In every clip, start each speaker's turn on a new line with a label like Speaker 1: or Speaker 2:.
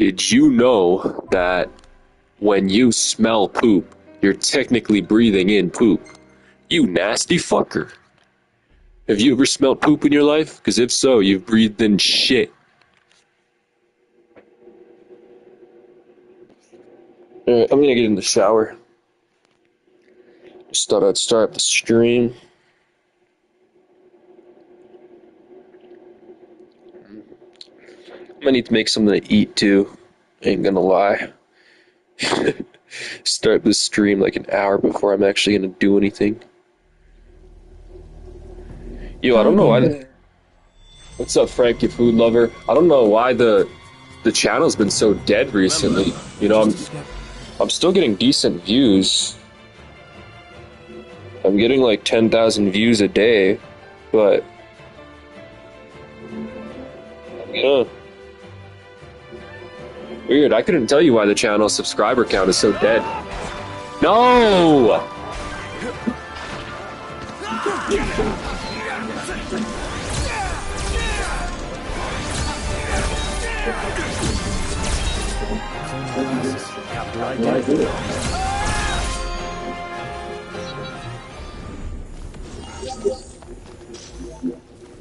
Speaker 1: Did you know that when you smell poop, you're technically breathing in poop? You nasty fucker. Have you ever smelled poop in your life? Because if so, you've breathed in shit. Alright, I'm gonna get in the shower. Just thought I'd start the stream. I need to make something to eat too. Ain't gonna lie. Start this stream like an hour before I'm actually gonna do anything. Yo, I don't know why. What's up, Frank, you food lover? I don't know why the channel's been so dead recently. You know, I'm still getting decent views. I'm getting like 10,000 views a day, but yeah. Weird, I couldn't tell you why the channel's subscriber count is so dead. No!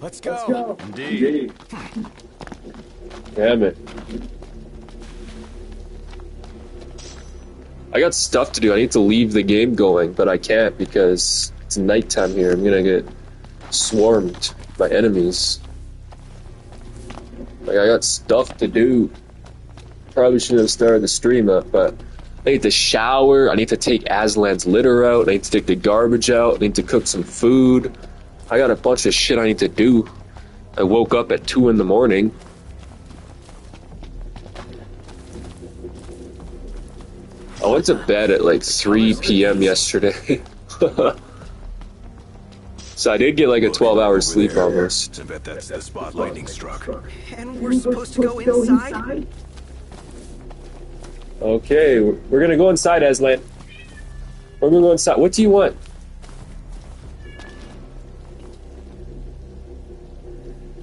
Speaker 2: Let's go. Indeed.
Speaker 1: Damn it. I got stuff to do. I need to leave the game going, but I can't because it's nighttime here. I'm gonna get swarmed by enemies. Like, I got stuff to do. Probably should have started the stream up, but I need to shower. I need to take Aslan's litter out. I need to take the garbage out. I need to cook some food. I got a bunch of shit I need to do. I woke up at 2 in the morning. I went to bed at like 3 p.m. yesterday. So I did get like a 12-hour sleep almost.
Speaker 2: I bet that's the spot lightning struck.
Speaker 3: And we're supposed to go inside?
Speaker 1: Okay, we're gonna go inside, Aslan. We're gonna go inside. What do you want?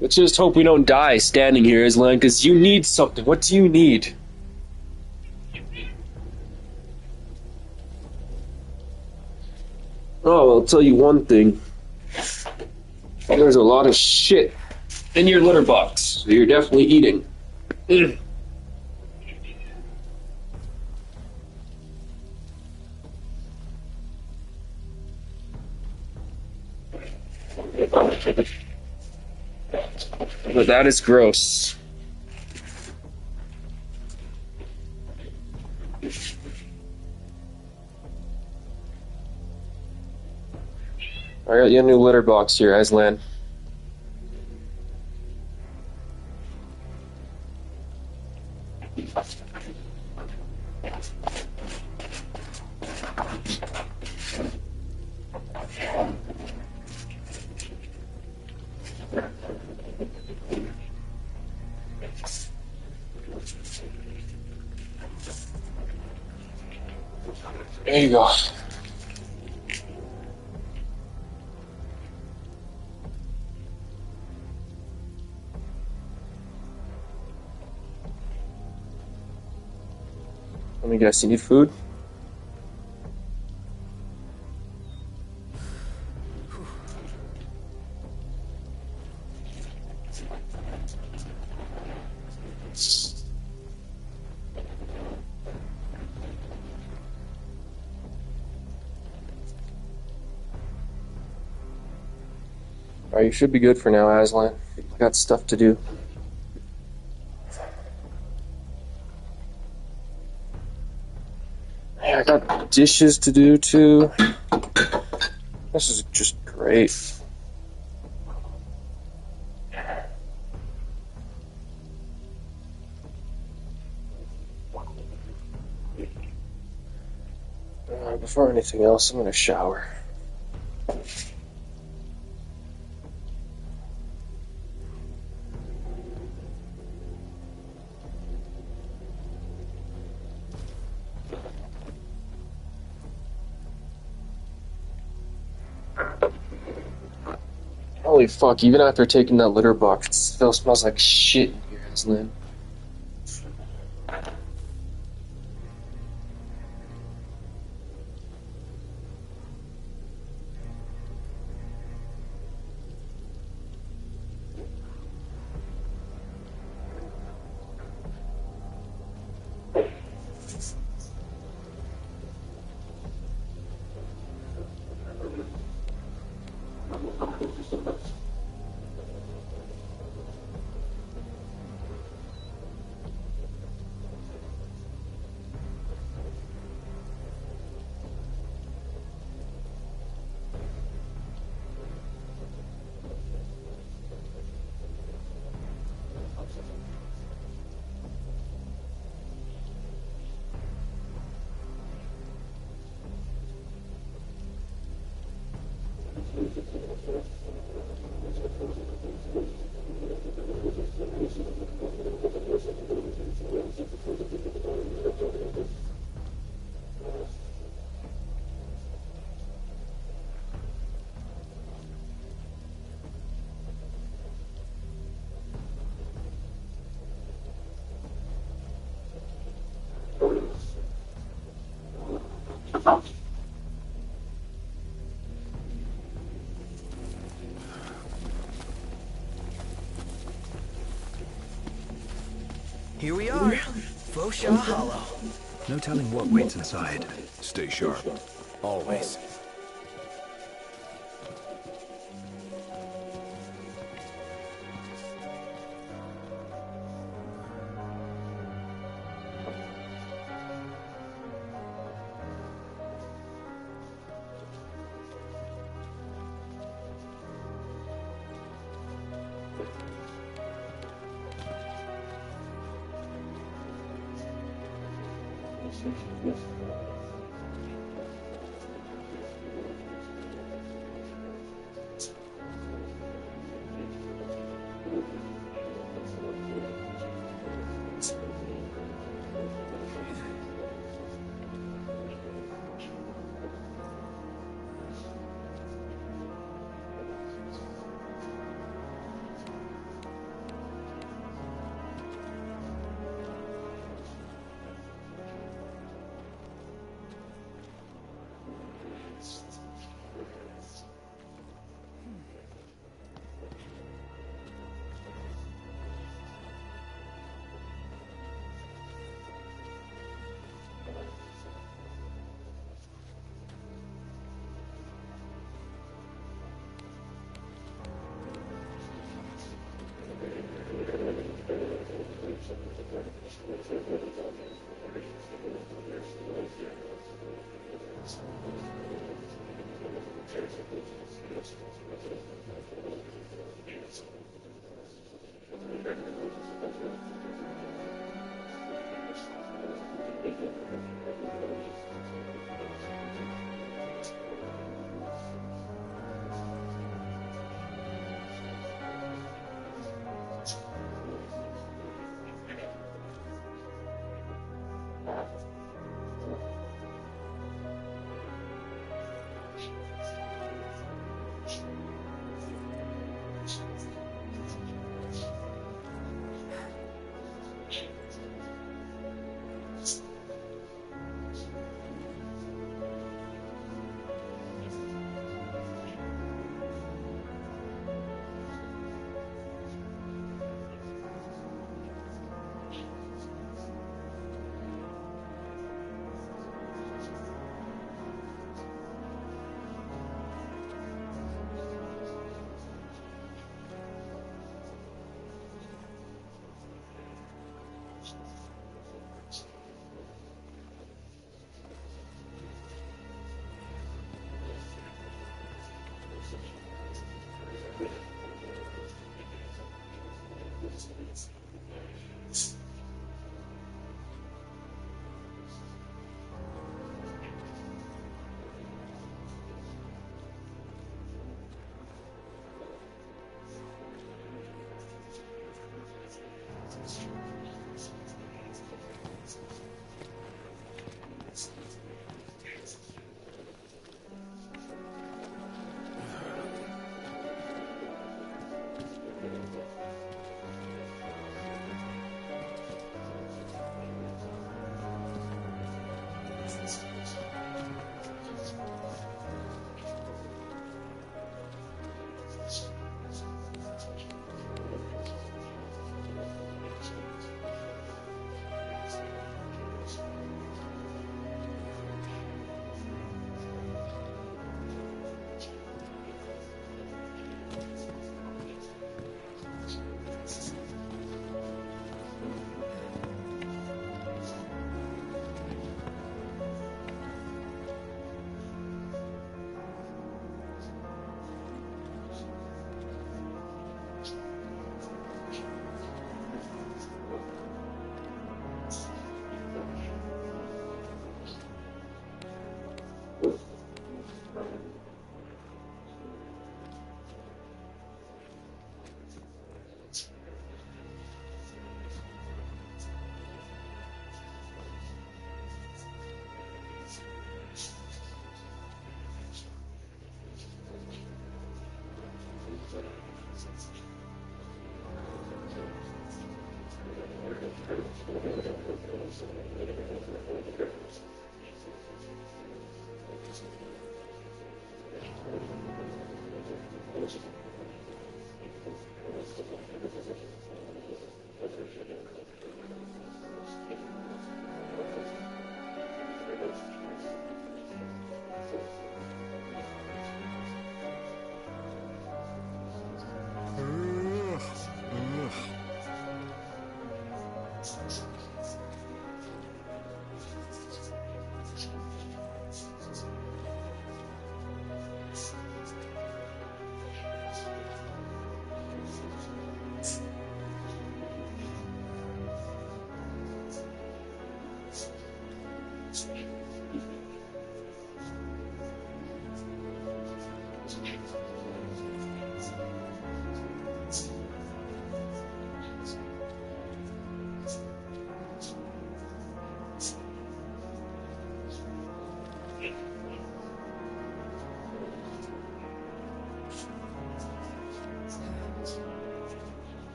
Speaker 1: Let's just hope we don't die standing here, Aslan, because you need something. What do you need? Oh, I'll tell you one thing. There's a lot of shit in your litter box, so you're definitely eating. But that is gross. I got you a new litter box here, Aslan. There you go. Let me guess, you need food? Alright, you should be good for now, Aslan. I got stuff to do. Yeah, I got dishes to do too. This is just great. Before anything else, I'm gonna shower. Holy fuck, even after taking that litter box, it still smells like shit in here, Aslan.
Speaker 3: Here we are. Fosha Hollow.
Speaker 2: No telling what waits inside. Stay sharp. Always.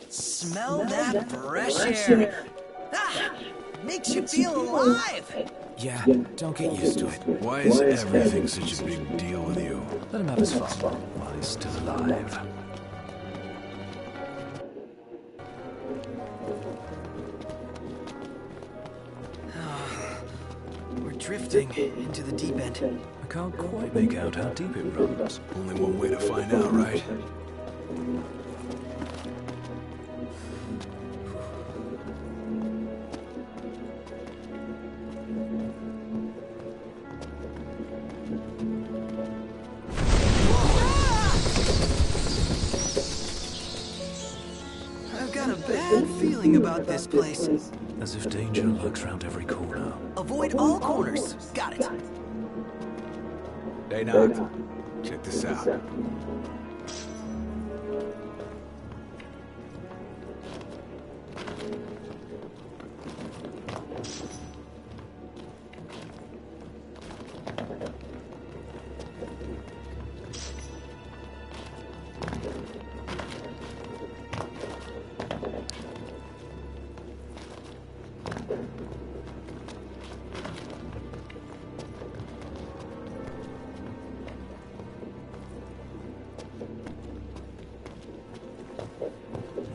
Speaker 3: Smell that fresh air. Ah, makes you feel alive.
Speaker 2: Yeah, don't get used to it. Why is everything such a big deal with you? Let him have his fun while he's still alive.
Speaker 3: We're drifting into the deep end.
Speaker 2: I can't quite make out how deep it runs. Only one way to find out, right?
Speaker 3: I've got a bad feeling about this place.
Speaker 2: As if danger lurks round every corner.
Speaker 3: Avoid all corners. Got it.
Speaker 2: Hey, Knock. Check this out.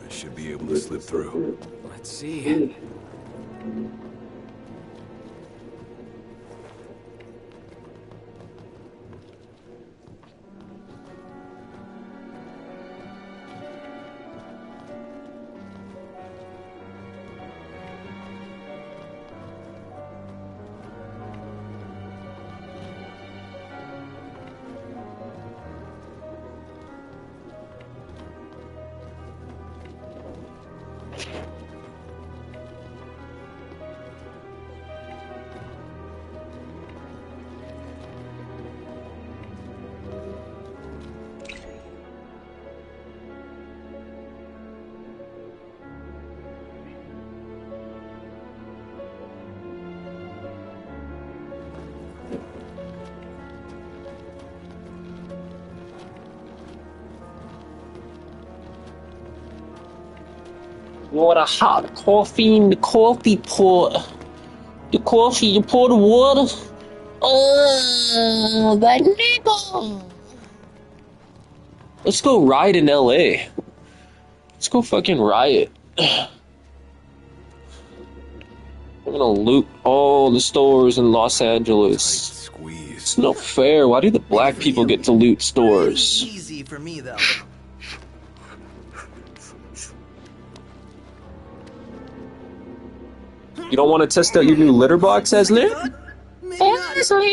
Speaker 2: I should be able to slip through.
Speaker 3: Let's see.
Speaker 1: want a hot coffee in the coffee pot. The coffee, you pour the water. Oh, that nigga. Let's go riot in LA. Let's go fucking riot. I'm gonna loot all the stores in Los Angeles.
Speaker 2: Squeeze.
Speaker 1: It's not fair. Why do the black people get to loot stores?
Speaker 3: Easy for me, though.
Speaker 1: You don't want to test out your new litter box, Aslan?
Speaker 3: Maybe not.
Speaker 1: Aslan!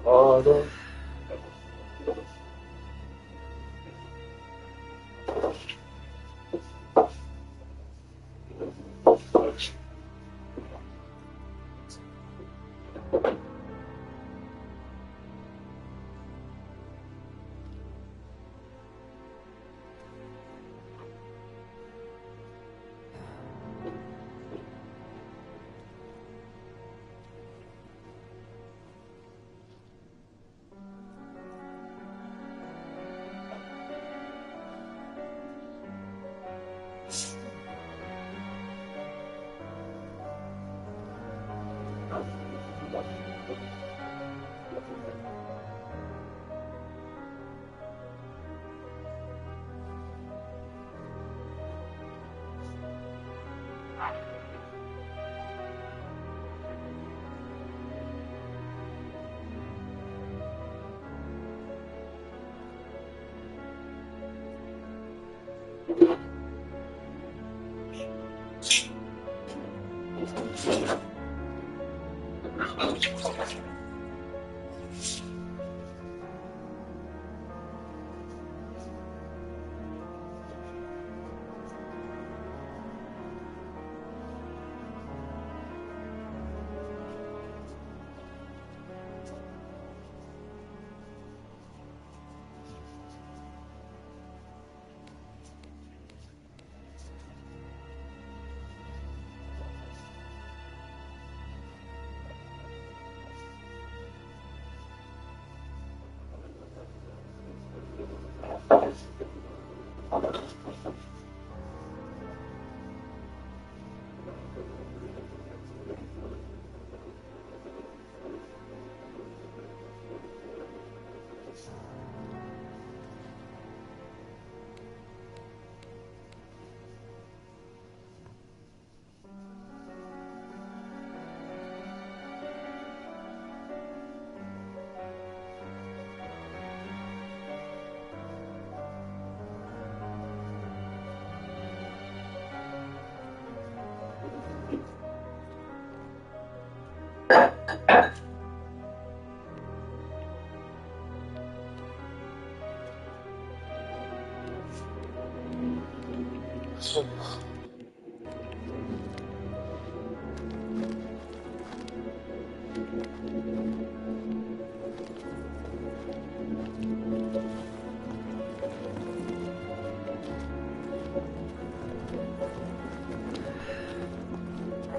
Speaker 1: Aslan!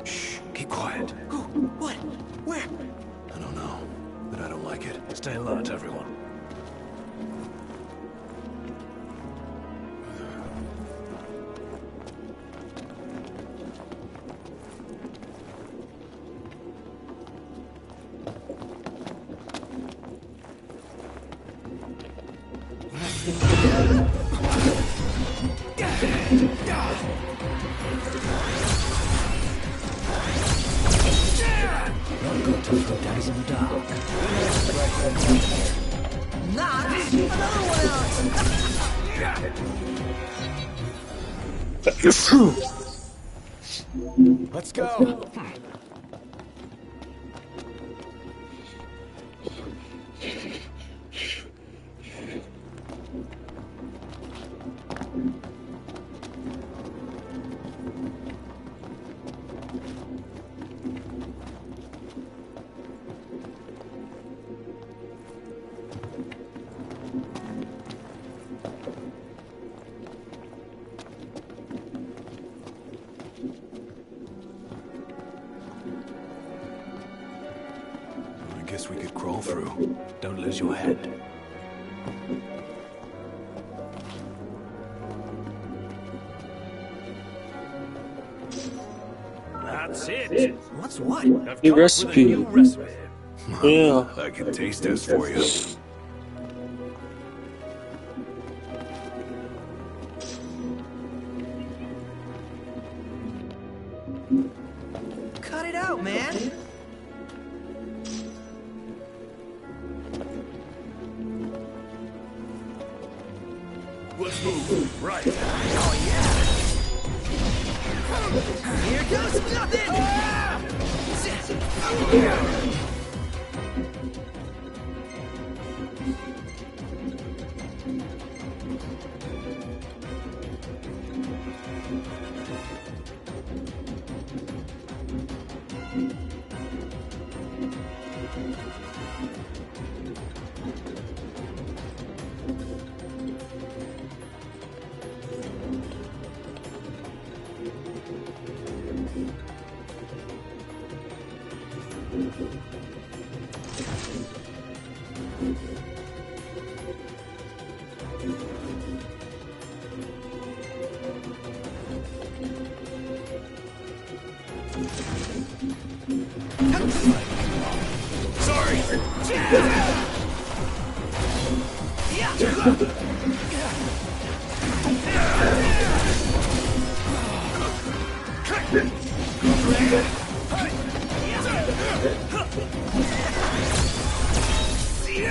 Speaker 2: Shh, keep quiet.
Speaker 3: Who? What? Where?
Speaker 2: I don't know, but I don't like it. Stay alert, everyone. to fruit daddies in the dark.
Speaker 3: Not another one out.
Speaker 2: Let's go. I guess we could crawl through. Don't lose your head.
Speaker 4: That's it.
Speaker 3: What's what?
Speaker 4: I've
Speaker 1: New
Speaker 4: come up with a
Speaker 1: recipe.
Speaker 4: new recipe.
Speaker 1: Yeah.
Speaker 2: I can taste this for you.
Speaker 3: Cut it out, man.
Speaker 4: Let's move. Right.
Speaker 3: Oh yeah. Here goes nothing.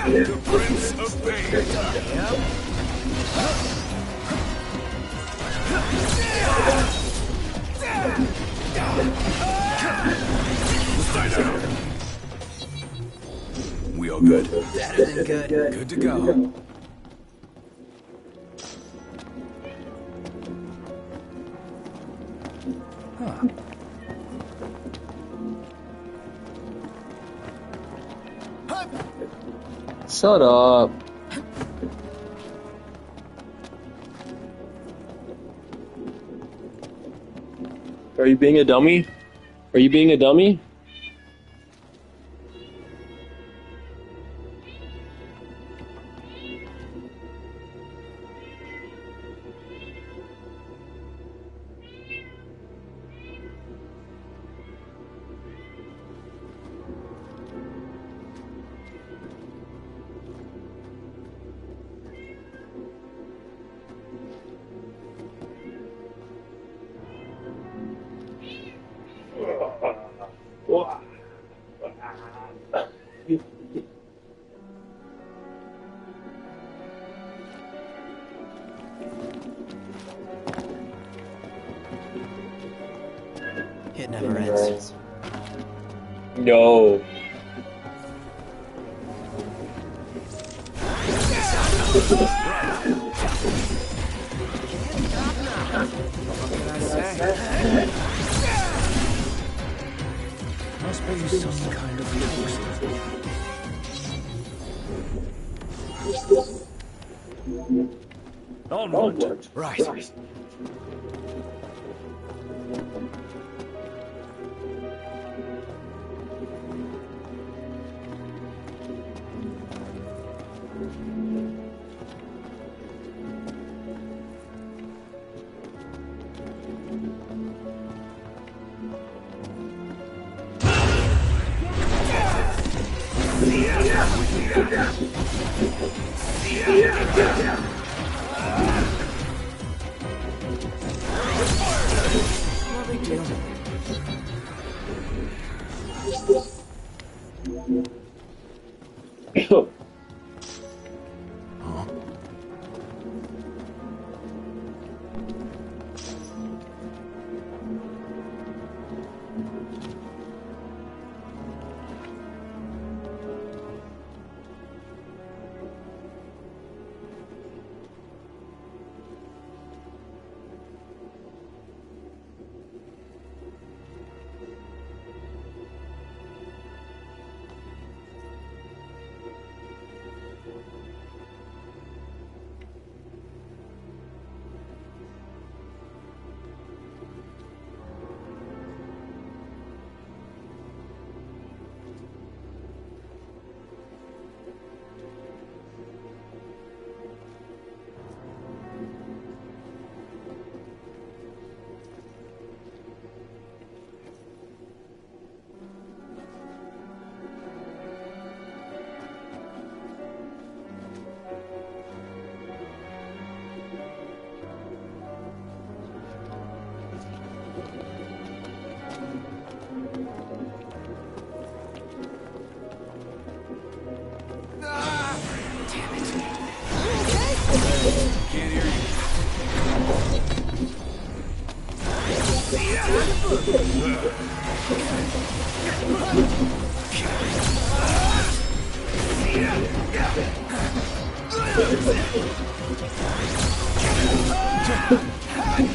Speaker 2: The Prince of Pain. We all good?
Speaker 3: Better than good.
Speaker 2: Good to go. Huh.
Speaker 1: Shut up. Are you being a dummy? Are you being a dummy?
Speaker 3: It never ends.
Speaker 1: No.
Speaker 2: Must be some kind of
Speaker 4: Onward.
Speaker 2: Right.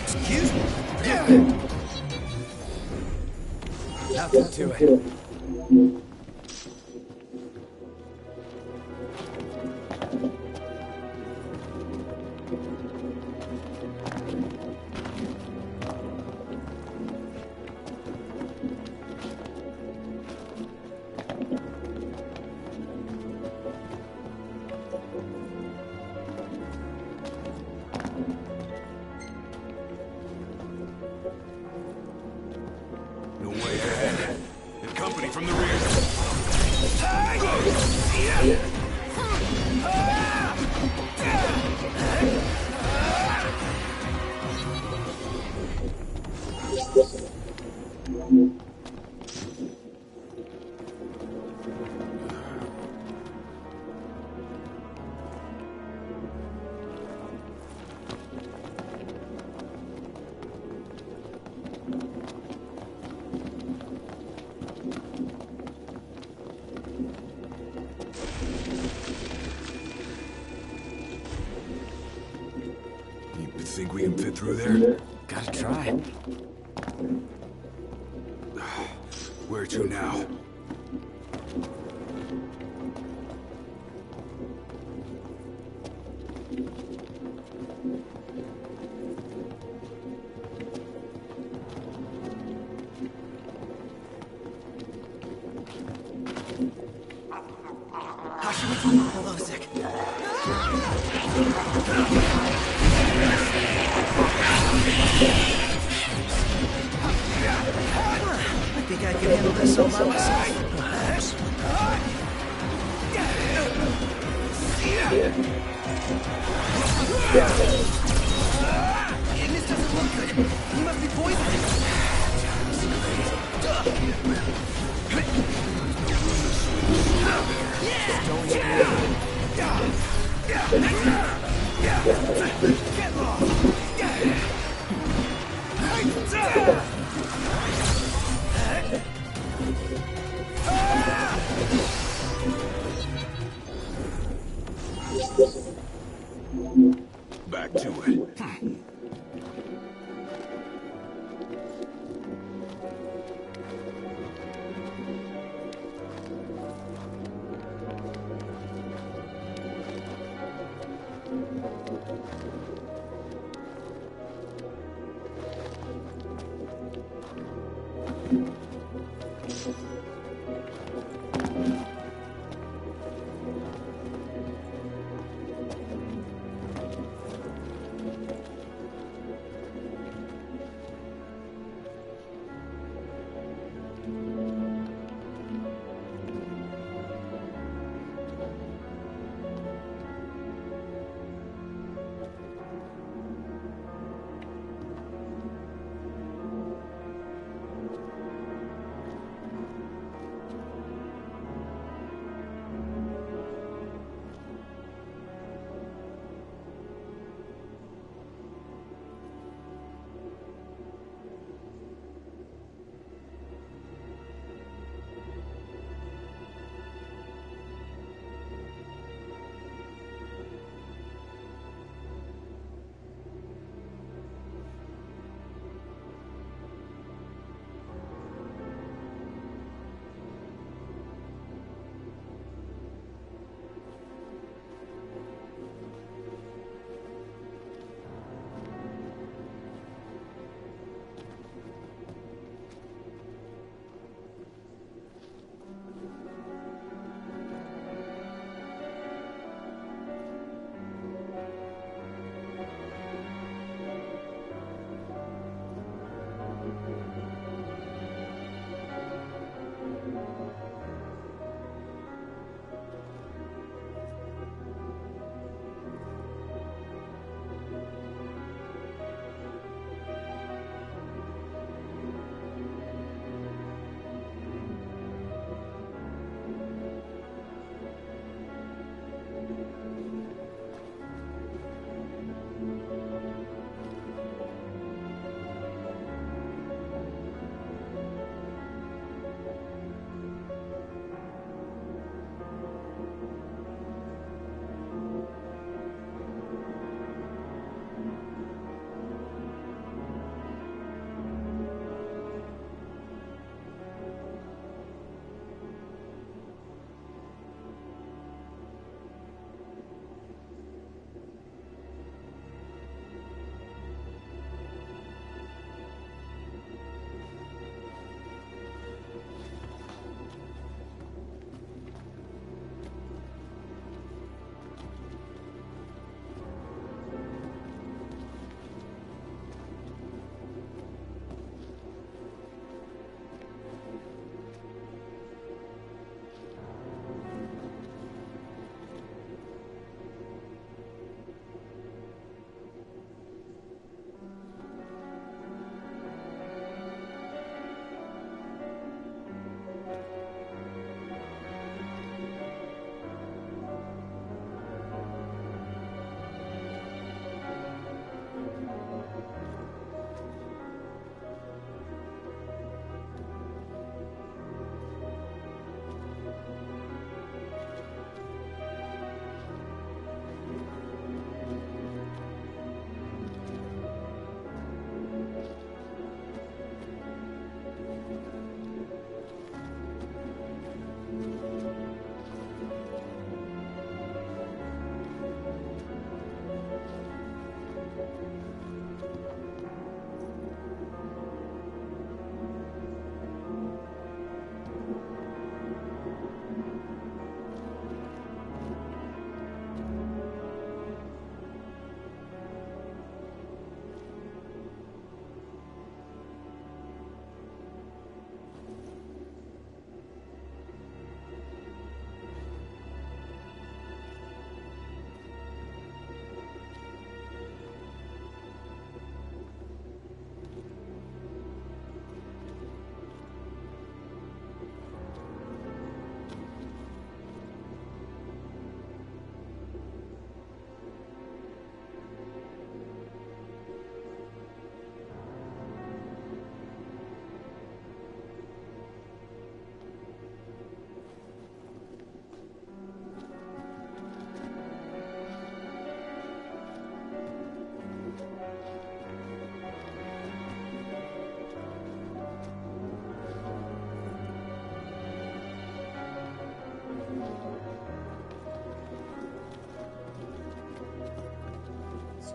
Speaker 3: Excuse me.
Speaker 2: Nothing to it.
Speaker 4: No way ahead. And company from the rear. You think we can fit through there?
Speaker 2: Gotta try.
Speaker 4: Where to now?
Speaker 3: Hold on a sec. I think I can handle this all by myself. This doesn't look good. He must be poisoned. Get lost.
Speaker 4: Back to it.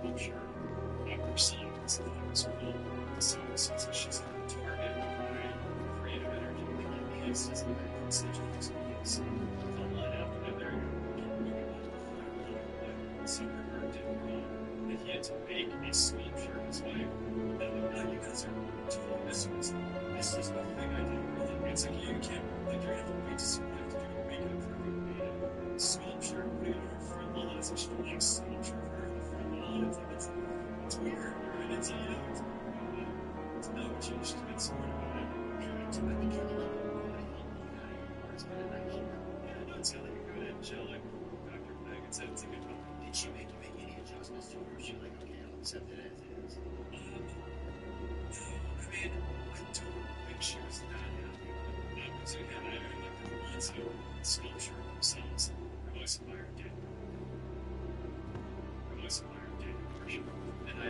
Speaker 1: sculpture. We're seeing this as well. The sense that she's a target by creative energy. Like, his is the constituents of his. Don't line up, and there you go. See where Bert did wrong. That he had to make a sculpture his way. And now you guys are totally missing this. This is the thing I didn't really. It's like you can't, like, you're gonna have to wait to see what you have to do to make it for everybody. Sculpture, putting it on her front lawn, it's actually like sculpture for her on the front lawn. It's like, it's weird, right? It's, you know, it's not what you should get someone about it. To let me kill it. Yeah, no, it's like a good angelic Dr. Playg. It's a good one.
Speaker 5: Did she make you make any adjustments to it, or was she like, okay, I'll accept it as it is?
Speaker 1: No, I mean, I don't think she was that happy with it. Because again, I like the ones who sculpture themselves. I always admired Daniel. I always admired Daniel worship. And I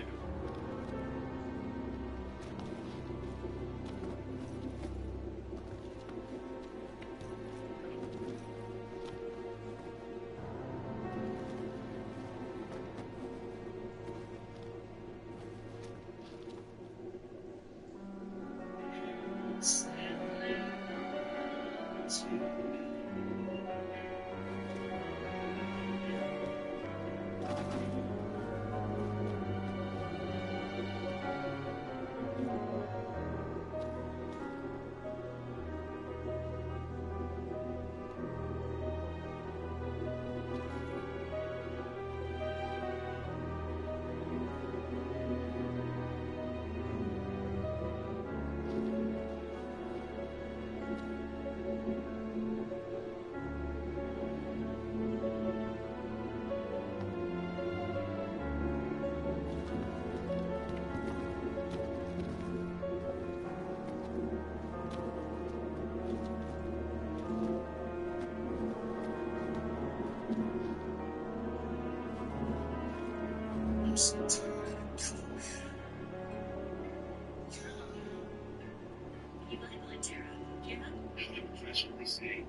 Speaker 5: You might want Tara. Yeah?
Speaker 1: I can professionally say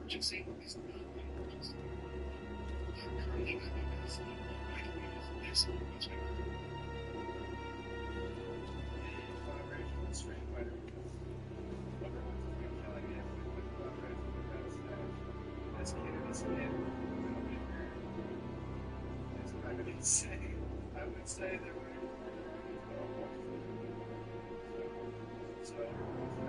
Speaker 1: emergency is not an emergency. Currently, I think it's not I can use this much ever.
Speaker 6: Collaboration with Street Fighter. That's kind of insane. I would say there were so as the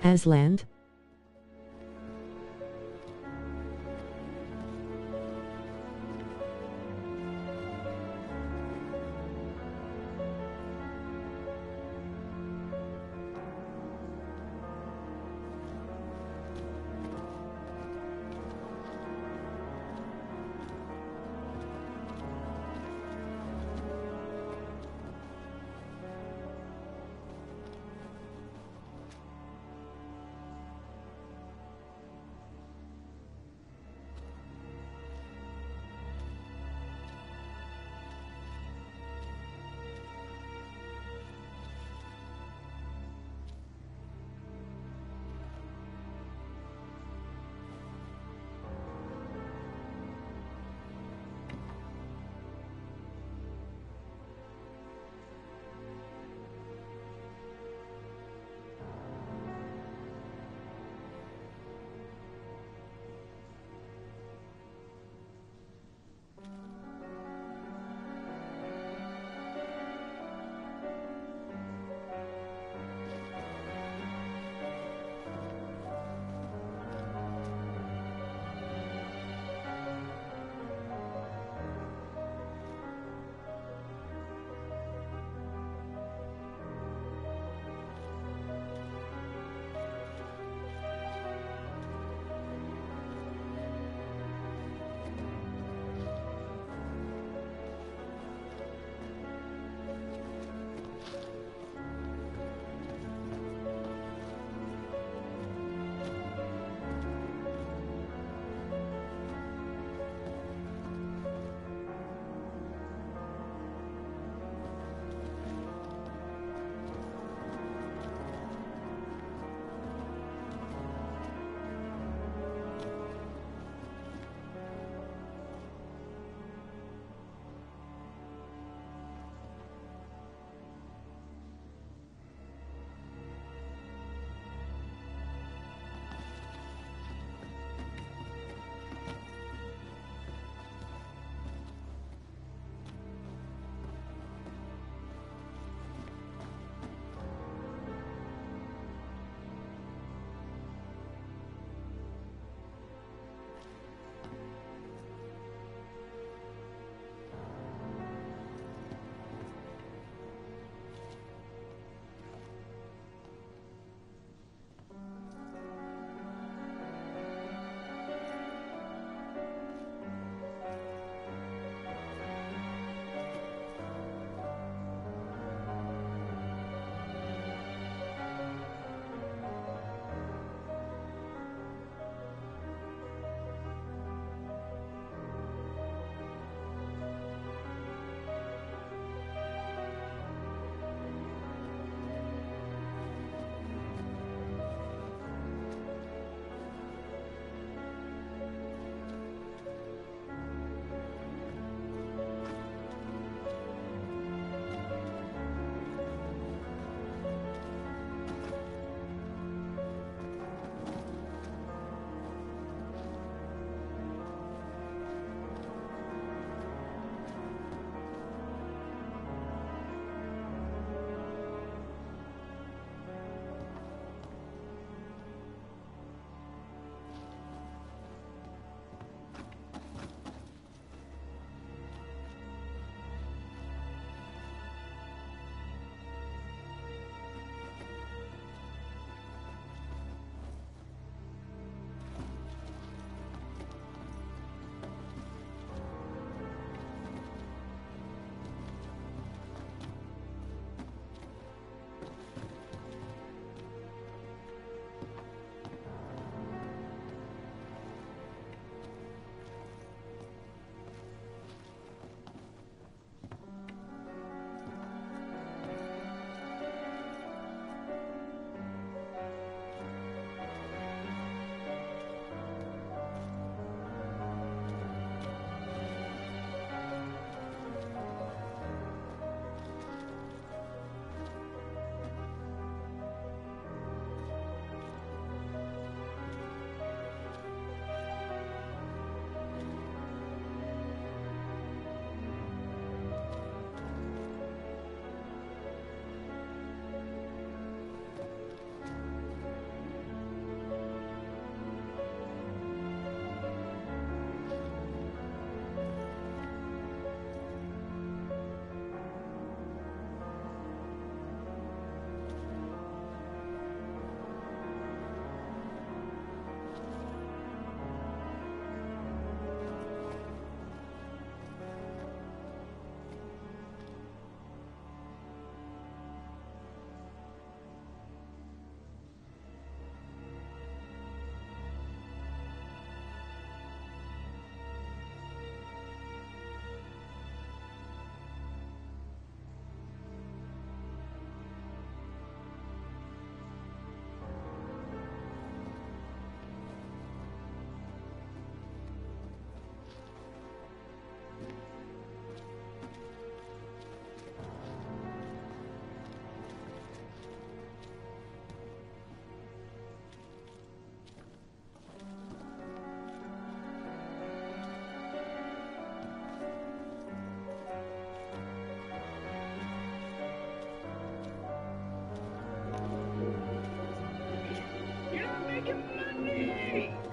Speaker 7: Aslan?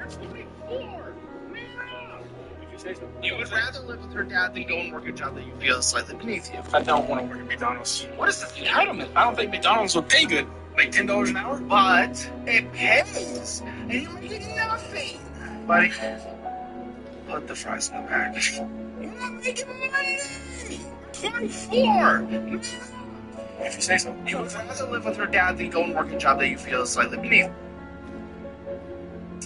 Speaker 6: 24! Man! If you say so.
Speaker 7: You would rather live with her dad than go and work a job that you feel is slightly beneath you.
Speaker 6: I don't want to work at McDonald's. What is the entitlement? I don't think McDonald's will pay good. Like $10 an hour?
Speaker 7: But it pays, and you're making nothing. Buddy, put the fries in the package. You're not making money! 24!
Speaker 6: If you say so.
Speaker 7: You would rather live with her dad than go and work a job that you feel is slightly beneath.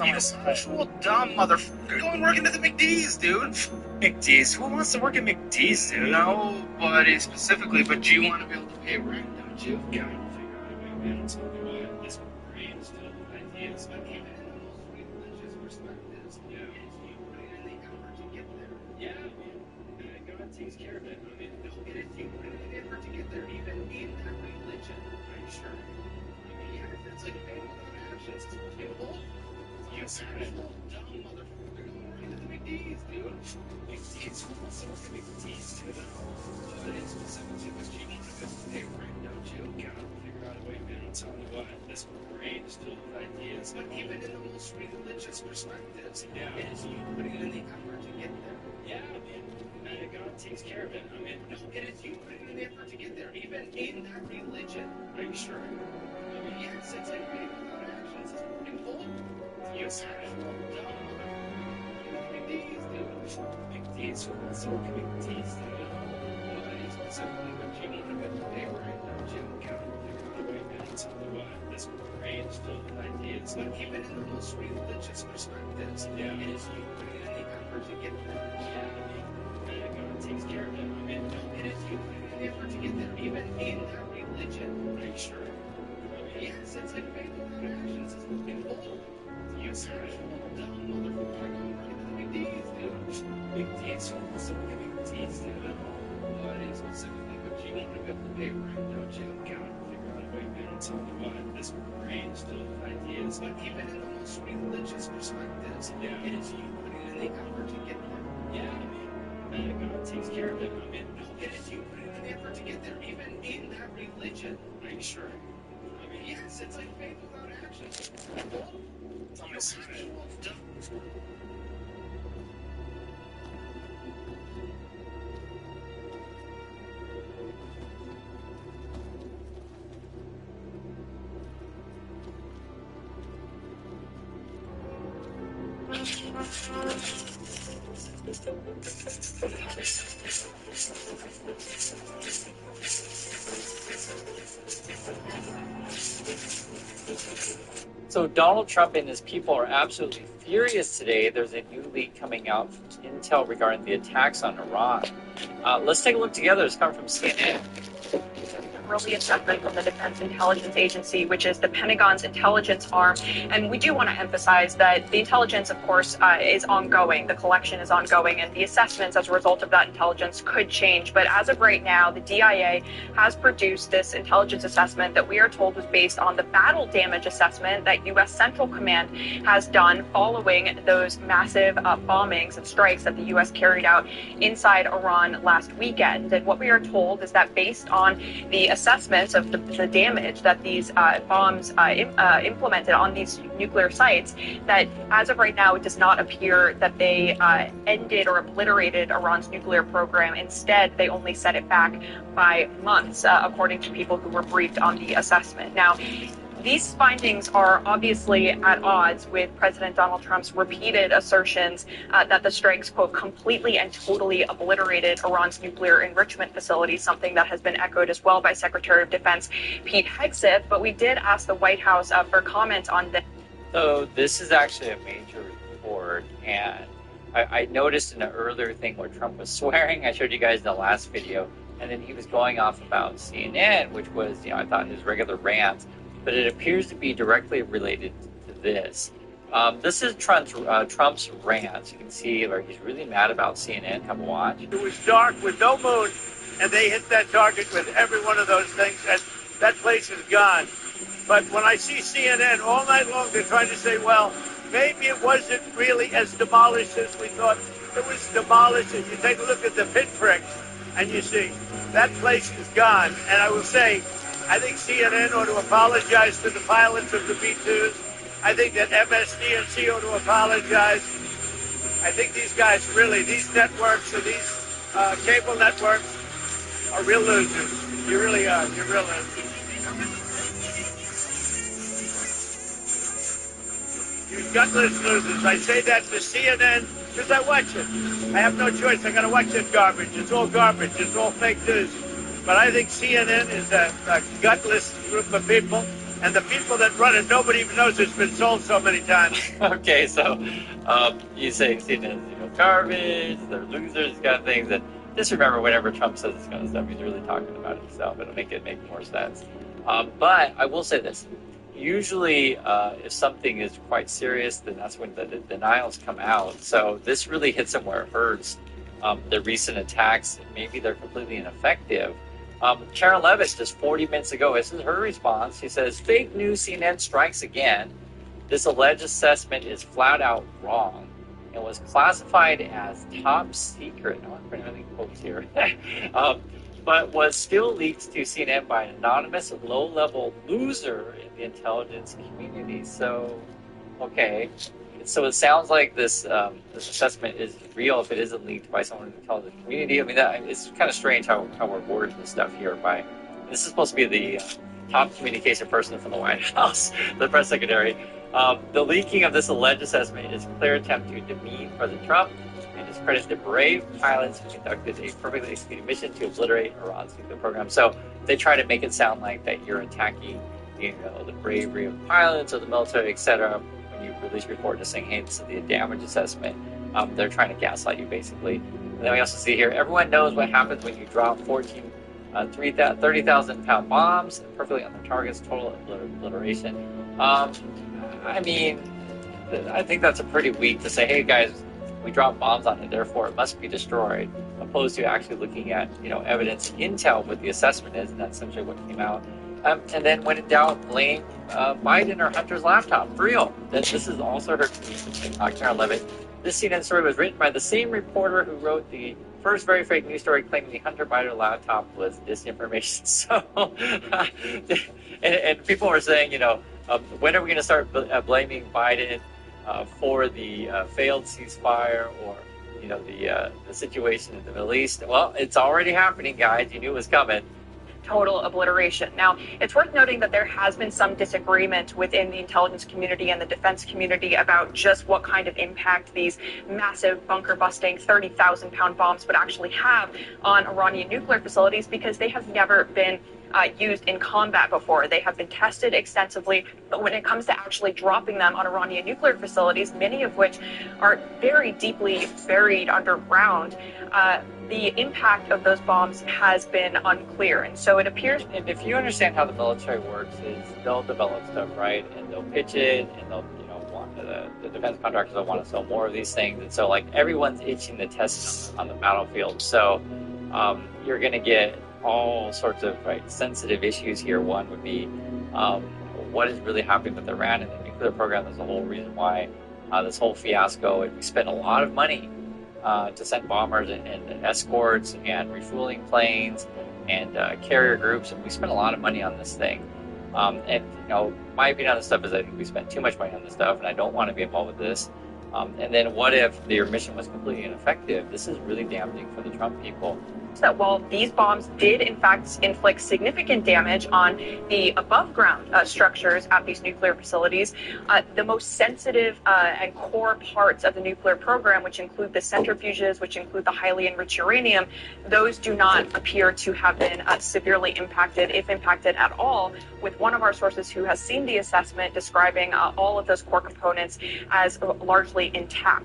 Speaker 7: You actual dumb motherfucker. Go and work into the McD's, dude.
Speaker 6: McD's? Who wants to work at McD's, dude?
Speaker 7: Nobody specifically, but you want to be able to pay rent, don't you?
Speaker 6: Gotta figure out a way, man. Tell me what. This brain still ideas. But even in the most religious perspectives, yeah, it's you putting in the effort to get there. Yeah, man. And God takes care of it. I mean, it is you putting in the effort to get there, even in that religion. Are you sure? I mean, yeah, it's like faith without actions. It's beautiful. You actual dumb motherfucker. Go right into the McD's, dude. McD's? Who wants to work at McD's, dude? But it's specifically because you want to be able to pay rent, don't you? Gotta figure out a way, man. I'll tell you what. This brain is filled with ideas. But even in the most religious perspectives, yeah, it is you putting in the effort to get there. Yeah, man. And God takes care of it. I mean, it is you putting in the effort to get there, even in that religion. Are you sure? I mean, yes, it's like faith without actions. It's beautiful. You actual dumb motherfucker. McD's, dude. McD's? Who wants to work at McD's, dude? Nobody specifically, but you want to be able to pay rent, don't you? Gotta figure out a way, man. I'll tell you what. This brain is filled with ideas. But even in the most religious perspectives, yeah, it is you putting in the effort to get there. Yeah, and God takes care of it. I mean, it is you putting in the effort to get there, even in that religion. Are you sure? I mean, yes, it's like faith without actions. It's beautiful. You actual dumb motherfucker. Go right into the McD's, dude. McD's? Who wants to work at McD's, dude? Nobody specifically, but you want to be able to pay rent, don't you? Gotta figure out a way, man. I'll tell you what. This brain is filled with ideas. But even in the most religious perspectives, yeah, it is you putting in the effort to get there. Yeah, man. And God takes care of it. I mean, it is you putting in the effort to get there, even in that religion. Are you sure? I mean, yes, it's like faith without action. You actual dumb.
Speaker 8: So Donald Trump and his people are absolutely furious today. There's a new leak coming out from intel regarding the attacks on Iran. Let's take a look together. It's coming from CNN.
Speaker 9: Early assessment from the Defense Intelligence Agency, which is the Pentagon's intelligence arm. And we do want to emphasize that the intelligence, of course, is ongoing. The collection is ongoing, and the assessments as a result of that intelligence could change. But as of right now, the DIA has produced this intelligence assessment that we are told was based on the battle damage assessment that U.S. Central Command has done following those massive bombings and strikes that the U.S. carried out inside Iran last weekend. And what we are told is that based on the assessments of the damage that these bombs implemented on these nuclear sites, that as of right now, it does not appear that they ended or obliterated Iran's nuclear program. Instead, they only set it back by months, according to people who were briefed on the assessment. Now, these findings are obviously at odds with President Donald Trump's repeated assertions that the strikes, quote, completely and totally obliterated Iran's nuclear enrichment facilities, something that has been echoed as well by Secretary of Defense Pete Hegseth. But we did ask the White House for comment on this.
Speaker 8: So this is actually a major report, and I noticed in an earlier thing where Trump was swearing. I showed you guys in the last video, and then he was going off about CNN, which was, I thought his regular rant. But it appears to be directly related to this. This is Trump's rant. You can see where he's really mad about CNN. Come watch.
Speaker 10: It was dark with no moon, and they hit that target with every one of those things, and that place is gone. But when I see CNN all night long, they're trying to say, well, maybe it wasn't really as demolished as we thought. It was demolished. If you take a look at the pinpricks, and you see that place is gone. And I will say, I think CNN ought to apologize to the pilots of the B-2s I think that MSD and C ought to apologize. I think these guys really, these networks and these cable networks are real losers. You really are. You're real losers. You gutless losers. I say that to CNN because I watch it. I have no choice. I got to watch this garbage. It's all garbage. It's all fake news. But I think CNN is a gutless group of people. And the people that run it, nobody even knows it's been sold so many times.
Speaker 8: Okay, so you say CNN is garbage, they're losers, these kind of things. And just remember, whenever Trump says this kind of stuff, he's really talking about himself. It'll make more sense. But I will say this. Usually, if something is quite serious, then that's when the denials come out. So this really hits them where it hurts. The recent attacks, maybe they're completely ineffective. Sharon Levitt, just 40 minutes ago, this is her response. She says, fake news CNN strikes again. This alleged assessment is flat out wrong and was classified as top secret. I'm putting everything in quotes here. But was still leaked to CNN by an anonymous low-level loser in the intelligence community. So, okay. So it sounds like this assessment is real if it isn't leaked by someone in the intelligence community. I mean, it's kind of strange how we're wording this stuff here. This is supposed to be the top communication person from the White House, the press secretary. The leaking of this alleged assessment is a clear attempt to demean President Trump and discredit the brave pilots who conducted a perfectly executed mission to obliterate Iran's nuclear program. So they try to make it sound like that you're attacking, the bravery of pilots or the military, etc. You release a report just saying, hey, this is the damage assessment. They're trying to gaslight you, basically. And then we also see here, everyone knows what happens when you drop 30,000-pound bombs perfectly on their targets, total obliteration. I mean, I think that's a pretty weak to say, hey, guys, we dropped bombs on it, therefore it must be destroyed, opposed to actually looking at, evidence and intel what the assessment is, and that's essentially what came out. And then when in doubt, blame Biden or Hunter's laptop. For real. This is also her tweet, Karen Levitt. This CNN story was written by the same reporter who wrote the first very fake news story claiming the Hunter Biden laptop was disinformation. So, and people were saying, when are we going to start blaming Biden for the failed ceasefire or, the situation in the Middle East? Well, it's already happening, guys. You knew it was coming.
Speaker 9: Total obliteration. Now, it's worth noting that there has been some disagreement within the intelligence community and the defense community about just what kind of impact these massive bunker-busting 30,000-pound bombs would actually have on Iranian nuclear facilities, because they have never been used in combat before. They have been tested extensively, but when it comes to actually dropping them on Iranian nuclear facilities, many of which are very deeply buried underground, the impact of those bombs has been unclear. And so it appears...
Speaker 8: And if you understand how the military works, is they'll develop stuff, right? And they'll pitch it, and they'll, want the defense contractors will want to sell more of these things. And so, everyone's itching to test on the battlefield. So you're going to get all sorts of sensitive issues here. One would be what is really happening with Iran and the nuclear program. There's a whole reason why this whole fiasco. We spent a lot of money to send bombers and escorts and refueling planes and carrier groups, and we spent a lot of money on this thing. My opinion on this stuff is I think we spent too much money on this stuff, and I don't want to be involved with this. And then what if their mission was completely ineffective? This is really damaging for the Trump people.
Speaker 9: That while these bombs did in fact inflict significant damage on the above ground structures at these nuclear facilities, the most sensitive and core parts of the nuclear program, which include the centrifuges, which include the highly enriched uranium, those do not appear to have been severely impacted, if impacted at all, with one of our sources who has seen the assessment describing all of those core components as largely intact.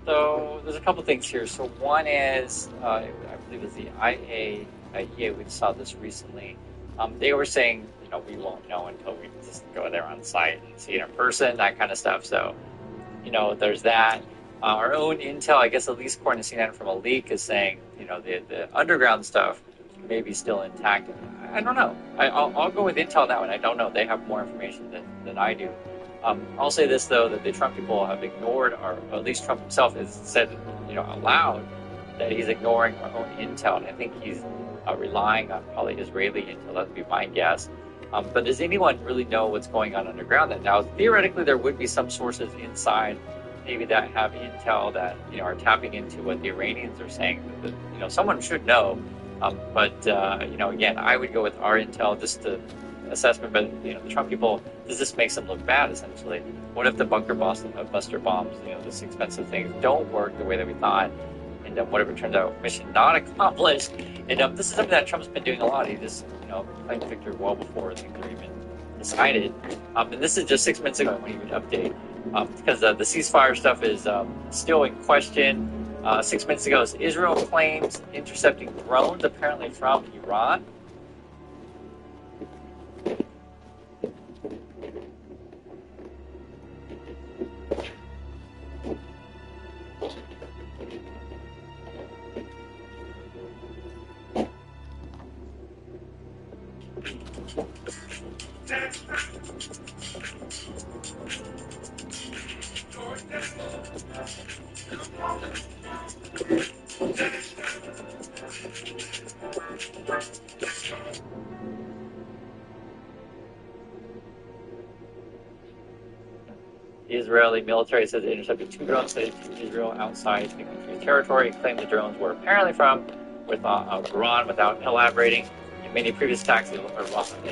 Speaker 8: So there's a couple things here. So one is, I believe it's the IAEA, we saw this recently. They were saying, we won't know until we just go there on site and see it in person, that kind of stuff. So, there's that. Our own intel, I guess at least according to CNN from a leak, is saying, the underground stuff may be still intact. I don't know. I'll go with intel on that one. I don't know. They have more information than I do. I'll say this, though, that the Trump people have ignored, or at least Trump himself has said, out loud, that he's ignoring our own intel. And I think he's relying on probably Israeli intel. That would be my guess. But does anyone really know what's going on underground? That now theoretically there would be some sources inside, maybe that have intel that are tapping into what the Iranians are saying. That, someone should know. But again, I would go with our intel just to assessment. But the Trump people, does this make them look bad? Essentially, what if the bunker buster bombs, this expensive things, don't work the way that we thought? And what if it turns out mission not accomplished? And this is something that Trump's been doing a lot. He just, claimed victory well before things are even decided. And this is just 6 minutes ago when he would update, because the ceasefire stuff is still in question. 6 minutes ago, Israel claims intercepting drones, apparently from Iran. The Israeli military says it intercepted 2 drones headed to Israel outside the country's territory. It claimed the drones were apparently from Iran without elaborating. In many previous attacks,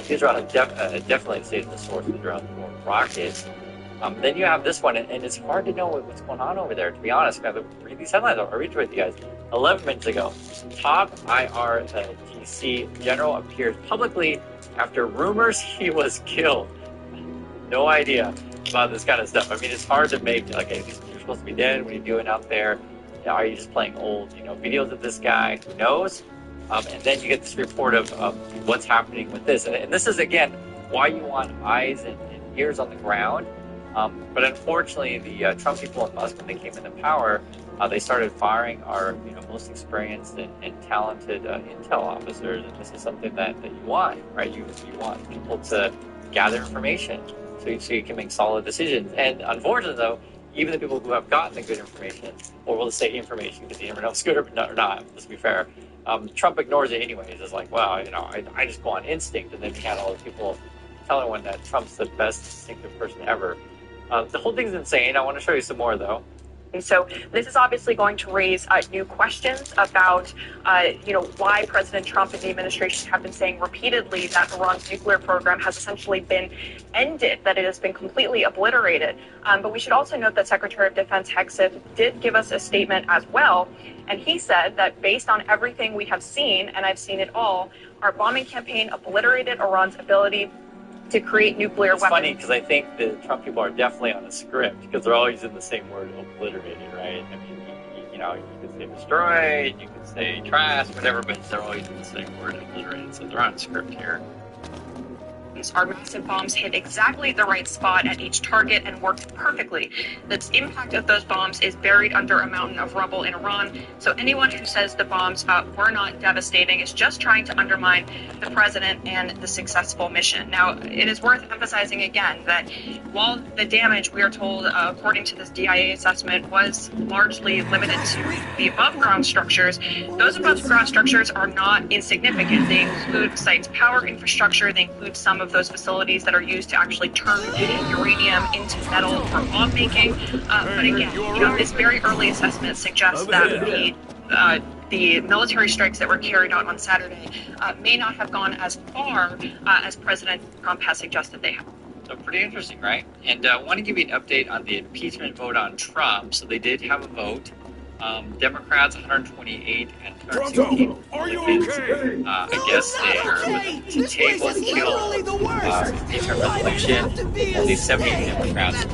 Speaker 8: Israel has definitely stated the source of the drones were rockets. Then you have this one, and it's hard to know what's going on over there, to be honest. I read these headlines. I'll read it with you guys. 11 minutes ago, top IRGC general appears publicly after rumors he was killed. No idea about this kind of stuff. I mean, it's hard to make, like, you're supposed to be dead. What are you doing out there? Are you just playing old, videos of this guy? Who knows? And then you get this report of what's happening with this. And this is, again, why you want eyes and ears on the ground. But unfortunately, the Trump people in Musk, when they came into power, they started firing our most experienced and talented intel officers. And this is something that you want, right? You want people to gather information so you can make solid decisions. And unfortunately, though, even the people who have gotten the good information, or we'll say information because you never know if it's good or not, let's be fair, Trump ignores it anyways. It's like, well, I just go on instinct. And then you had all the people telling everyone that Trump's the best instinctive person ever. The whole thing's insane. I want to show you some more, though.
Speaker 9: So this is obviously going to raise new questions about, why President Trump and the administration have been saying repeatedly that Iran's nuclear program has essentially been ended, that it has been completely obliterated. But we should also note that Secretary of Defense Hegseth did give us a statement as well. And he said that based on everything we have seen, and I've seen it all, our bombing campaign obliterated Iran's ability to create nuclear weapons.
Speaker 8: It's funny because I think the Trump people are definitely on the script because they're always in the same word, obliterated, right? I mean, you could say destroyed, you could say trash, whatever, but they're always in the same word, obliterated. So they're on script here.
Speaker 9: Our massive bombs hit exactly the right spot at each target and worked perfectly. The impact of those bombs is buried under a mountain of rubble in Iran. So anyone who says the bombs were not devastating is just trying to undermine the president and the successful mission. Now, it is worth emphasizing again that while the damage, we are told, according to this DIA assessment, was largely limited to the above-ground structures, those above-ground structures are not insignificant. They include sites' power infrastructure. They include some of those facilities that are used to actually turn uranium into metal for bomb making. But again, this very early assessment suggests that the military strikes that were carried out on Saturday may not have gone as far as President Trump has suggested they have.
Speaker 8: So pretty interesting, right? And I want to give you an update on the impeachment vote on Trump. So they did have a vote. Democrats 128 and 116.
Speaker 4: Are you okay?
Speaker 8: I guess they are to table and kill impeachment resolution. Only 78 Democrats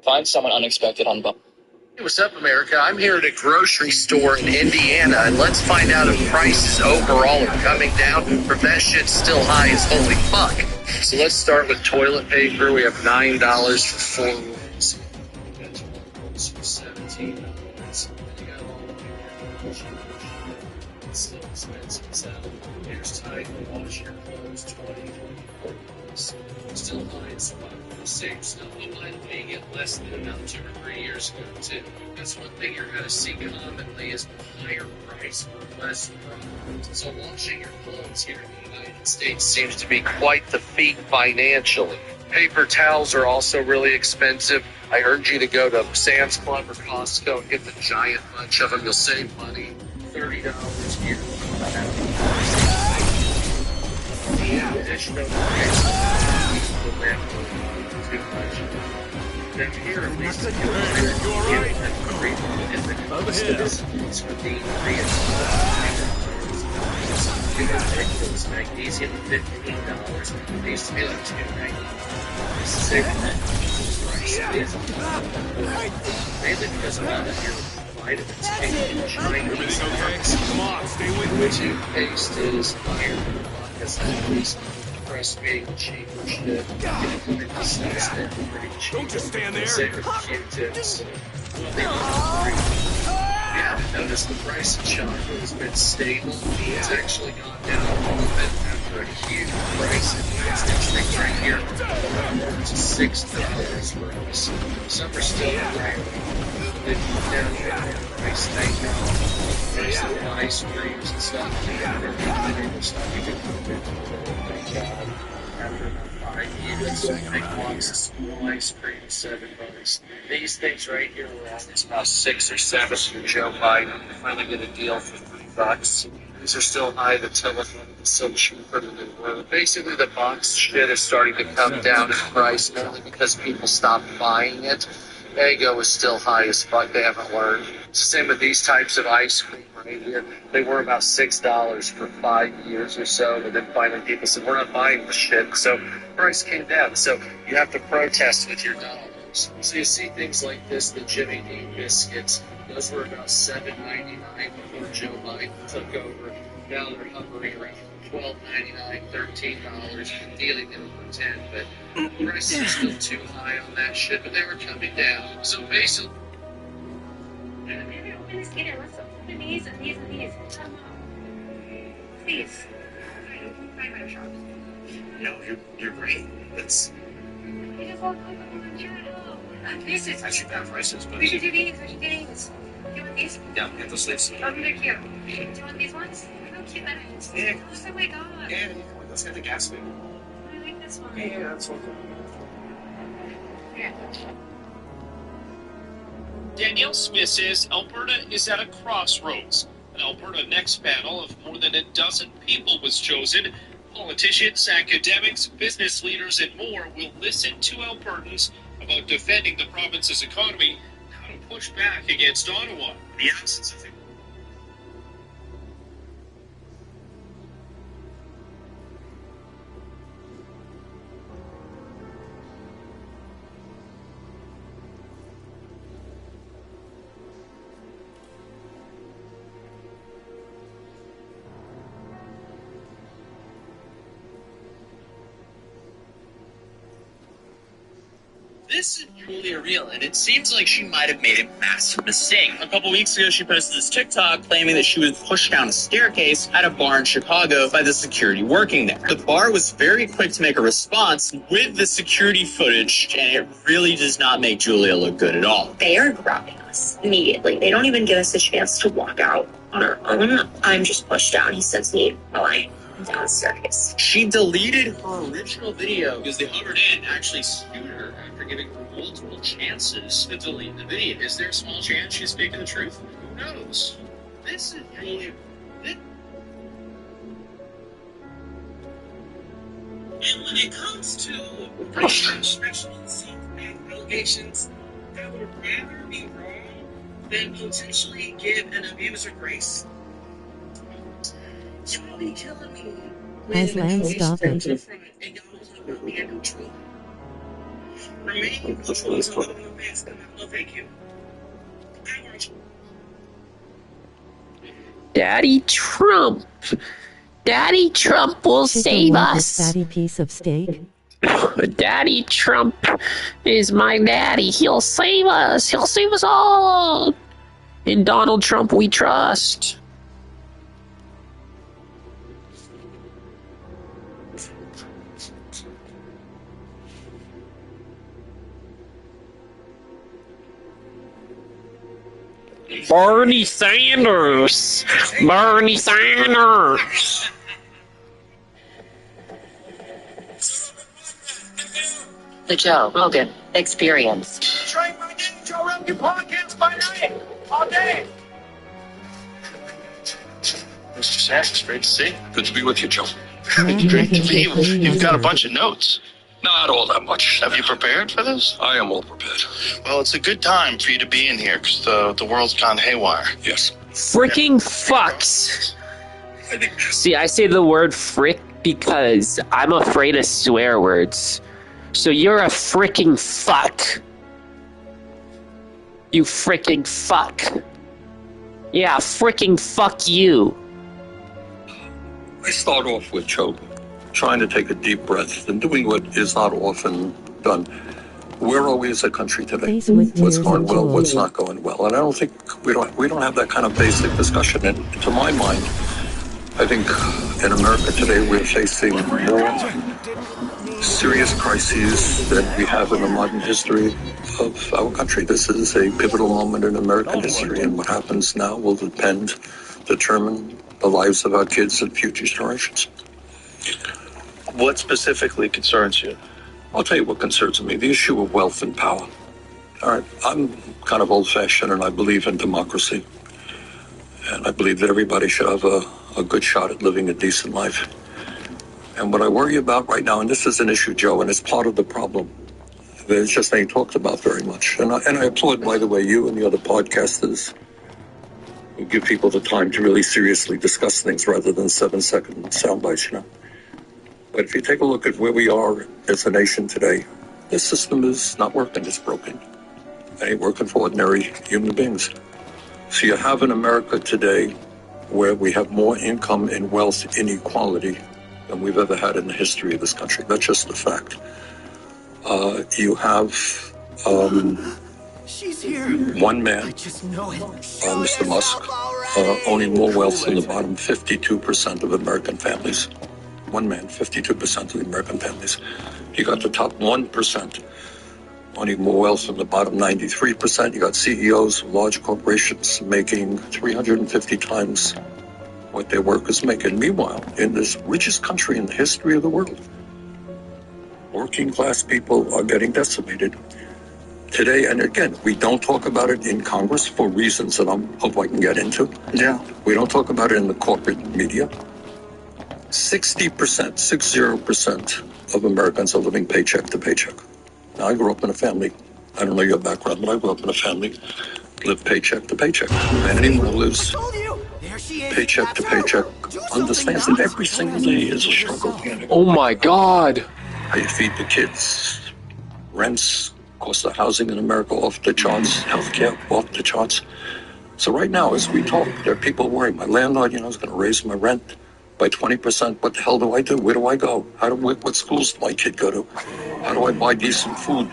Speaker 11: Find someone unexpected on bump. what's up, America? I'm here at a grocery store in Indiana, and let's find out if prices overall are coming down or if that shit's still high as holy fuck. So let's start with toilet paper. We have $9 for 4 rolls. That's 1 rolls for $17. You got all the it's still expensive. So here's Tide to wash your clothes, 20, 24 bucks. Still high as fuck. Same stuff. You might pay it less than about 2 or 3 years ago too. That's one thing you're going to see commonly is higher price for less product. So washing your clothes here in the United States seems to be quite the feat financially. Paper towels are also really expensive. I urge you to go to Sam's Club or Costco and get the giant bunch of them. You'll save money. $30 here. Yeah, additional too much. Down here, at least, you alright? It's for being ridiculous. Magnesium, $15. They used to be like $2.90. Mainly because a lot of your vitamins came in China.
Speaker 2: Everything okay? Come on, stay with me.
Speaker 11: Toothpaste is higher because at least breastfeeding cheap shit.
Speaker 2: Don't just stand there.
Speaker 11: Q-tips. Yeah, notice the price of chocolate has been stable. It's actually gone down a little bit after a huge price increase. These things right here, it's $6 for us. Some are still around. They come down here in price. Thank God. Price of ice creams and stuff. They're starting to thank God. After about 5 years, big box of school ice cream, $7. These things right here were always about 6 or 7 for Joe Biden. Finally get a deal for $3. These are still high. The telephone is still cheaper than they were. Basically, the box shit is starting to come down in price, mainly because people stopped buying it. Eggo is still high as fuck. They haven't learned. It's the same with these types of ice cream right here. They were about $6 for 5 years or so, but then finally people said, we're not buying this shit. So price came down. So you have to protest with your dollars. So you see things like this, the Jimmy Dean biscuits. Those were about $7.99 before Joe Biden took over. Now they're hovering around $12.99, $13, dealing them for $10. But prices are still too high on that shit, but they were coming down. So basically,
Speaker 12: maybe open this here. Let's open these and these and these. Please. Find better shops.
Speaker 11: no, you're great. That's
Speaker 12: We just walk over the channel. This is.
Speaker 11: actually bad prices, but
Speaker 12: We should do these. We should do these. Do you want these?
Speaker 11: yeah, get those sleeves.
Speaker 12: They're cute. Do you want these ones? How cute that is.
Speaker 11: Yeah.
Speaker 12: Oh my god.
Speaker 11: Yeah, let's get the gas food.
Speaker 12: I like this one.
Speaker 11: Yeah, that's what.
Speaker 12: Yeah.
Speaker 13: Danielle Smith says Alberta is at a crossroads. An Alberta Next panel of more than a dozen people was chosen. Politicians, academics, business leaders, and more will listen to Albertans about defending the province's economy and how to push back against Ottawa.
Speaker 11: The absence of
Speaker 14: This is Julia Real, and it seems like she might have made a massive mistake. A couple weeks ago, she posted this TikTok claiming that she was pushed down a staircase at a bar in Chicago by the security working there. The bar was very quick to make a response with the security footage, and it really does not make Julia look good at all.
Speaker 15: They are grabbing us immediately. They don't even give us a chance to walk out on our own. I'm just pushed down. He sends me flying down the staircase.
Speaker 14: She deleted her original video because they hovered in, actually sued her after giving her multiple chances to delete the video. Is there a small chance she's speaking the truth? Who knows? This is Julia. And when it comes to racial specialties and allegations, I would rather be wrong than potentially give an abuser grace. Y'all be killing me.
Speaker 16: Aslan, stop it.
Speaker 14: And y'all don't have me in control. For me, control is a little more fast than that. No, thank you.
Speaker 17: Daddy Trump. Daddy Trump will save
Speaker 16: Chicken
Speaker 17: us.
Speaker 16: fatty piece of steak.
Speaker 17: Daddy Trump is my daddy. He'll save us. He'll save us all. In Donald Trump we trust. Bernie Sanders. Bernie Sanders.
Speaker 18: The Joe Rogan Experience.
Speaker 10: Trying my game, Joe Rogan podcast by night, all day.
Speaker 19: Mr. Sanders, great to see you.
Speaker 20: Good to be with you, Joe.
Speaker 19: Great to be with you. You've got a bunch of notes.
Speaker 20: Not all that much.
Speaker 19: Have you prepared for this?
Speaker 20: I am all prepared.
Speaker 19: Well, it's a good time for you to be in here because the world's gone haywire.
Speaker 20: Yes.
Speaker 17: Freaking fucks. See, I say the word frick because I'm afraid of swear words. So you're a freaking fuck. You freaking fuck. Yeah, freaking fuck you.
Speaker 20: I start off with Joe trying to take a deep breath and doing what is not often done. Where are we as a country today? What's going well? What's not going well? And I don't think we don't have that kind of basic discussion. And to my mind, I think in America today we're facing more serious crises than we have in the modern history of our country. This is a pivotal moment in American history, and what happens now will determine the lives of our kids and future generations.
Speaker 19: What specifically concerns you?
Speaker 20: I'll tell you what concerns me, the issue of wealth and power. All right, I'm kind of old-fashioned, and I believe in democracy. And I believe that everybody should have a good shot at living a decent life. And what I worry about right now, and this is an issue, Joe, and it's part of the problem, it's just ain't talked about very much. And I applaud, by the way, you and the other podcasters who give people the time to really seriously discuss things rather than 7-second sound bites, you know. But if you take a look at where we are as a nation today, this system is not working, it's broken. It ain't working for ordinary human beings. So you have in America today where we have more income and wealth inequality than we've ever had in the history of this country. That's just a fact. You have
Speaker 3: She's here.
Speaker 20: one man,
Speaker 3: I just know it.
Speaker 20: Mr. Musk, owning more wealth than the bottom 52% of American families. One man, 52% of the American families. You got the top 1% owning more wealth than the bottom 93%. You got CEOs of large corporations making 350 times what their workers make. And meanwhile, in this richest country in the history of the world, working class people are getting decimated. Today, and again, we don't talk about it in Congress for reasons that I hope I can get into.
Speaker 19: Yeah.
Speaker 20: We don't talk about it in the corporate media. 60% of Americans are living paycheck to paycheck. Now, I grew up in a family, I don't know your background, but I grew up in a family, lived paycheck to paycheck. And anyone who lives paycheck to paycheck understands that every single day is a struggle.
Speaker 1: Oh my God.
Speaker 20: How you feed the kids, rents, cost of housing in America off the charts, healthcare off the charts. So right now, as we talk, there are people worrying. My landlord, is going to raise my rent by 20%. What the hell do I do? Where do I go? What schools do my kid go to? How do I buy decent food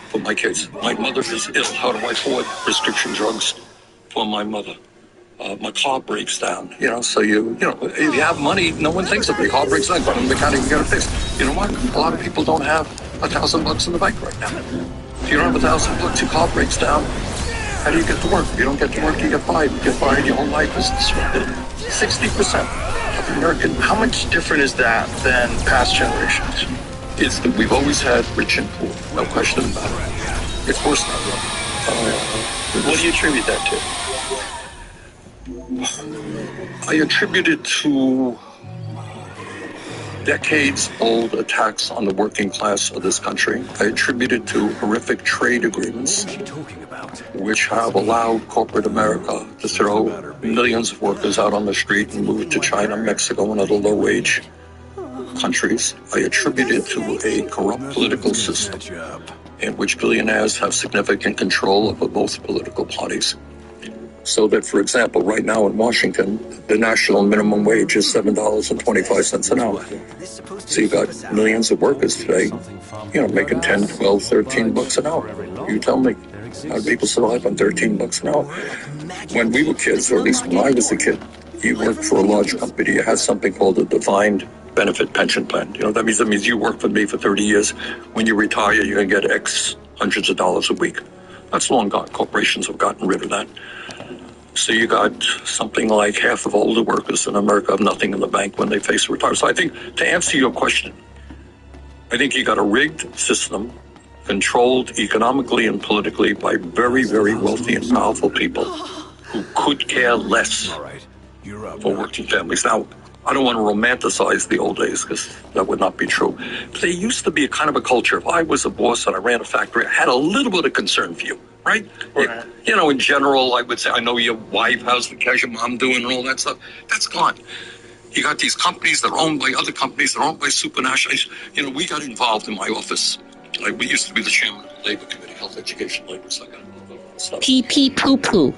Speaker 20: for my kids? My mother is ill. How do I afford prescription drugs for my mother? My car breaks down. So if you have money, no one thinks of it. Your car breaks down, go to the mechanic and get it fixed. You know what? A lot of people don't have $1,000 in the bank right now. If you don't have $1,000, your car breaks down. How do you get to work? If you don't get to work, you get fired. You get fired, your whole life is disrupted. 60% of American.
Speaker 19: How much different is that than past generations?
Speaker 20: It's that we've always had rich and poor, no question about it. It's worse now.
Speaker 19: What do you attribute that to?
Speaker 20: I attribute it to decades-old attacks on the working class of this country. I attribute it to horrific trade agreements, which have allowed corporate America to throw millions of workers out on the street and move to China, Mexico, and other low-wage countries. I attribute it to a corrupt political system in which billionaires have significant control over both political parties. So that, for example, right now in Washington, the national minimum wage is $7.25 an hour. So you got millions of workers today, making 10, 12, 13 bucks an hour. You tell me, how do people survive on 13 bucks an hour? When we were kids, or at least when I was a kid, you worked for a large company. You had something called a defined benefit pension plan. That means you work for me for 30 years. When you retire, you're going to get X hundreds of dollars a week. That's long gone. Corporations have gotten rid of that. So you got something like half of all the workers in America have nothing in the bank when they face retirement. So I think, to answer your question, I think you got a rigged system controlled economically and politically by very, very wealthy and powerful people who could care less for working families. Now, I don't want to romanticize the old days because that would not be true. But there used to be a kind of a culture. If I was a boss and I ran a factory, I had a little bit of concern for you, right? In general, I would say, I know your wife, how's your mom doing and all that stuff. That's gone. You got these companies that are owned by other companies that are owned by supranationals. We got involved in my office. We used to be the chairman of the Labor Committee, Health, Education, Labor, so I got involved in all that stuff.
Speaker 17: Pee pee poo poo.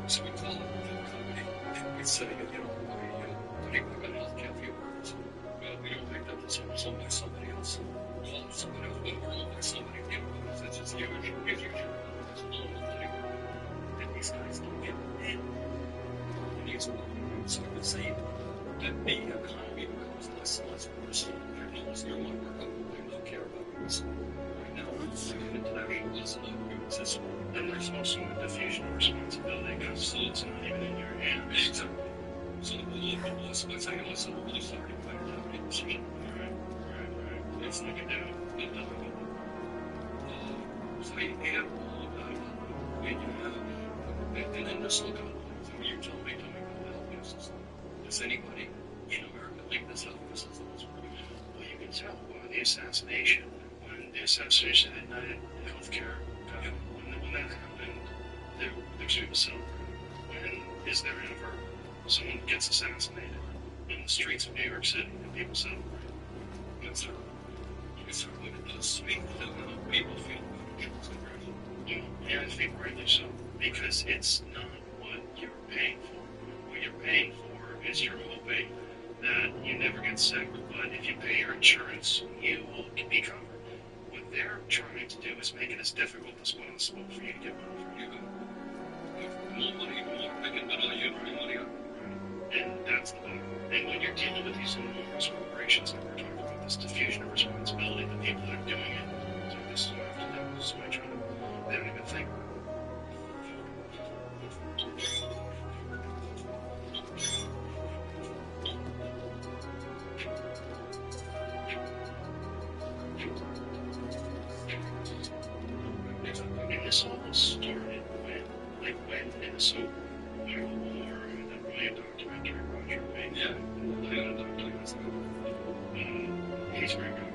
Speaker 20: So we call it the company, and we say, we're going to health care for your workers. Well, we don't think that it's owned by somebody else. Call somebody else, well, we're owned by somebody, it's just huge. And these guys don't get it. And these workers, so I would say that the economy becomes less and less personal. You're almost near my work, I don't care about this. Right now, international laws allow you to exist.
Speaker 13: And there's also a diffusion of responsibility because it's not even in your hands.
Speaker 20: Exactly. So the local boss might say, listen, we're really sorry to make a decision.
Speaker 13: Right. It's like a down.
Speaker 20: So you have all of that. And you have, and then just look at what you tell me about the healthcare system. Does anybody in America think this healthcare system is working?
Speaker 13: Well, you can tell by the assassination. When the assassination of United Healthcare, when that happened, there's people celebrating. When is there ever someone gets assassinated in the streets of New York City and people celebrate?
Speaker 20: It's when it does speak to how people feel about insurance coverage.
Speaker 13: And I think rightly so, because it's not what you're paying for. What you're paying for is you're hoping that you never get sick, but if you pay your insurance, you will be covered. What they're trying to do is make it as difficult as possible for you to get money from you.
Speaker 20: More money, more opinion, but you bring money up.
Speaker 13: And that's the bottom. And when you're dealing with these enormous corporations, like we're talking about this diffusion of responsibility, the people that are doing it, so this is what I have to do, this is my job. They don't even think about it. And this all started when Minnesota, Michael Moore, and that brilliant documentary, Roger Payne.
Speaker 20: Yeah,
Speaker 13: he's very good.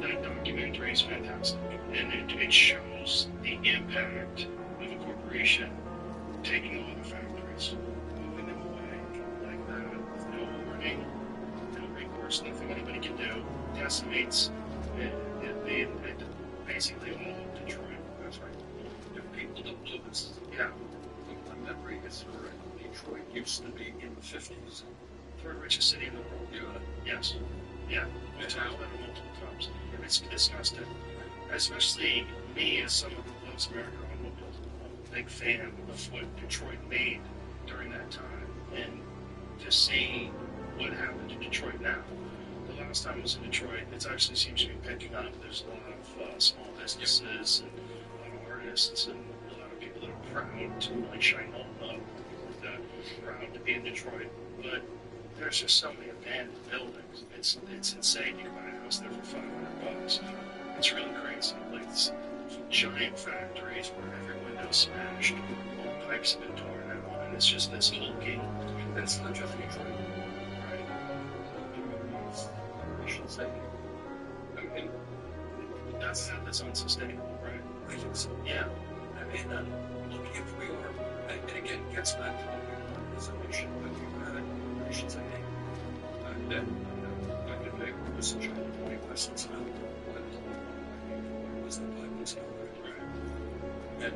Speaker 13: That documentary is fantastic. And it shows the impact of a corporation taking over the factories, moving them away like that with no warning, no recourse, nothing anybody can do, decimates basically all of Detroit. That's right.
Speaker 20: If people don't know this,
Speaker 13: Yeah.
Speaker 20: my memory is correct. Detroit used to be in the 50s.
Speaker 13: Third richest city in the world. Yes. Yeah. We've talked about it multiple times. It's disgusting. Especially me as someone who loves American automobiles. I'm a big fan of what Detroit made during that time. And to see what happened to Detroit now. The last time I was in Detroit, it actually seems to be picking up. There's a lot of small businesses and a lot of artists and a lot of people that are proud to shine on that proud to be in Detroit. But there's just so many abandoned buildings. It's insane. You can buy a house there for $500. It's really crazy. Like giant factories where every window's smashed, all pipes have been torn out, and it's just this hulking.
Speaker 20: That's not just Detroit.
Speaker 13: Right.
Speaker 20: I should say. I mean,
Speaker 13: that's unsustainable, right?
Speaker 20: I think so.
Speaker 13: Yeah.
Speaker 20: I mean, look, if we are, and again, it gets back to what we want as a nation, but you had nations, I think, that I could make was a child 25 cents an hour. What was the 5 months ago? And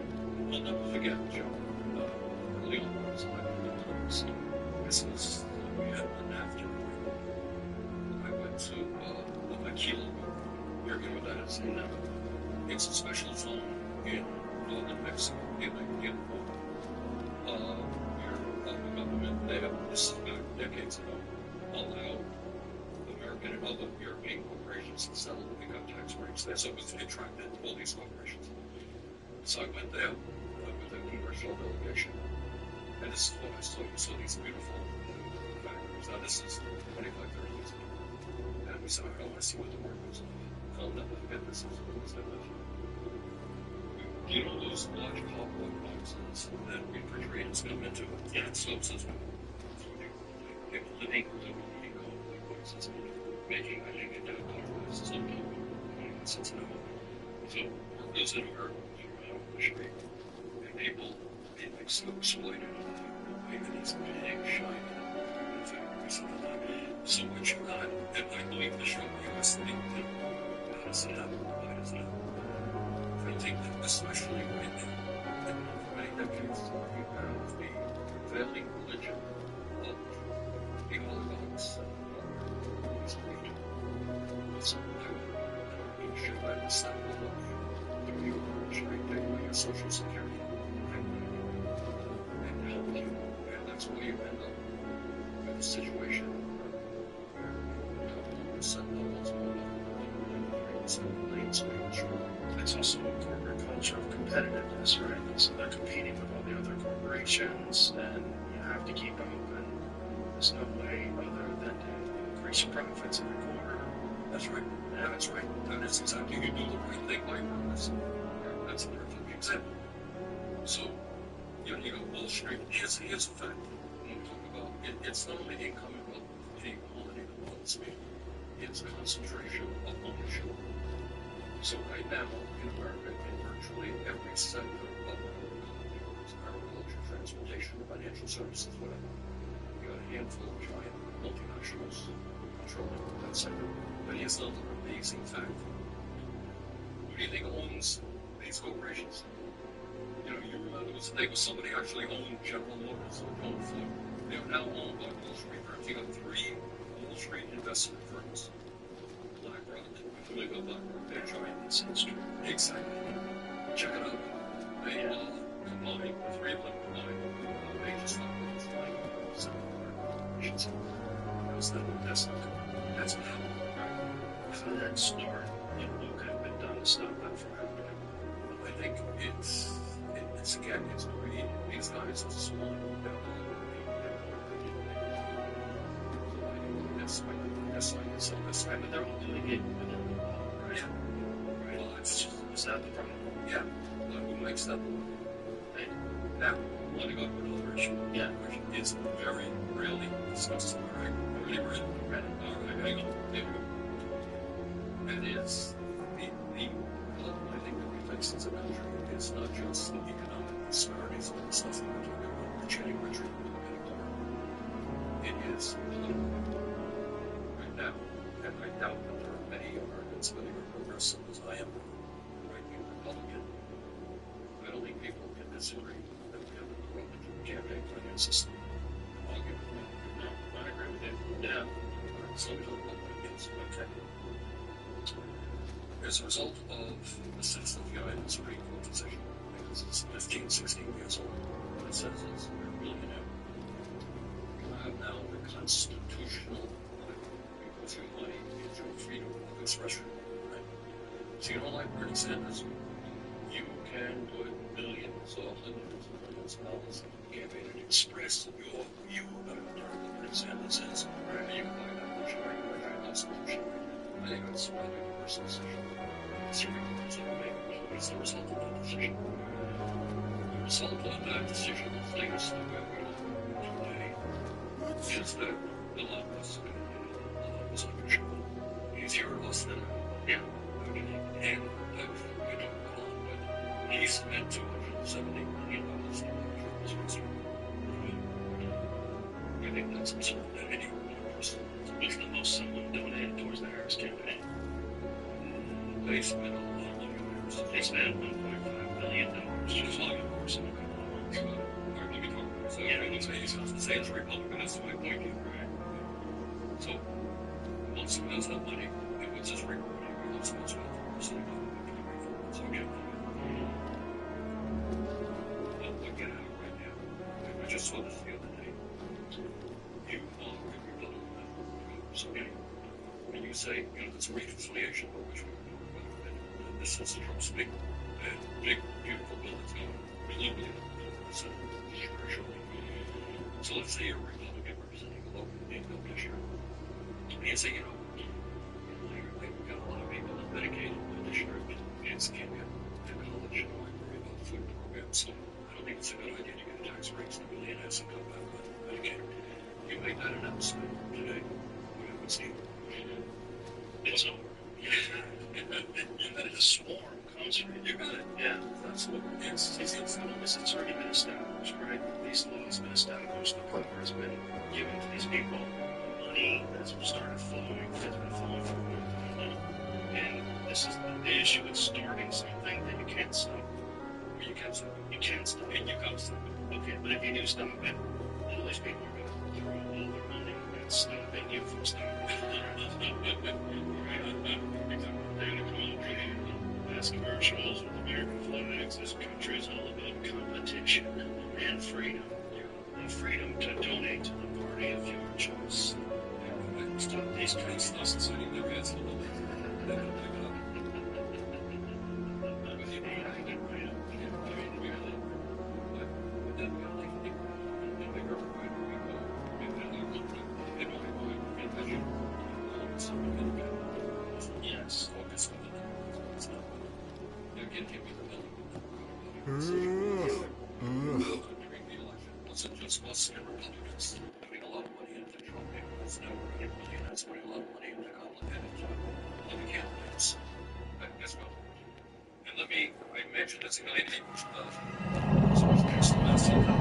Speaker 20: I'll never forget, Joe, early on when I was elected to Congress, this was, we had an after. I went to Aquila. You know what that is? No. It's a special zone in northern Mexico, where the government, they have, this is back decades ago, allowed American and other European corporations to settle income tax rates there, so it attracted all these corporations. So I went there with a congressional delegation, and this is what I saw. You saw these beautiful factories. Now this is 25, 30 years ago. And we said, I want to see what the work was like. I'll never forget this. You know those large cardboard boxes that refrigerators come into? Yeah, slopes as well. They were living in cardboard boxes, making, I think, it down cardboards, some cardboard cents an hour. So workers that were around the street, and people being like so exploited, making these big, shiny factories and all that. So much of that, and I believe the show U.S. thing, how does it happen? Why does it happen? I think that especially right now, and for many decades, you have the prevailing religion of the oligarchs and these people. So you should understand the law. You should be taking your social security and help you. And that's why you end up with a situation where some levels more
Speaker 11: it's also a corporate culture of competitiveness, right? So they're competing with all the other corporations, and you have to keep up, and there's no way other than to increase your profits every quarter.
Speaker 20: That's right. Yeah, that's right. That is exactly, you do the right thing by your workers. That's a perfect example. So, you know, Wall Street, here's a fact. When we talk about it's not only income inequality that bothers me, it's concentration of ownership. So right now, in America, in virtually every sector of our economy, agriculture, transportation, financial services, whatever, you got a handful of giant multinationals controlling that sector. But here's another amazing fact. Who do you think owns these corporations? You know, you remember there was somebody actually owned General Motors or General Ford. They are now owned by Wall Street firms. You got 3 Wall Street investment firms. BlackRock, they're giant in State Street. Exactly. Check it out. They combined, the 3 of them combined, they just stock markets like 7 corporations. That's not good. That's not how
Speaker 11: So that start, what could have been done to stop that from happening?
Speaker 20: I think it's again, it's greed. These guys are small. This way, but they're all doing it within the law, right? Yeah. Right. Well, it's just, is that the problem? Yeah. But who makes that law? Right. Now, want to go to another issue? Yeah. Which is very rarely discussed. All right. Really rarely. Right. All right. Hang on. There we go. And it's the problem I think that we face as a country is not just the economic disparities and the stuff that we're talking about, the chain retreat anymore. It is political. Right now, and I doubt that there are many Americans, whether you're progressive as I am, right-wing Republican, I don't think people can disagree that we have a corrupt campaign finance system. Argue with me. No, I agree with you. Yeah. So we don't know what it is. Okay. As a result of the Citizens United Supreme Court decision, because it's 15, 16 years old, what it says is we're really now. You have now the constitutional right to put your money into freedom of expression. Right? So you don't like Bernie Sanders, you can put millions or hundreds of millions of dollars into the campaign and express your view about what Bernie Sanders is. Right? You can buy that much right by the Constitution. I think that's probably the worst decision. Supreme Court's ever made. What's the result of that decision? The result of that decision, latest that we're today, is that the law was unreachable. Easier loss than yeah. And we don't call it, but he spent $270 million to control his restaurant. I think that's absurd that any one person. What's the most someone donated towards the Harris campaign? They spent a lot of money on Harris. They spent $1.5 billion.
Speaker 6: She's like, of course, I'm going to let me talk. So, the States Republican, that's my point here, right? So, once he has that money, it was his recording, he loves much of the person. So, again, I'll get out right now. I just saw this the other day. You are so anyway, when you say, there's a reconciliation, which this is a Trump's big, beautiful bill that's going to be legally so let's say you're a Republican representing a local commissioner. And you say, we've got a lot of people that dedicated to district kids can't get to college and worry about food programs. So I don't think it's a good idea to get a tax raise that really has to come back. But again, you make that announcement today. We haven't seen it. It's over. And then the swarm comes from it. You got it. Yeah, that's what it is. It's already been established, right? These laws have been established. The power has been given to these people. Money that's started flowing. It's been flowing for a long time. And this is the issue with starting something that you can't stop. You can't stop it. You can't stop it. And you can't stop it. Okay, but if you do stop it, all these people are going to throw all their money at stopping you from stopping it. They're going to come out with mass commercials with American flags. This country is all about competition and freedom. And freedom to donate to the party of your choice. Stop these kinds of things. Their heads a little bit. Yes, focus on the it's not they're getting hit with the building. Wasn't just us and Republicans putting a lot of money into Trump. It was no Republicans putting a lot of money into complicated candidates. But guess what? And I mentioned this a million times. So it's next to that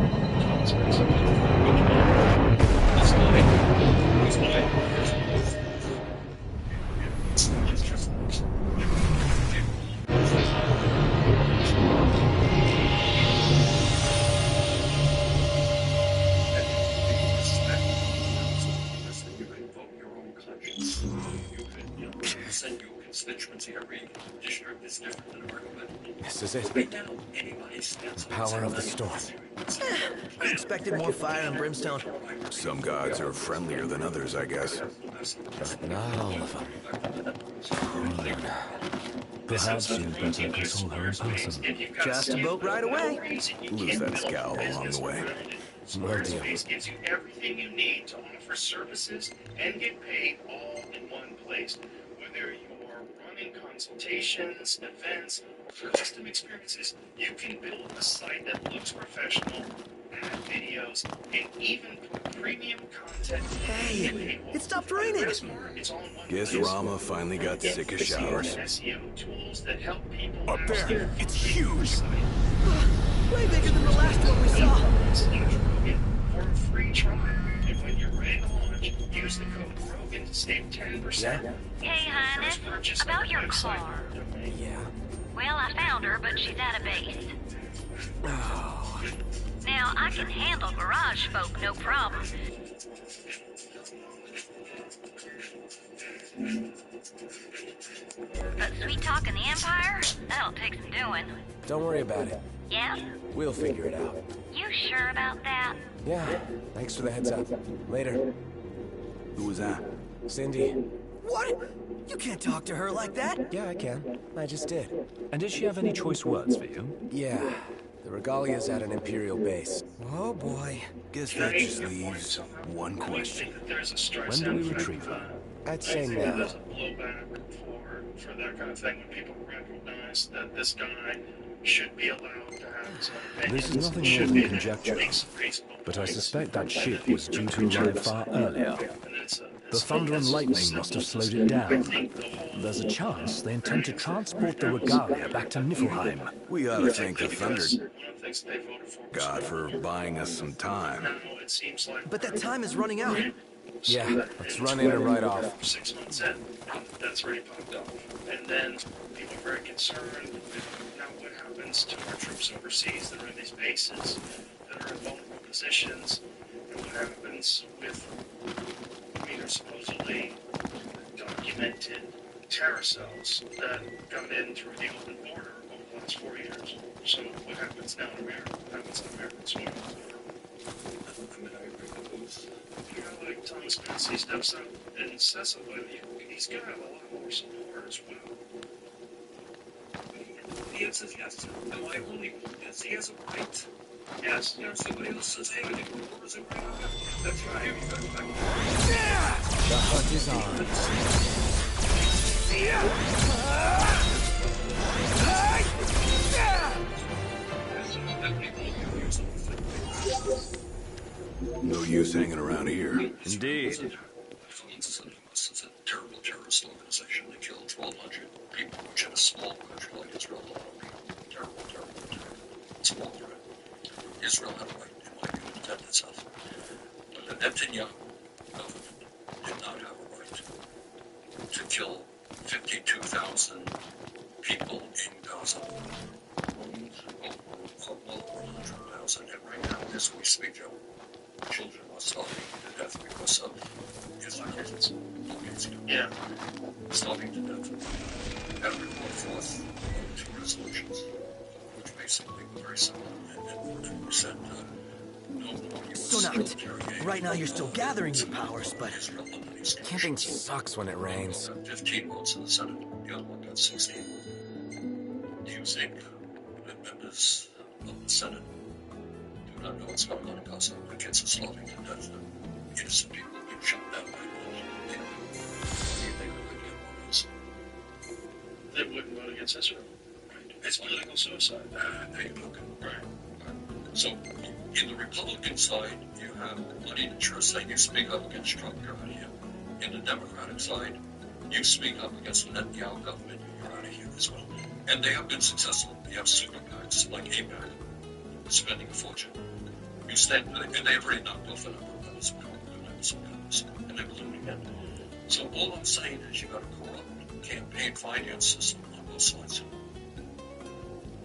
Speaker 6: Send your constituency every district is different than our government.
Speaker 2: This is it.
Speaker 6: Right now, anybody stands
Speaker 2: The power of the storm.
Speaker 3: I expected more fire and brimstone.
Speaker 4: Some gods are friendlier than others, I guess.
Speaker 2: Not all of them. Perhaps you'd better console her in person.
Speaker 3: Just a boat ride away.
Speaker 4: Lose that scowl along the way.
Speaker 10: Squarespace gives you everything you need to offer services and get paid all in one place. Whether you're running consultations, events, or custom experiences, you can build a site that looks professional, add videos, and even put premium content.
Speaker 3: Hey, it stopped raining.
Speaker 10: It's all in one
Speaker 4: Guess
Speaker 10: place.
Speaker 4: Rama finally got sick of showers.
Speaker 10: SEO tools that help people
Speaker 4: Up there, it's huge.
Speaker 3: Way bigger than the last one we saw.
Speaker 10: For a free trial. And when you're ready to launch, use the code Rogan to save 10%.
Speaker 12: Hey, Highness, about your car.
Speaker 2: Yeah.
Speaker 12: Well, I found her, but she's out of base.
Speaker 2: Oh.
Speaker 12: Now, I can handle garage folk, no problem. But sweet talking the Empire? That'll take some doing.
Speaker 2: Don't worry about it.
Speaker 12: Yeah?
Speaker 2: We'll figure it out.
Speaker 12: You sure about that?
Speaker 2: Yeah. Thanks for the heads up. Later.
Speaker 4: Who was that?
Speaker 2: Cindy.
Speaker 3: What? You can't talk to her like that.
Speaker 2: Yeah, I can. I just did.
Speaker 13: And does she have any choice words for you?
Speaker 2: Yeah. The regalia's at an Imperial base.
Speaker 3: Oh boy.
Speaker 4: Guess that just leaves one question.
Speaker 13: When do we retrieve her?
Speaker 2: I'd say
Speaker 10: I think
Speaker 2: now.
Speaker 10: there's a blowback for that kind of thing when people recognize that this guy should be allowed to have his own opinions.
Speaker 13: This is nothing
Speaker 10: Should
Speaker 13: more
Speaker 10: be
Speaker 13: than conjecture,
Speaker 10: reasonable.
Speaker 13: but I suspect that ship was due to arrive far earlier. The thunder and lightning must have slowed it down. There's a chance they intend to transport the regalia back to Niflheim.
Speaker 4: We ought to thank the Thunder God for buying us some time.
Speaker 3: But that time is running out.
Speaker 2: Yeah,
Speaker 11: that
Speaker 2: let's
Speaker 11: in
Speaker 2: run in and
Speaker 11: 20
Speaker 2: right off.
Speaker 11: 6 months in, that's already popped off. And then people are very concerned with now what happens to our troops overseas that are in these bases, that are in vulnerable positions, and what happens with, I mean, there's supposedly documented terror cells that got in through the open border over the last 4 years. So what happens now in America? What happens in American soil?
Speaker 20: I mean, I agree with those.
Speaker 11: You know, like Thomas Massey steps up and says something, he's got a lot more support as well.
Speaker 20: The answer is yes. Am I only yes, he has a right?
Speaker 11: Yes.
Speaker 20: You know, somebody else says, hey, I think the war is a right on that. That's right.
Speaker 2: The hunt is on.
Speaker 4: No use hanging around here.
Speaker 2: Indeed.
Speaker 20: It's a terrible terrorist organization. They killed 1,200 people, which in a small country like Israel, a lot of people. Terrible, terrible, terrible. Small threat. Israel had a right, in my view, to defend itself. But the Netanyahu government did not have a right to kill 52,000 people in Gaza. Well over 100,000. And right now, as we speak, Joe, children are starving to death because of Israel's blockades.
Speaker 11: Yeah.
Speaker 20: Starving to death. And we brought forth 2 resolutions, which basically were very similar. And we said, no more US
Speaker 3: So now,
Speaker 20: military aid.
Speaker 3: right now you're still gathering your powers, but
Speaker 2: Camping sucks when it rains.
Speaker 20: 15 votes in the Senate. The other one got 16. Do you think that members of the Senate do not know what's going on in Gaza? The kids are starving to death. Innocent people are being shot down by bullets. Do you think they would get one of those?
Speaker 11: They wouldn't vote against Israel. Right. It's political suicide.
Speaker 20: There you go. Right. So, in the Republican side, you have bloody interests saying you speak up against Trump, you're out of here. In the Democratic side, you speak up against the Netanyahu government, you're out of here as well. And they have been successful. You have super PACs like APAC, spending a fortune. You stand, and they've already knocked off a number of members of Congress, and they're ballooning in. So all I'm saying is you got a corrupt campaign finance system on both sides,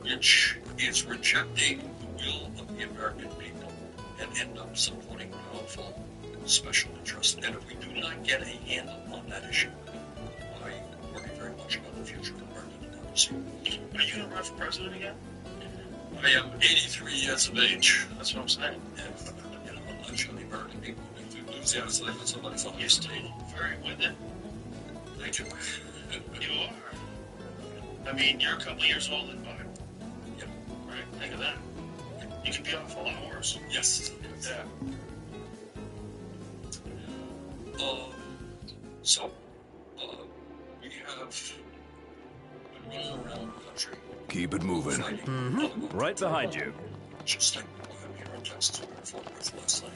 Speaker 20: which is rejecting the will of the American people and end up supporting powerful special interests. And if we do not get a handle on that issue, I worry very much about the future of American democracy.
Speaker 11: Are you going to run for president again?
Speaker 20: I am 83 years of age.
Speaker 11: That's what I'm saying.
Speaker 20: And, you know, I'm not sure the American people will be enthusiastic when somebody's on
Speaker 11: You're still very with it.
Speaker 20: Thank you.
Speaker 11: You are. I mean, you're a couple years older than mine.
Speaker 20: Yeah.
Speaker 11: Right? Think of that. You could be off a lot worse.
Speaker 20: Yes.
Speaker 11: Yeah.
Speaker 20: So, we have been running around the country.
Speaker 4: Keep it moving.
Speaker 2: Right behind you.
Speaker 20: Just like I'm here in Texas, we were in Fort Worth last night.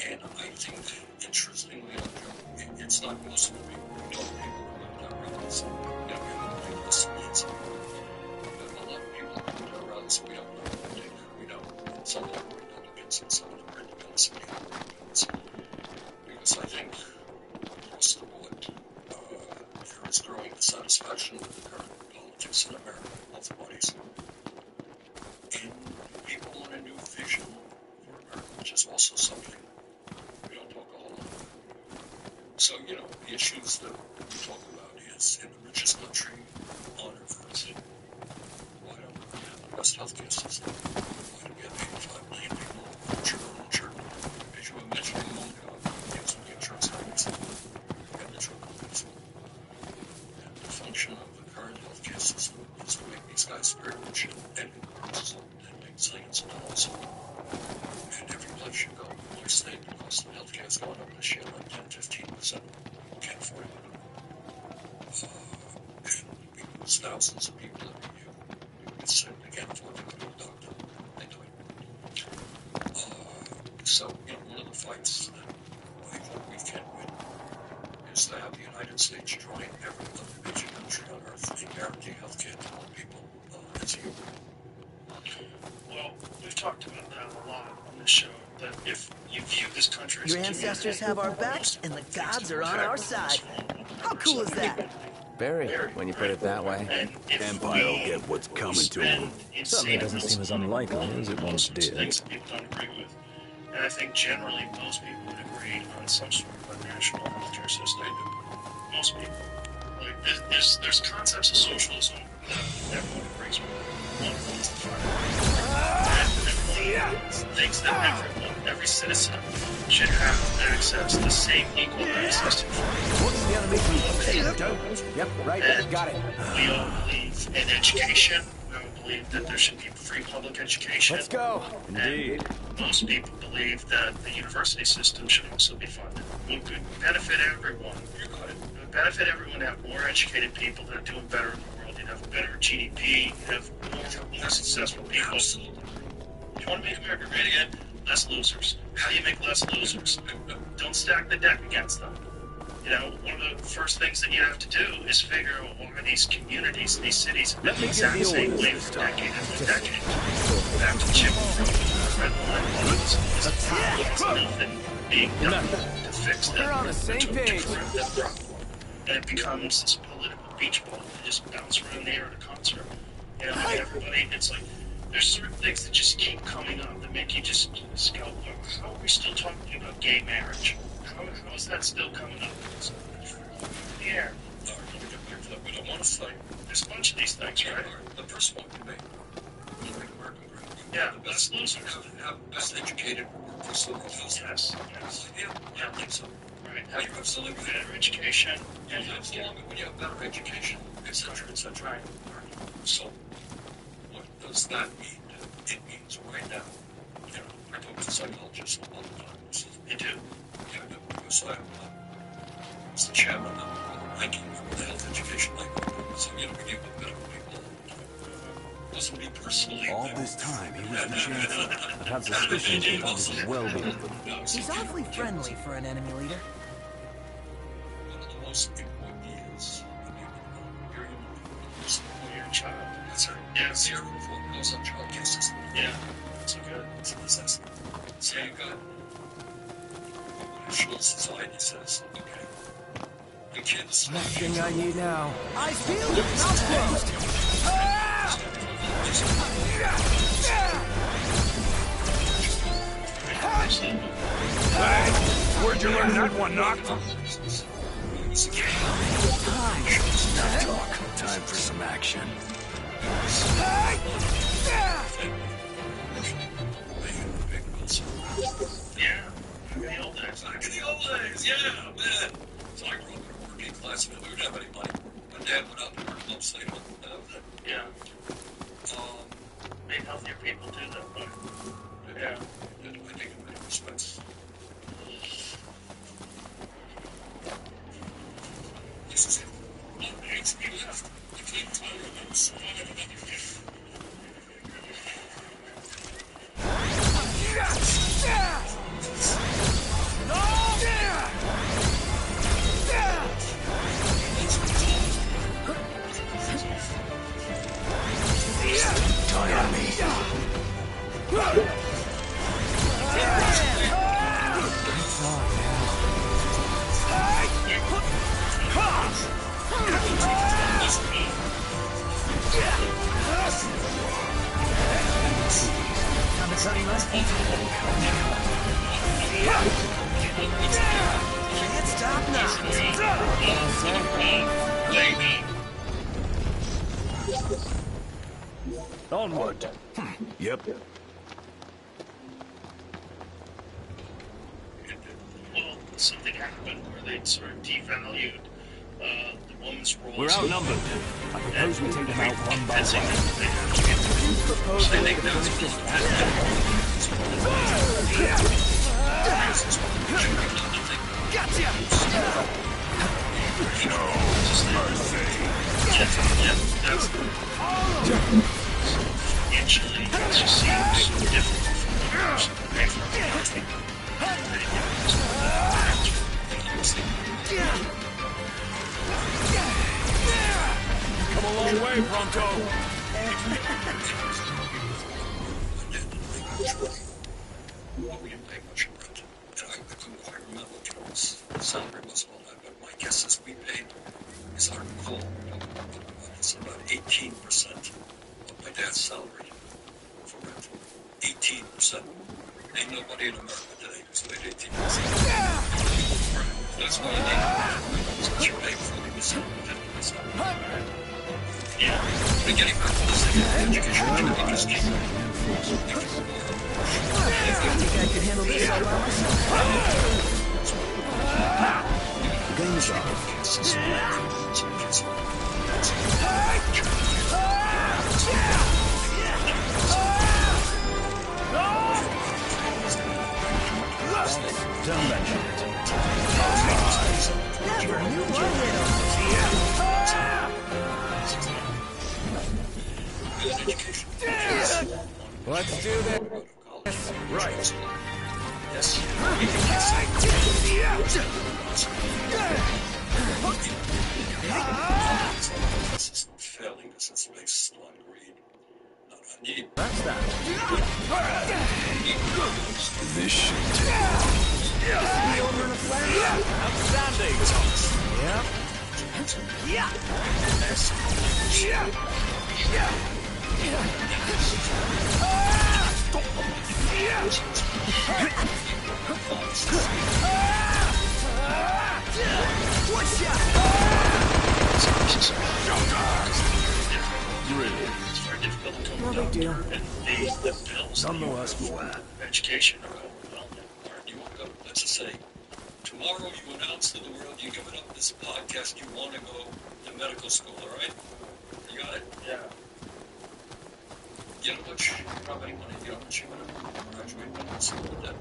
Speaker 20: And I think, interestingly, it's not most of the people who don't people who have their rallies. You know, we don't think this means but a lot of people who have their rallies, we don't know what they do. We know some of them are Republicans and some of them are independents and people are independents. Because I think across the board, there is growing dissatisfaction with the current politics in America, both parties. And people want a new vision for America, which is also something we don't talk a whole lot about. So, you know, the issues that we talk about is in the richest country on earth, why don't we have the best healthcare system? Why do we have 85 million people uninsured? As you were mentioning a moment ago, yes, the insurance companies and the drug companies. And the function of the current healthcare system is to make these guys very rich and encourages them and make zillions of dollars. And every place you go, my state, the cost of healthcare is going up this year like 10-15%. Can't afford it. And we lose thousands of people every year. They certainly can't afford to go to a doctor. They do it. So, you know, one of the fights that I think we can win is to have the United States join every other major country on earth in guaranteeing healthcare to all people as you.
Speaker 11: Well, we've talked about that a lot on this show.
Speaker 4: that if you view this country as
Speaker 3: Your ancestors have our backs, and the gods are on our side. How cool is that?
Speaker 2: Very, when you put it that way.
Speaker 4: Empire will get what's coming to him.
Speaker 2: Certainly doesn't seem as unlikely as it once did.
Speaker 4: Things that people don't agree with. And I think generally most people would agree on some sort of a national healthcare system. Most people. Like, there's concepts of socialism that everyone agrees with. One of them is the fire. Everyone thinks that every citizen should have access, the same equal access to food.
Speaker 2: Yep, right, got it.
Speaker 4: We all believe in education. We all believe that there should be free public education.
Speaker 2: Let's go. Indeed.
Speaker 4: And most people believe that the university system should also be funded. It would benefit everyone. It would benefit everyone to have more educated people that are doing better in the world. You'd have better GDP. You'd have more successful people. Absolutely. You want to make America great again? Less losers. How do you make less losers? Don't stack the deck against them. You know, one of the first things that you have to do is figure out why these communities, these cities, have been the exact same way for decade after decade. Back to Jim from Red Line Lines. There's nothing being done to fix them.
Speaker 2: We're on the same page.
Speaker 4: And it becomes this political beach ball that just bounce around the air at a concert. You know, and everybody, it's like, there's certain things that just keep coming up that make you just go, how are we still talking about gay marriage? How is that still coming up? It's in the air. Let me get back to that. We don't want to fight. There's a bunch of these things, right?
Speaker 20: The first one can make American great.
Speaker 4: Yeah, let's lose it.
Speaker 20: Have best educated workforce in the world.
Speaker 4: Yes.
Speaker 20: Yeah, I think so.
Speaker 4: Right. Have you absolutely better education?
Speaker 20: And when you have better education, etc., etc.
Speaker 4: Right.
Speaker 20: So, what does that mean? It means right now, you know, I talk to psychologists all the time.
Speaker 4: You do?
Speaker 20: Yeah, I do. Because I'm the chairman of the ranking for the health education network. So, you know, we give the better people. Doesn't mean personally.
Speaker 2: All this time, he was enchanted. I've had suspicions he thought this well be.
Speaker 3: He's awfully friendly for an enemy leader.
Speaker 20: One of the most important years
Speaker 4: You're a child.
Speaker 20: That's right.
Speaker 4: Yeah.
Speaker 20: Zero before goes on child care system.
Speaker 4: Yeah. That's good.
Speaker 20: That's so you got national society says, okay, the kids.
Speaker 2: Nothing I need now.
Speaker 3: Eyes peeled, mouth closed.
Speaker 4: Hey,
Speaker 10: where'd you learn that one, Knock?
Speaker 2: Time for some action.
Speaker 4: Yeah. Back in the old days.
Speaker 20: Back in the old days, yeah, man. So I grew up in a working class family. We didn't have any money. My dad went out to work mostly.
Speaker 4: Yeah. Made healthier people do that, but yeah.
Speaker 20: I think in many respects. This is it. It needs to be left. You can't tell me this.
Speaker 2: Tire me.
Speaker 3: Can't stop now.
Speaker 2: Onward.
Speaker 10: Yep.
Speaker 4: Well, something happened where they sort of devalued the woman's role.
Speaker 2: We're outnumbered. I propose we take them out one by one.
Speaker 3: You propose a way to finish this Gotcha!
Speaker 10: No mercy.
Speaker 4: Actually, it just seems difficult for the person to pay for
Speaker 10: Come a long way, Pronto.
Speaker 20: What we can pay was all that, but my guess is we paid, as I recall, it's about 18% of my dad's salary for rent. 18%. Ain't nobody in America today who's paid 18%. That's why you need since you pay 40%, 50%.
Speaker 4: Yeah.
Speaker 20: But getting back to this thing, education, I just keep
Speaker 3: I think I could handle this all by myself.
Speaker 2: Game is off. Tell that shit.
Speaker 3: Never knew I hit him.
Speaker 2: Let's do this. Right.
Speaker 20: Yes. This is failing. This is based on greed. Not on need.
Speaker 2: That's that. This should take. Outstanding. Yep.
Speaker 4: It's very difficult to come
Speaker 3: No big deal.
Speaker 4: and the bills.
Speaker 2: Nonetheless,
Speaker 4: Education.
Speaker 20: You woke up, let's just say, tomorrow you announce to the world you're giving up this podcast, you want to go to medical school, all right? You got it?
Speaker 4: Yeah.
Speaker 20: You know how much, probably money, you know how much you're going to graduate medical school with that?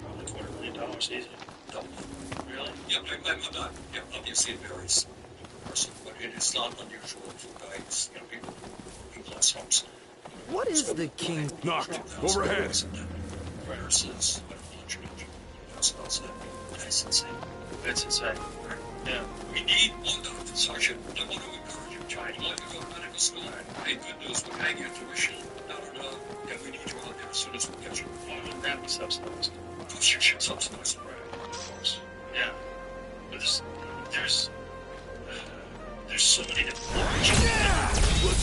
Speaker 4: Probably $250,000 easy.
Speaker 20: Double.
Speaker 4: Really?
Speaker 20: Yeah, I'm not, yeah, obviously it varies per person, but it is not unusual for guys, you know, people in class homes.
Speaker 3: What is the king?
Speaker 2: Knocked. Overhead.
Speaker 20: Versus, I don't know what you're doing. That's insane.
Speaker 4: It's insane. Yeah.
Speaker 20: We need one doctor, Sergeant. I want to encourage you, child. You like to go to medical school. Hey, good news, we're paying your tuition. And we need you out there as soon as we get you.
Speaker 4: Why wouldn't that be subsidized?
Speaker 20: Of course you should subsidize it, right?
Speaker 4: Of course. Yeah. But there's so many different levels.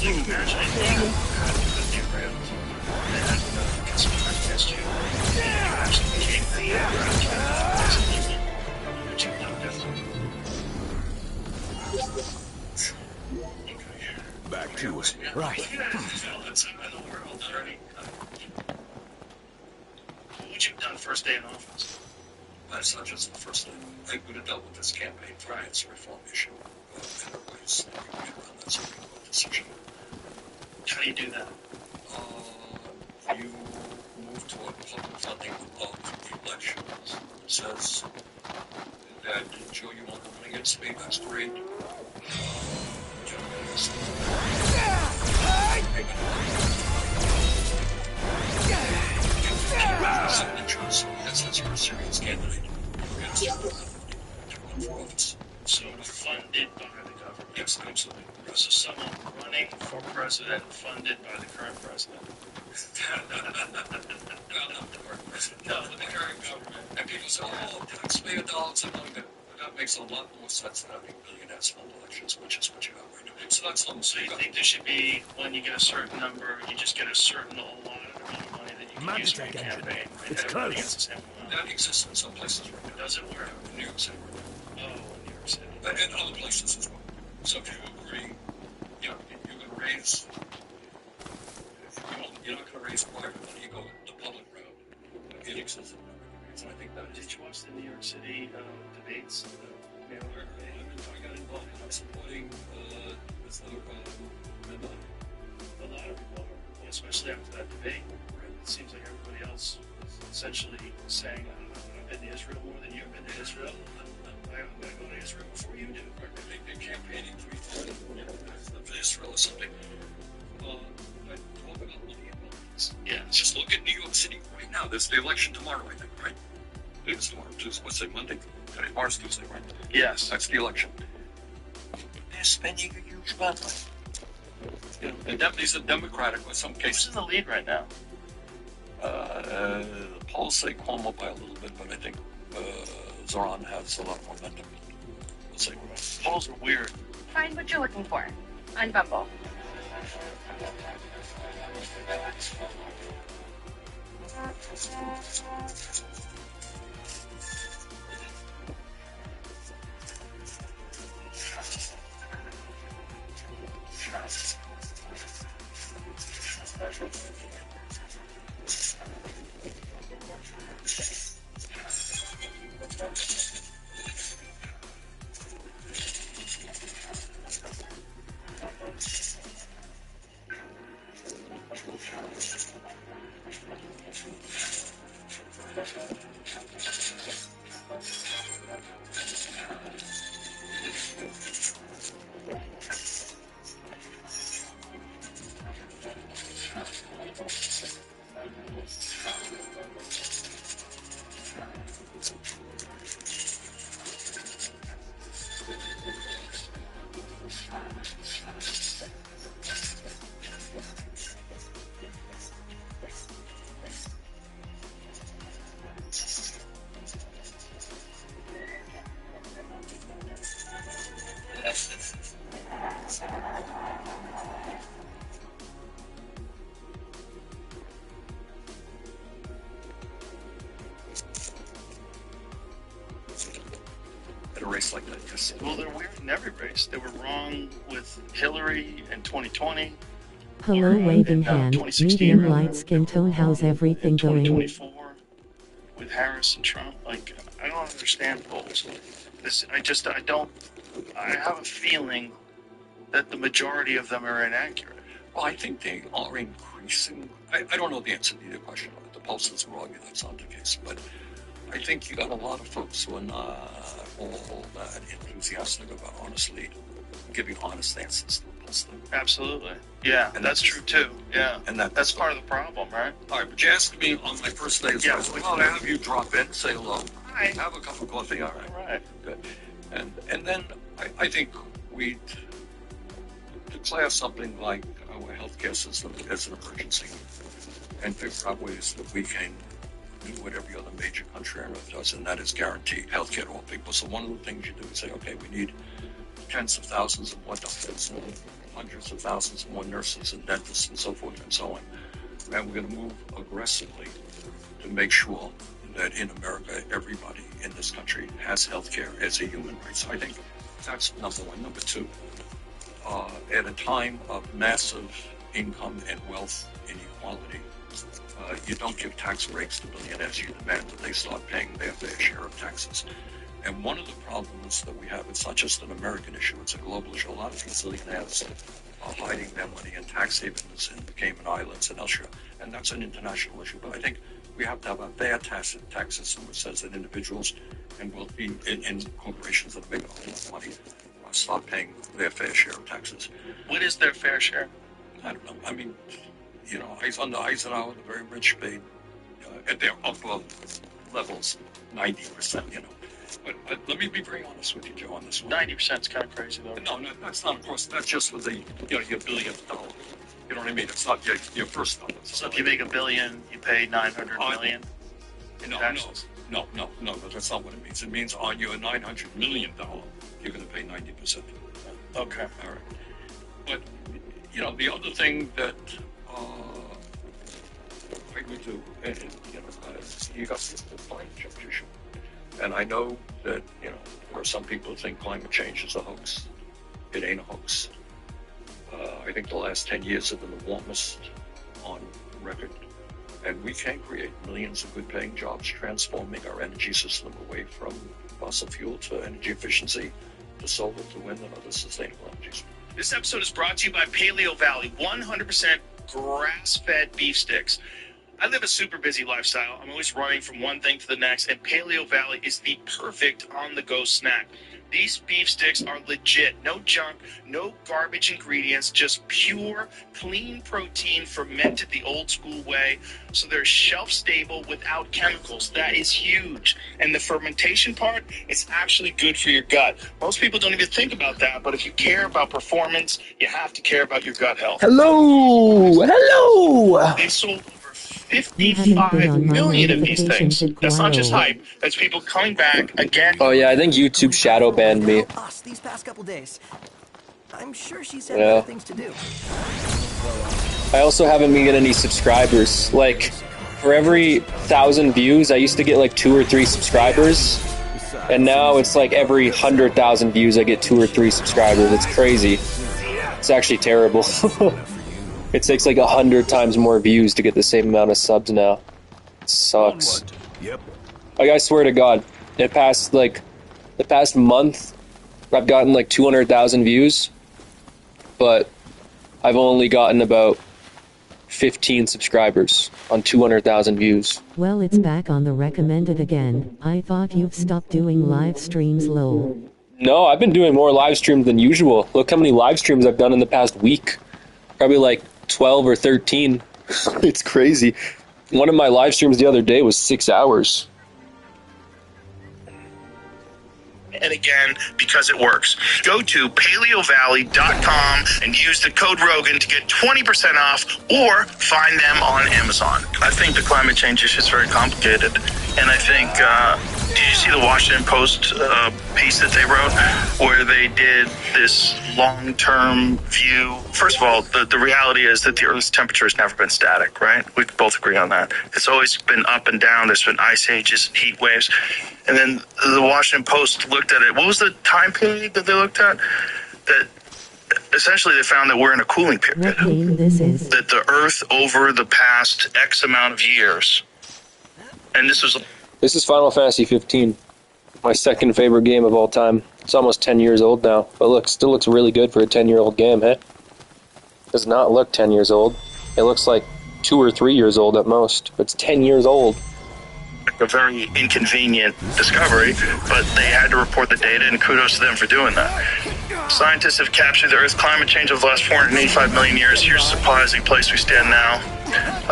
Speaker 4: Like, imagine if you had the around and had consumer against you. You actually became the
Speaker 2: Back to it. Right.
Speaker 4: That's in the world already. What would you have done first day in office?
Speaker 20: That's not just the first thing. I would have dealt with this campaign finance reform issue. In other ways, you can run that Supreme Court decision.
Speaker 4: How do you do that?
Speaker 20: You move toward public funding of the elections. It says that, Joe, you want to run against me? That's great. Signatures. That's your serious candidate. To run for office.
Speaker 4: So funded by the government.
Speaker 20: Yes, absolutely.
Speaker 4: So someone running for president funded by the current president.
Speaker 20: No, the current government. And people say, oh, taxpayer dollars are money. That makes a lot more sense than having billionaires fund elections, which is what you have right now. So that's something.
Speaker 4: So you think there should be, when you get a certain number, you just get a certain allotted amount of money that you can use for your campaign. Right?
Speaker 2: It's
Speaker 4: Everybody
Speaker 2: close.
Speaker 4: gets the same amount.
Speaker 20: That exists in some places right now.
Speaker 4: Does it work?
Speaker 20: In New York City right now.
Speaker 4: Oh, in New York City.
Speaker 20: And other places as well. So if you agree, you know, you're going to raise, you're not going to raise private money, you go the public route. It exists in other areas, and I think that is.
Speaker 4: Did you watch the New York City debates?
Speaker 20: I got involved in supporting this other midnight.
Speaker 4: A lot of people are, especially after that debate. It seems like everybody else is essentially saying, I've been to Israel more than you've been to Israel. I'm going to go to Israel before you do.
Speaker 20: They're campaigning for Israel or something. I talk about money and millions.
Speaker 4: Yeah.
Speaker 20: Just look at New York City right now. There's the election tomorrow, I think, right? It's tomorrow, Tuesday, what's it, Monday? Tomorrow's Tuesday, right?
Speaker 4: Yes.
Speaker 20: That's the election. They're spending a huge amount of money. And these are Democratic, in some cases.
Speaker 4: Who's in the lead right now?
Speaker 20: The polls say Cuomo by a little bit, but I think polls are on has a lot of momentum. We'll see.
Speaker 4: Polls are weird.
Speaker 9: Find what you're looking for on Bumble.
Speaker 20: In a race like that, yes.
Speaker 4: Well, they're weird in every race. They were wrong with Hillary in 2020.
Speaker 16: Hello, waving hand,
Speaker 4: 2016,
Speaker 16: medium light skin tone. How's everything going?
Speaker 4: 2024 with Harris and Trump. Like, I don't understand polls. I have a feeling that the majority of them are inaccurate.
Speaker 20: Well, I think they are increasing. I don't know the answer to your question. The pollsters will argue that's not the case, but I think you got a lot of folks who are not all that enthusiastic about honestly giving honest answers to the pollster.
Speaker 4: Absolutely. Yeah, and that's true too. Yeah.
Speaker 20: And
Speaker 4: that's part of the problem, right?
Speaker 20: All right, but you asked me on my first day, so I said, well, I have you drop in, say hello.
Speaker 4: Hi.
Speaker 20: Have a cup of coffee, all right.
Speaker 4: All right.
Speaker 20: Good. And then I think we'd declare something like our healthcare system as an emergency and figure out ways that we can do what every other major country on earth does, and that is guarantee healthcare to all people. So one of the things you do is say, okay, we need tens of thousands of more doctors and hundreds of thousands more nurses and dentists and so forth and so on. And we're going to move aggressively to make sure that in America, everybody in this country has health care as a human right. So I think that's number one. Number two, at a time of massive income and wealth inequality, you don't give tax breaks to billionaires. You demand that they start paying their fair share of taxes. And one of the problems that we have, it's not just an American issue, it's a global issue. A lot of these billionaires are hiding their money in tax havens in the Cayman Islands and elsewhere. And that's an international issue. But I think we have to have a fair tax system which says that individuals and wealthy in corporations that make a lot of money start paying their fair share of taxes.
Speaker 4: What is their fair share?
Speaker 20: I don't know. I mean, you know, under Eisenhower, the very rich paid at their upper levels 90%, you know. But let me be very honest with you, Joe, on this one.
Speaker 4: 90% is kind of crazy, though.
Speaker 20: No, that's not, of course, that's just with the, you know, your billionth dollar. You know what I mean? It's not your first dollar.
Speaker 4: So if you make $1 billion, you pay $900 million in taxes?
Speaker 20: No, that's not what it means. It means on your $900 million, you're going to pay 90%.
Speaker 4: Okay.
Speaker 20: All right. But, you know, the other thing that we do, and, you know, you got the climate change issue. And I know that, you know, there are some people who think climate change is a hoax. It ain't a hoax. I think the last 10 years have been the warmest on record. And we can create millions of good-paying jobs, transforming our energy system away from fossil fuel to energy efficiency, to solar, to wind, and other sustainable energies.
Speaker 4: This episode is brought to you by Paleo Valley, 100% grass-fed beef sticks. I live a super busy lifestyle. I'm always running from one thing to the next, and Paleo Valley is the perfect on-the-go snack. These beef sticks are legit. No junk, no garbage ingredients, just pure, clean protein fermented the old-school way, so they're shelf-stable without chemicals. That is huge. And the fermentation part, it's actually good for your gut. Most people don't even think about that, but if you care about performance, you have to care about your gut health.
Speaker 17: Hello!
Speaker 4: They've sold over
Speaker 13: 55 million of these things. That's not just hype. That's people coming back again.
Speaker 1: Oh yeah, I think YouTube shadow banned me.
Speaker 3: Us these past couple days. I'm sure she's had
Speaker 1: Yeah.
Speaker 3: other things to do.
Speaker 1: I also haven't been getting any subscribers. Like, for every 1,000 views, I used to get like 2 or 3 subscribers. And now it's like every 100,000 views, I get 2 or 3 subscribers. It's crazy. It's actually terrible. It takes like 100 times more views to get the same amount of subs now. It sucks. Like, I swear to God, the past month, I've gotten like 200,000 views, but I've only gotten about 15 subscribers on 200,000 views.
Speaker 16: Well, it's back on the recommended again. I thought you've stopped doing live streams, lol.
Speaker 1: No, I've been doing more live streams than usual. Look how many live streams I've done in the past week. Probably like 12 or 13. It's crazy. One of my live streams the other day was 6 hours.
Speaker 4: And again, because it works. Go to paleovalley.com and use the code Rogan to get 20% off, or find them on Amazon. I think the climate change issue is very complicated. And I think, did you see the Washington Post piece that they wrote where they did this long-term view? First of all, the reality is that the Earth's temperature has never been static, right? We both agree on that. It's always been up and down. There's been ice ages, heat waves. And then the Washington Post looked at it. What was the time period that they looked at? That essentially they found that we're in a cooling period.
Speaker 16: What game this is?
Speaker 4: That the Earth over the past X amount of years, and this is
Speaker 1: Final Fantasy 15, my second favorite game of all time. It's almost 10 years old now, but look, still looks really good for a 10-year-old game, eh? Does not look 10 years old. It looks like 2 or 3 years old at most. It's 10 years old.
Speaker 4: a very inconvenient discovery, but they had to report the data, and kudos to them for doing that. Scientists have captured the Earth's climate change over the last 485 million years. Here's a surprising place we stand now.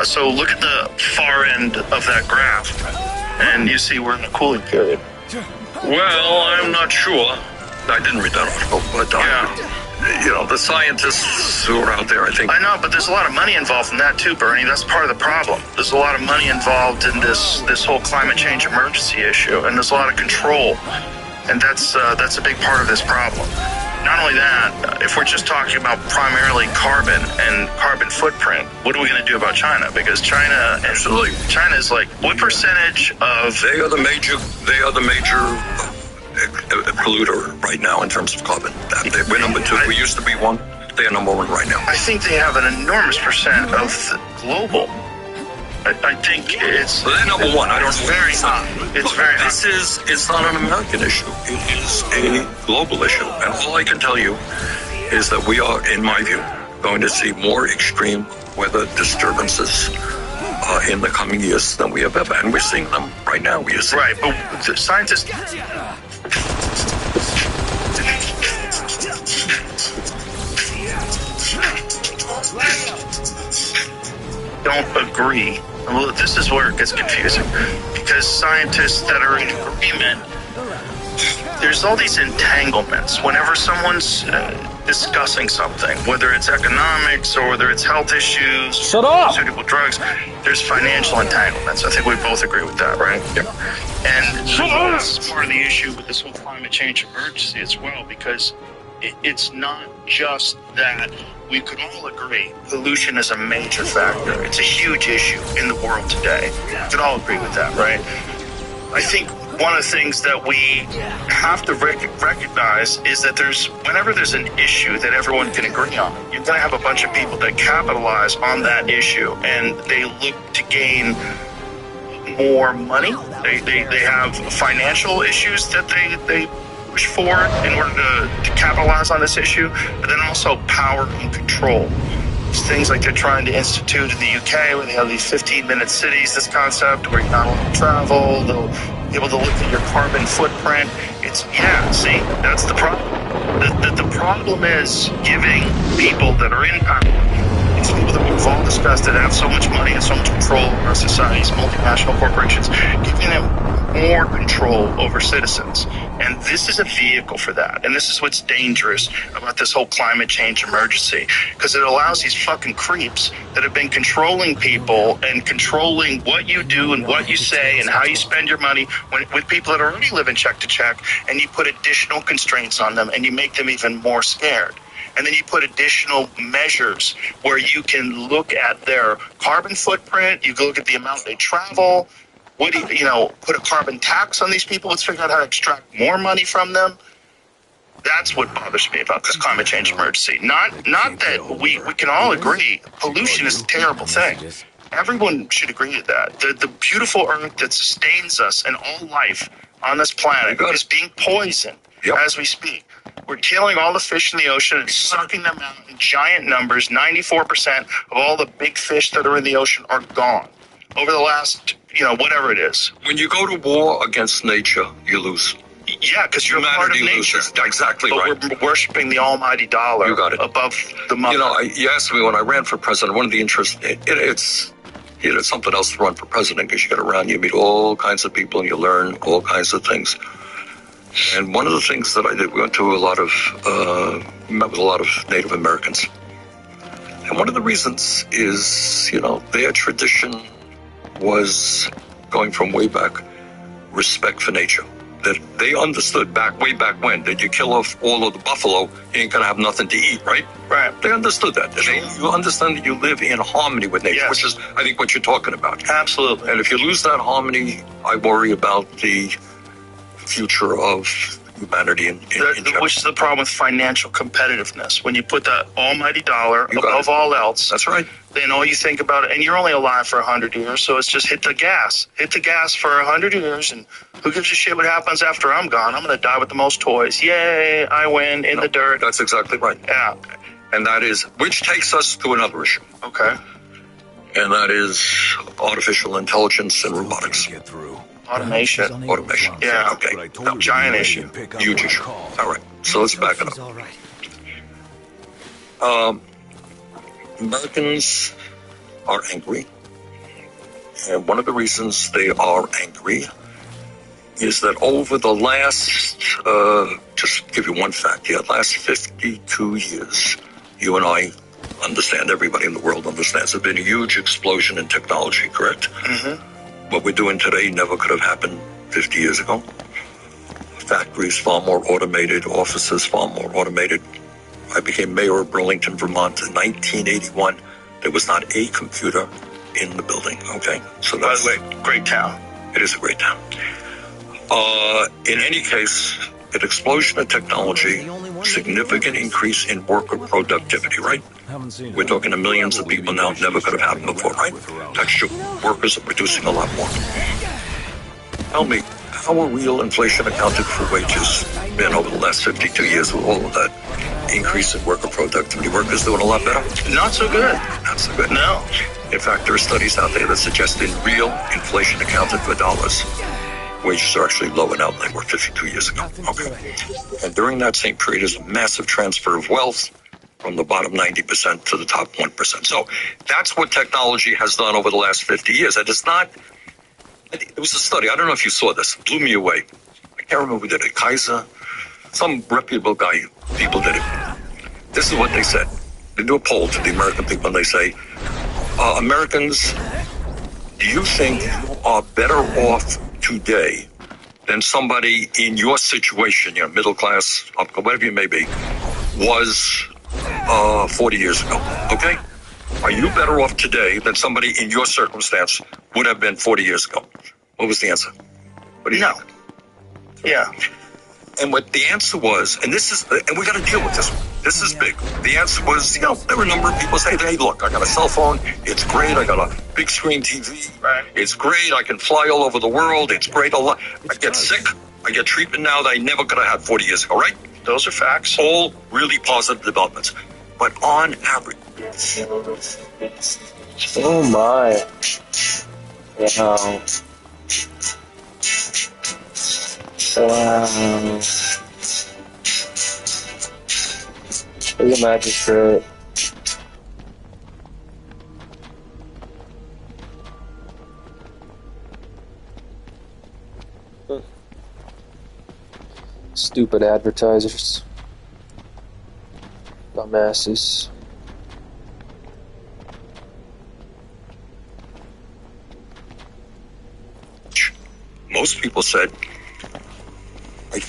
Speaker 4: So look at the far end of that graph, and you see we're in a cooling period.
Speaker 20: Well, I'm not sure. I didn't read that article, but you know, the scientists who are out there, I think.
Speaker 4: I know, but there's a lot of money involved in that too, Bernie. That's part of the problem. There's a lot of money involved in this whole climate change emergency issue, and there's a lot of control, and that's a big part of this problem. Not only that, if we're just talking about primarily carbon and carbon footprint, what are we going to do about China? Because China is like, what percentage of...
Speaker 20: They are the major polluter right now in terms of carbon. We're number 2. We used to be 1. They are number 1 right now.
Speaker 4: I think they have an enormous percent of the global. I think it's...
Speaker 20: Well, they're number 1. I don't know.
Speaker 4: Very high. It's very high.
Speaker 20: It's not an American issue. It is a global issue. And all I can tell you is that we are, in my view, going to see more extreme weather disturbances in the coming years than we have ever. And we're seeing them right now. We are seeing
Speaker 4: right, but the scientists... don't agree. Well, this is where it gets confusing, because scientists that are in agreement, there's all these entanglements. Whenever someone's discussing something, whether it's economics or whether it's health issues, suitable drugs, there's financial entanglements. I think we both agree with that, right?
Speaker 20: Yep.
Speaker 4: And this is part of the issue with this whole climate change emergency as well, because it's not just that. We could all agree pollution is a major factor. It's a huge issue in the world today. We could all agree with that, right? I think one of the things that we have to recognize is that whenever there's an issue that everyone can agree on, you're going to have a bunch of people that capitalize on that issue, and they look to gain more money. They have financial issues that they push forward in order to capitalize on this issue, but then also power and control. It's things like they're trying to institute in the UK, where they have these 15-minute cities, this concept where you're not allowed to travel, they'll be able to look at your carbon footprint. See, that's the problem. The problem is giving people that are in power, these people that we've all discussed that have so much money and so much control in our societies, multinational corporations, giving them more control over citizens. And this is a vehicle for that. And this is what's dangerous about this whole climate change emergency, because it allows these fucking creeps that have been controlling people and controlling what you do and what you say and how you spend your money with people that already live in check to check, and you put additional constraints on them and you make them even more scared. And then you put additional measures where you can look at their carbon footprint, you can look at the amount they travel. What do you know, put a carbon tax on these people? Let's figure out how to extract more money from them. That's what bothers me about this climate change emergency. Not that we can all agree pollution is a terrible thing. Everyone should agree with that. The beautiful earth that sustains us and all life on this planet is being poisoned as we speak. We're killing all the fish in the ocean and sucking them out in giant numbers. 94% of all the big fish that are in the ocean are gone over the last, whatever it is.
Speaker 20: When you go to war against nature, you lose.
Speaker 4: Yeah, because you're part of nature.
Speaker 20: Loses. Exactly right.
Speaker 4: We're worshiping the almighty dollar above the mother.
Speaker 20: You asked me when I ran for president, one of the interests, it's something else to run for president, because you get around, you meet all kinds of people, and you learn all kinds of things. And one of the things that I did, we went to met with a lot of Native Americans. And one of the reasons is, their tradition was, going from way back, respect for nature. That they understood way back when, that you kill off all of the buffalo, you ain't gonna have nothing to eat, right?
Speaker 4: Right.
Speaker 20: They understood that. You understand that you live in harmony with nature, which is, I think, what you're talking about.
Speaker 4: Absolutely.
Speaker 20: And if you lose that harmony, I worry about the future of humanity in general.
Speaker 4: Which is the problem with financial competitiveness. When you put the almighty dollar above all else,
Speaker 20: that's right.
Speaker 4: Then all you think about it, and you're only alive for 100 years, so it's just hit the gas for 100 years, and who gives a shit what happens after I'm gone? I'm going to die with the most toys. Yay, I win in the dirt.
Speaker 20: That's exactly right.
Speaker 4: Yeah.
Speaker 20: And that is, which takes us to another issue.
Speaker 4: Okay.
Speaker 20: And that is artificial intelligence and robotics.
Speaker 4: Automation.
Speaker 20: Yeah, okay.
Speaker 4: Giant issue.
Speaker 20: Huge issue. All right. So let's back it up. Americans are angry. And one of the reasons they are angry is that over the last, just give you one fact here, last 52 years, you and I understand, everybody in the world understands, there's been a huge explosion in technology, correct?
Speaker 4: Mm-hmm.
Speaker 20: What we're doing today never could have happened 50 years ago. Factories far more automated, offices far more automated. I became mayor of Burlington, Vermont in 1981. There was not a computer in the building, okay? So
Speaker 4: by the way, great town.
Speaker 20: It is a great town. In any case, an explosion of technology, significant increase in worker productivity, right? We're talking to millions of people now, never could have happened before, right? That's true. Workers are producing a lot more. Tell me, how are real inflation accounted for wages been over the last 52 years with all of that increase in worker productivity? Workers doing a lot better?
Speaker 4: Not so good.
Speaker 20: Not so good.
Speaker 4: No.
Speaker 20: In fact, there are studies out there that suggest in real inflation accounted for dollars, wages are actually lower now than they were 52 years ago. Okay. And during that same period is a massive transfer of wealth from the bottom 90% to the top 1%. So that's what technology has done over the last 50 years. And it's not, it was a study, I don't know if you saw this, it blew me away. I can't remember who did it, Kaiser, some reputable guy, people did it. This is what they said. They do a poll to the American people and they say, Americans, do you think you are better off today than somebody in your situation, middle class, whatever you may be, was 40 years ago, okay? Are you better off today than somebody in your circumstance would have been 40 years ago? What was the answer? What do you think?
Speaker 4: Yeah.
Speaker 20: And what the answer was, and we got to deal with this one. This is big. The answer was, there were a number of people say, hey, look, I got a cell phone. It's great. I got a big screen TV.
Speaker 4: Right.
Speaker 20: It's great. I can fly all over the world. It's great. I get sick. I get treatment now that I never could have had 40 years ago, right?
Speaker 4: Those are facts.
Speaker 20: All really positive developments. But on average.
Speaker 1: Oh my. Wow. Wow. Look at magistrate. Stupid advertisers. Dumbasses.
Speaker 20: Most people said, I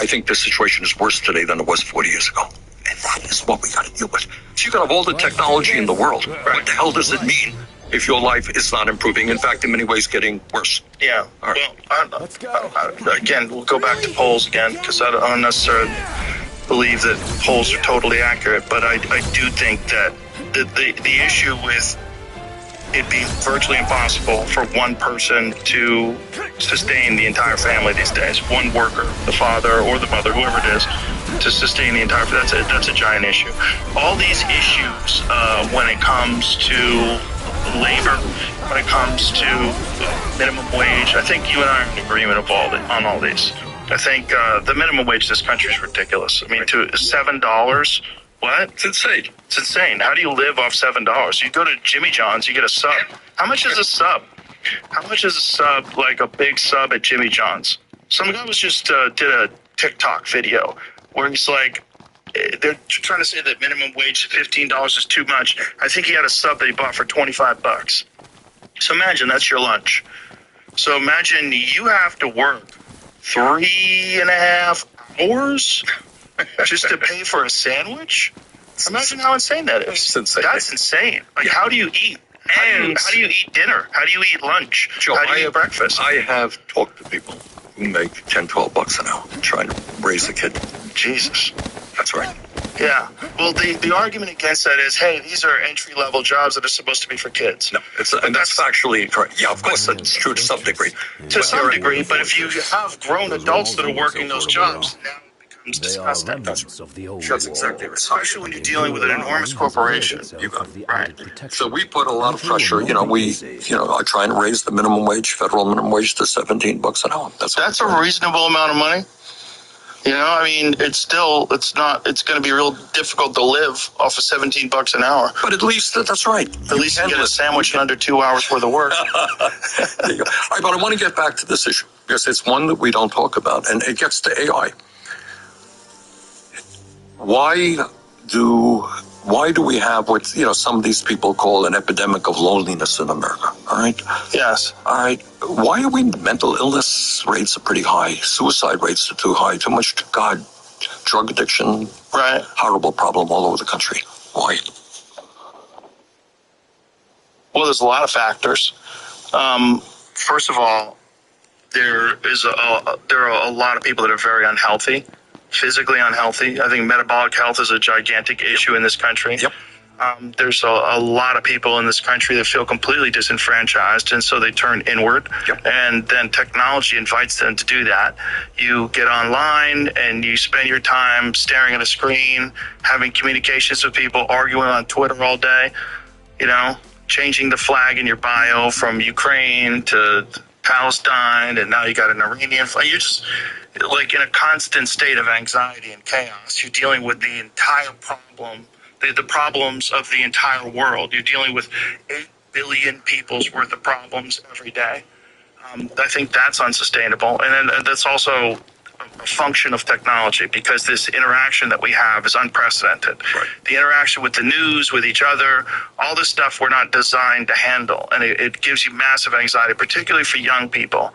Speaker 20: think this situation is worse today than it was 40 years ago. And that is what we got to deal with. So you can have all the technology in the world. What the hell does it mean if your life is not improving? In fact, in many ways, getting worse.
Speaker 19: Yeah. Well, again, we'll go back to polls again, because I don't necessarily believe that polls are totally accurate, but I do think that the issue with it being virtually impossible for one person to sustain the entire family these days, one worker, the father or the mother, whoever it is, to sustain the entire, that's a giant issue. All these issues when it comes to labor, when it comes to minimum wage, I think you and I are in agreement on all these. I think the minimum wage in this country is ridiculous. I mean, to $7, what? It's insane. It's insane. How do you live off $7? You go to Jimmy John's, you get a sub. How much is a sub? How much is a sub, like a big sub at Jimmy John's? Some guy was just did a TikTok video where he's like, they're trying to say that minimum wage $15 is too much. I think he had a sub that he bought for $25. So imagine that's your lunch. So imagine you have to work 3.5 hours just to pay for a sandwich. Imagine how insane that is. That's insane. Like, how do you eat? And how do you eat dinner? How do you eat lunch?
Speaker 20: Joe,
Speaker 19: how do you eat breakfast?
Speaker 20: I have talked to people who make $10-12 an hour trying to raise a kid.
Speaker 19: Jesus.
Speaker 20: That's right.
Speaker 19: Yeah. Well, the argument against that is, hey, these are entry-level jobs that are supposed to be for kids.
Speaker 20: No, and that's factually incorrect. Yeah, of course, that's true to some degree.
Speaker 19: To some degree, but if you have grown adults that are working those jobs, now it becomes disgusting.
Speaker 20: That's exactly right.
Speaker 19: Especially when you're dealing with an enormous corporation.
Speaker 20: You got it. Right. So we put a lot of pressure. You know, I try and raise the minimum wage, federal minimum wage, to $17 an hour.
Speaker 19: That's a reasonable amount of money. You know, I mean, it's going to be real difficult to live off of $17 an hour.
Speaker 20: But at least, that's right.
Speaker 19: At least you get a sandwich in under 2 hours worth of work.
Speaker 20: There you go. All right, but I want to get back to this issue, because it's one that we don't talk about, and it gets to AI. Why do we have what, some of these people call an epidemic of loneliness in America? All right.
Speaker 19: Yes.
Speaker 20: All right. Why are we? Mental illness rates are pretty high. Suicide rates are too high. Too much, drug addiction.
Speaker 19: Right.
Speaker 20: Horrible problem all over the country. Why?
Speaker 19: Well, there's a lot of factors. First of all, there are a lot of people that are very unhealthy. Physically unhealthy. I think metabolic health is a gigantic issue in this country.
Speaker 20: Yep.
Speaker 19: There's a lot of people in this country that feel completely disenfranchised, and so they turn inward.
Speaker 20: Yep.
Speaker 19: And then technology invites them to do that. You get online and you spend your time staring at a screen, having communications with people, arguing on Twitter all day, changing the flag in your bio from Ukraine to Palestine, and now you got an Iranian flag. You're just like in a constant state of anxiety and chaos. You're dealing with the entire problem, the problems of the entire world. You're dealing with 8 billion people's worth of problems every day. I think that's unsustainable. And then that's also a function of technology, because this interaction that we have is unprecedented.
Speaker 20: Right.
Speaker 19: The interaction with the news, with each other, all this stuff we're not designed to handle. And it gives you massive anxiety, particularly for young people.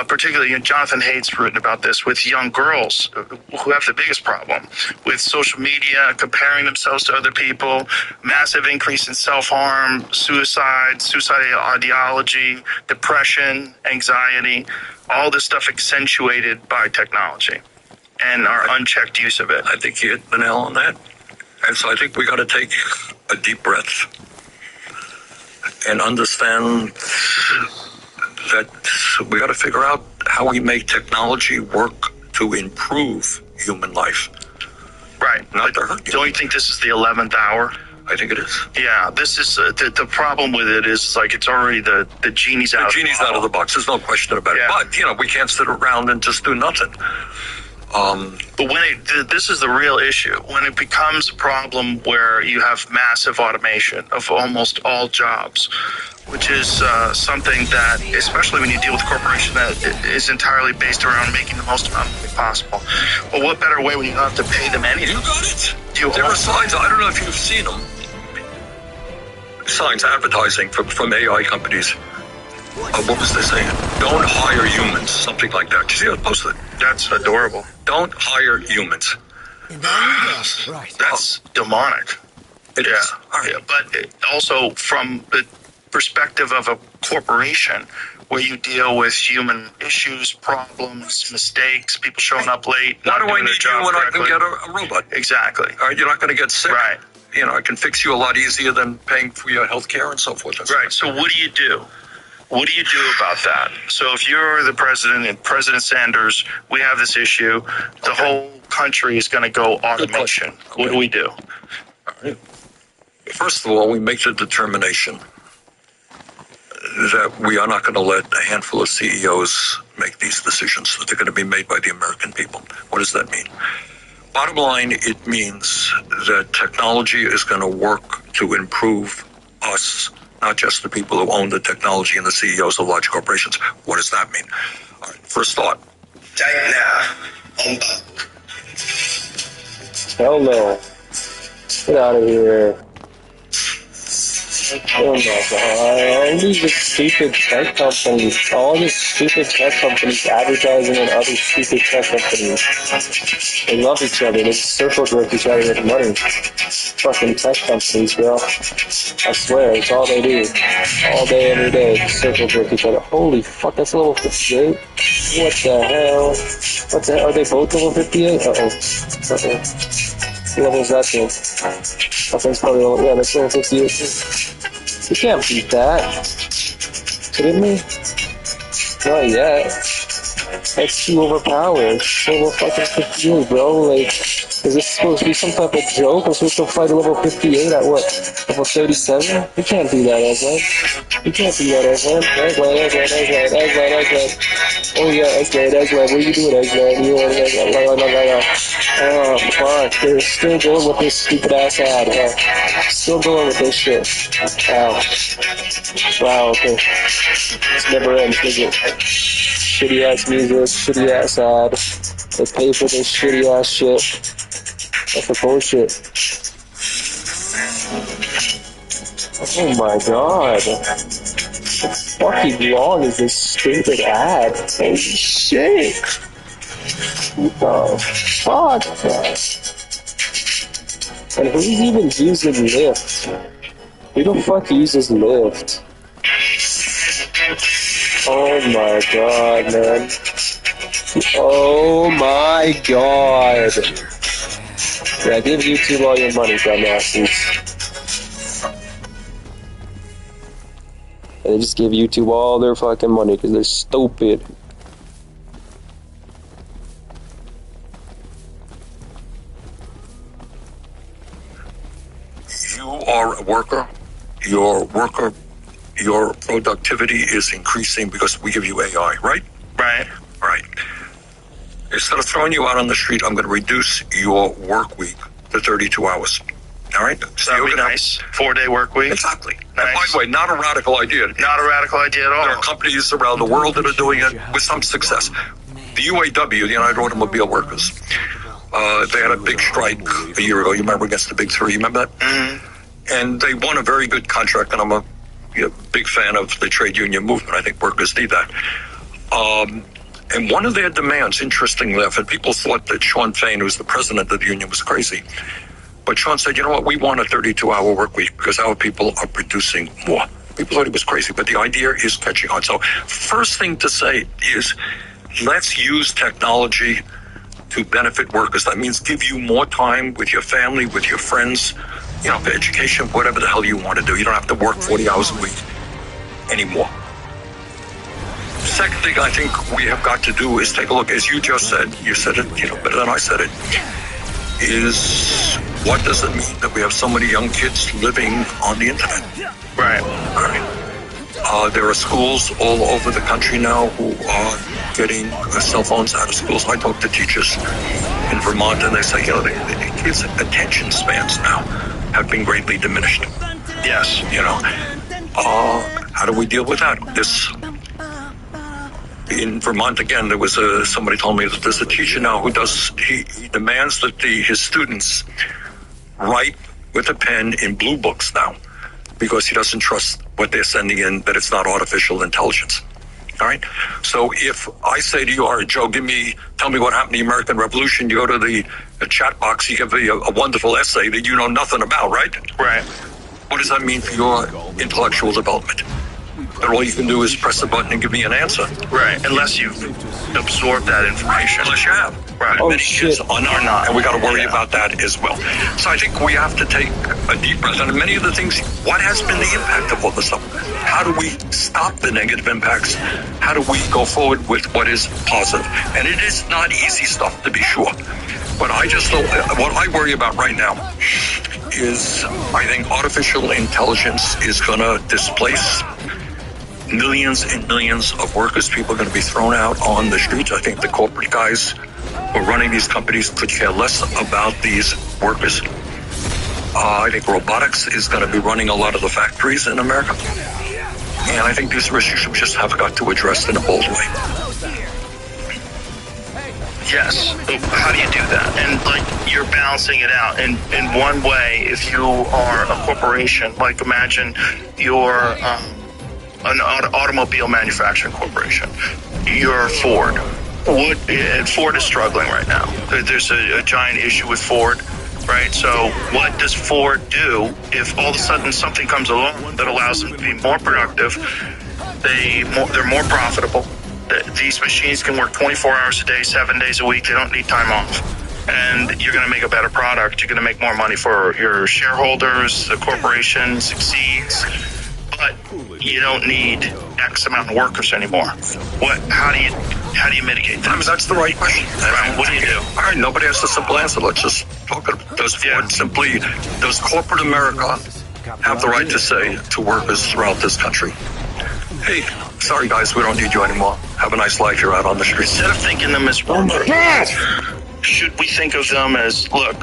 Speaker 19: Particularly, Jonathan Haidt's written about this with young girls who have the biggest problem with social media, comparing themselves to other people, massive increase in self-harm, suicidal ideology, depression, anxiety, all this stuff accentuated by technology and our unchecked use of it.
Speaker 20: I think you hit the nail on that. And so I think we got to take a deep breath and understand that we got to figure out how we make technology work to improve human life.
Speaker 19: Right.
Speaker 20: Not to hurt you.
Speaker 19: Don't you think this is the 11th hour?
Speaker 20: I think it is.
Speaker 19: Yeah, this is the problem with it is like it's already the genie's out.
Speaker 20: The genie's out of the box. There's no question about it. But we can't sit around and just do nothing.
Speaker 19: But this is the real issue. When it becomes a problem where you have massive automation of almost all jobs, which is something that, especially when you deal with a corporation that is entirely based around making the most amount of money possible. Well, what better way when you don't have to pay them anything?
Speaker 20: You got it. There are signs, I don't know if you've seen them, signs advertising from AI companies. What was they saying? Don't hire humans, something like that. Did you see that posted?
Speaker 19: That's adorable.
Speaker 20: Don't hire humans.
Speaker 19: Right. That's demonic.
Speaker 20: It is.
Speaker 19: Yeah, but also from the perspective of a corporation where you deal with human issues, problems, mistakes, people showing up late.
Speaker 20: Why do I need you when I can get a robot?
Speaker 19: Exactly.
Speaker 20: All right, you're not going to get sick.
Speaker 19: Right.
Speaker 20: You know, I can fix you a lot easier than paying for your health care and so forth.
Speaker 19: Right. So what do you do? What do you do about that? So if you're the president and President Sanders, we have this issue, the whole country is going to go automation. What do we do?
Speaker 20: All right. First of all, we make the determination that we are not going to let a handful of CEOs make these decisions, that they're going to be made by the American people. What does that mean? Bottom line, it means that technology is going to work to improve us, not just the people who own the technology and the CEOs of large corporations. What does that mean? All right, first thought.
Speaker 1: Hell no. Get out of here. Oh my god, all these stupid tech companies, advertising on other stupid tech companies. They love each other, they circle jerk each other with money. Fucking tech companies, bro. I swear, it's all they do. All day, every day, just circle jerk each other. Holy fuck, that's level 58? What the hell? What the hell? Are they both level 58? Uh-oh. What level is that thing? I think it's probably level, yeah, that's level 58 too. You can't beat that. Kidding me? Not yet. That's too overpowered. Level fucking 58, bro. Like, is this supposed to be some type of joke? I'm supposed to fight a level 58 at what? Level 37? You can't do that, Eggland. You can't do that, Eggland. Eggland. Oh yeah, Eggland. What are you doing, Eggland? You want Eggland? Oh, fuck. They're still going with this stupid ass ad. Still going with this shit. Wow, okay. This never ends, does it? Shitty ass music, shitty ass ad. They pay for this shitty ass shit. That's the bullshit. Oh my god. How fucking long is this stupid ad? Holy shit. What the fuck? And who's even using Lyft? Who the fuck uses Lyft? Oh my god, man. Oh my god. Yeah, give YouTube all your money, dumbasses. And they just give YouTube all their fucking money because they're stupid.
Speaker 20: You are a worker. Your productivity is increasing because we give you AI, right?
Speaker 19: Right.
Speaker 20: Right. Instead of throwing you out on the street, I'm going to reduce your work week to 32 hours. All right? So
Speaker 19: that would be nice. 4-day work week.
Speaker 20: Exactly.
Speaker 19: Nice.
Speaker 20: And by the way, not a radical idea.
Speaker 19: Not a radical idea at all.
Speaker 20: There are companies around the world that are doing it with some success. The UAW, the United Automobile Workers, they had a big strike a year ago. You remember, against the Big Three? You remember that?
Speaker 19: Mm-hmm.
Speaker 20: And they won a very good contract, and I'm a big fan of the trade union movement. I think workers need that. And one of their demands, interestingly enough, and people thought that Sean Fain, who was the president of the union, was crazy. But Sean said, you know what, we want a 32-hour work week because our people are producing more. People thought he was crazy, but the idea is catching on. So first thing to say is, let's use technology to benefit workers. That means give you more time with your family, with your friends, for education, whatever the hell you want to do. You don't have to work 40 hours a week anymore. Second thing I think we have got to do is take a look, as you just said, you said it, better than I said it, is what does it mean that we have so many young kids living on the internet?
Speaker 19: Right.
Speaker 20: All right. There are schools all over the country now who are getting cell phones out of schools. I talk to teachers in Vermont, and they say, you know, the kids' attention spans now have been greatly diminished.
Speaker 19: Yes.
Speaker 20: You know, how do we deal with that? In Vermont, again, there was somebody told me that there's a teacher now who he demands that his students write with a pen in blue books now, because he doesn't trust what they're sending in, that it's not artificial intelligence. All right? So if I say to you, all right, Joe, tell me what happened in the American Revolution, you go to the chat box, you give a wonderful essay that you know nothing about, right?
Speaker 19: Right.
Speaker 20: What does that mean for your intellectual development? That all you can do is press a button and give me an answer.
Speaker 19: Right, unless you've absorbed that information.
Speaker 20: Unless you have.
Speaker 19: Right.
Speaker 20: Many kids are not, and we got to worry about that as well. So I think we have to take a deep breath. And many of the things, what has been the impact of all this stuff? How do we stop the negative impacts? How do we go forward with what is positive? And it is not easy stuff, to be sure. But I just don't, what I worry about right now is I think artificial intelligence is going to displace millions and millions of workers. People are going to be thrown out on the streets. I think the corporate guys who are running these companies could care less about these workers. I think robotics is going to be running a lot of the factories in America. And I think these issues we just have got to address in a bold way.
Speaker 19: Yes. How do you do that? And like you're balancing it out. In one way, if you are a corporation, like imagine you're an automobile manufacturing corporation. You're Ford. Ford is struggling right now. There's a giant issue with Ford, right? So what does Ford do if all of a sudden something comes along that allows them to be more productive? They're more profitable. These machines can work 24 hours a day, 7 days a week. They don't need time off. And you're going to make a better product. You're going to make more money for your shareholders. The corporation succeeds. But you don't need X amount of workers anymore. How do you mitigate that?
Speaker 20: I mean, that's the right question.
Speaker 19: Right. What do you do?
Speaker 20: All right, nobody has a simple answer. Let's just talk about it. Does corporate America have the right to say to workers throughout this country, hey, sorry guys, we don't need you anymore. Have a nice life, you're out on the street.
Speaker 19: Instead of thinking them as workers, should we think of them as, look,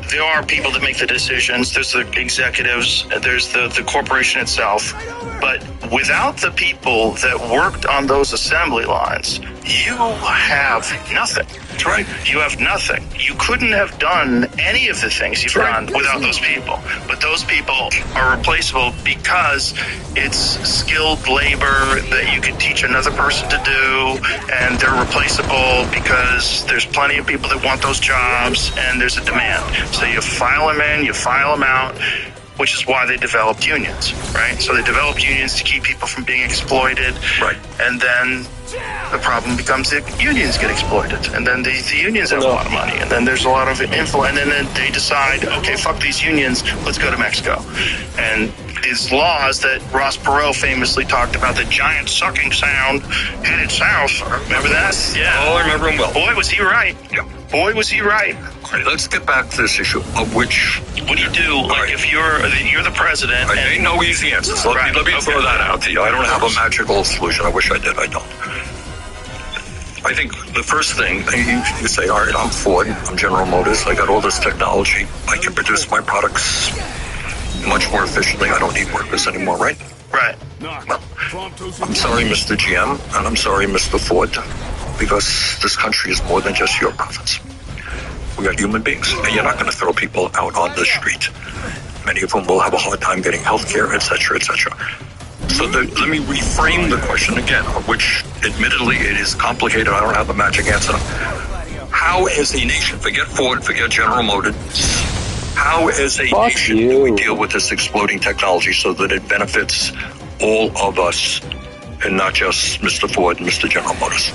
Speaker 19: there are people that make the decisions. There's the executives. There's the corporation itself. But without the people that worked on those assembly lines, you have nothing. That's right. You have nothing. You couldn't have done any of the things you've done without those people. But those people are replaceable because it's skilled labor that you could teach another person to do, and they're replaceable because there's plenty of people that want those jobs, and there's a demand. So you file them in, you file them out, which is why they developed unions, right? So they developed unions to keep people from being exploited.
Speaker 20: Right.
Speaker 19: And then the problem becomes that unions get exploited. And then the unions have a lot of money. And then there's a lot of influence. And then they decide, okay, fuck these unions, let's go to Mexico. And these laws that Ross Perot famously talked about, the giant sucking sound headed south. Remember that? Yeah.
Speaker 20: Oh, I remember him well.
Speaker 19: Boy, was he right.
Speaker 20: Yep.
Speaker 19: Boy, was he right.
Speaker 20: Okay, let's get back to this issue of which...
Speaker 19: What do you do, like, if you're the president...
Speaker 20: I ain't no easy answers. Let me throw that out to you. I don't have a magical solution. I wish I did. I don't. I think the first thing, you say, all right, I'm Ford, I'm General Motors, I got all this technology, I can produce my products much more efficiently, I don't need workers anymore, right?
Speaker 19: Right.
Speaker 20: Well, I'm sorry, Mr. GM, and I'm sorry, Mr. Ford, because this country is more than just your profits. We are human beings, and you're not going to throw people out on the street. Many of them will have a hard time getting health care, etc., etc. So let me reframe the question again, which admittedly it is complicated. I don't have a magic answer. How as a nation, forget Ford, forget General Motors, how as a nation do we deal with this exploding technology so that it benefits all of us and not just Mr. Ford and Mr. General Motors?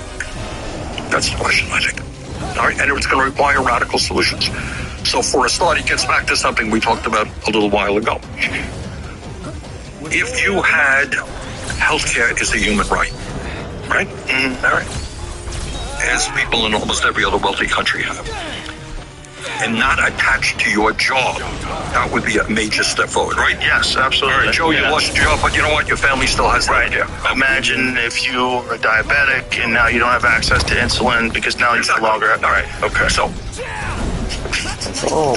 Speaker 20: That's the question, I think. All right, and it's going to require radical solutions. So for a start, it gets back to something we talked about a little while ago. If you had healthcare as a human right, right? All right. As people in almost every other wealthy country have. and not attached to your job, that would be a major step forward, right?
Speaker 19: Yes, absolutely.
Speaker 20: All right, Joe, you lost your job, but you know what? Your family still has
Speaker 19: Right.
Speaker 20: healthcare.
Speaker 19: Imagine if you were diabetic and now you don't have access to insulin because now you no longer have. All right. Okay.
Speaker 20: So.
Speaker 1: Oh.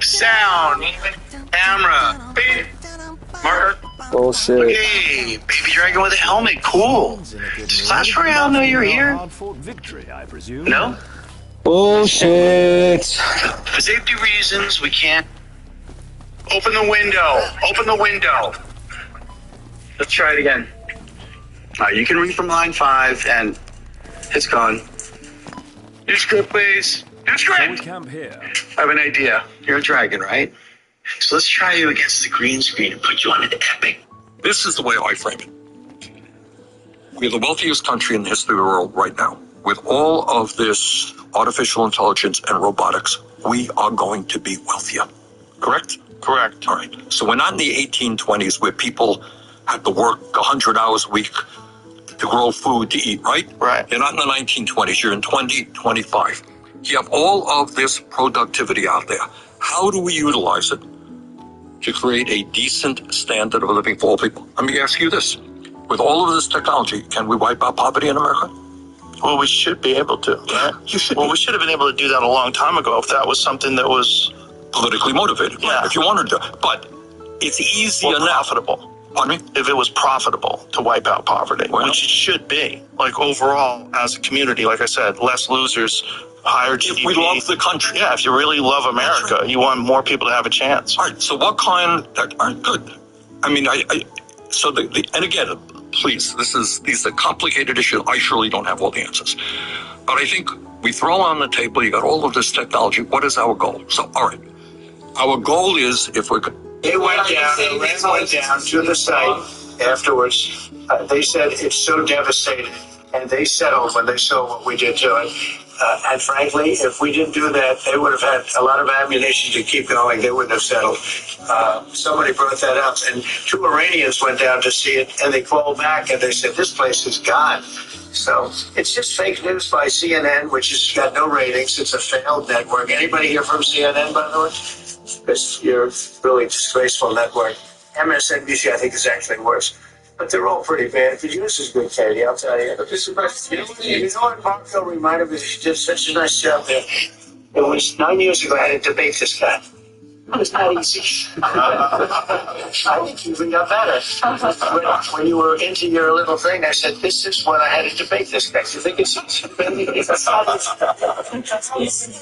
Speaker 7: Sound, camera, beat, marker.
Speaker 1: Bullshit.
Speaker 7: Okay, baby dragon with a helmet, cool. Does Clash Royale know you're here? No?
Speaker 1: Bullshit.
Speaker 7: For safety reasons, we can't. Open the window. Open the window. Let's try it again. All right, you can read from line 5, and it's gone. New script, please. New script.
Speaker 2: Camp here.
Speaker 7: I have an idea. You're a dragon, right? So let's try you against the green screen and put you on an epic.
Speaker 20: This is the way I frame it. We're the wealthiest country in the history of the world right now. With all of this artificial intelligence and robotics, we are going to be wealthier. Correct?
Speaker 19: Correct.
Speaker 20: All right. So we're not in the 1820s where people had to work 100 hours a week to grow food to eat, right?
Speaker 19: Right.
Speaker 20: You're not in the 1920s. You're in 2025. You have all of this productivity out there. How do we utilize it to create a decent standard of living for all people? Let me ask you this. With all of this technology, can we wipe out poverty in America?
Speaker 19: Well, we should be able to.
Speaker 20: Yeah, you should.
Speaker 19: Well, we should have been able to do that a long time ago if that was something that was
Speaker 20: politically motivated.
Speaker 19: Yeah.
Speaker 20: If you wanted to. But it's easy enough.
Speaker 19: Profitable.
Speaker 20: Pardon me?
Speaker 19: If it was profitable to wipe out poverty, which it should be. Like overall, as a community, like I said, less losers, higher GDP.
Speaker 20: If we love the country.
Speaker 19: Yeah, if you really love America, you want more people to have a chance.
Speaker 20: All right, so what kind, all right, good. I mean, so and again, please, these are complicated issues. I surely don't have all the answers. But I think we throw on the table, you got all of this technology. What is our goal? So, all right, our goal is if we're...
Speaker 10: They went down, the Reds went down to the site afterwards. They said it's so devastating, and they settled when they saw what we did to it. And frankly, if we didn't do that, they would have had a lot of ammunition to keep going. They wouldn't have settled. Somebody brought that up, and 2 Iranians went down to see it, and they called back, and they said, this place is gone. So it's just fake news by CNN, which has got no ratings. It's a failed network. Anybody here from CNN, by the way? Because you're a really disgraceful network. MSNBC, I think, is actually worse. But they're all pretty bad. The news is good, Katie, I'll tell you. But this is you know what Marco reminded me? She did such a nice job there. It was 9 years ago I had to debate this guy. It was not easy. I think you even got better. When you were into your little thing, I said, this is when I had to debate this guy. You think it's easy? It's not easy.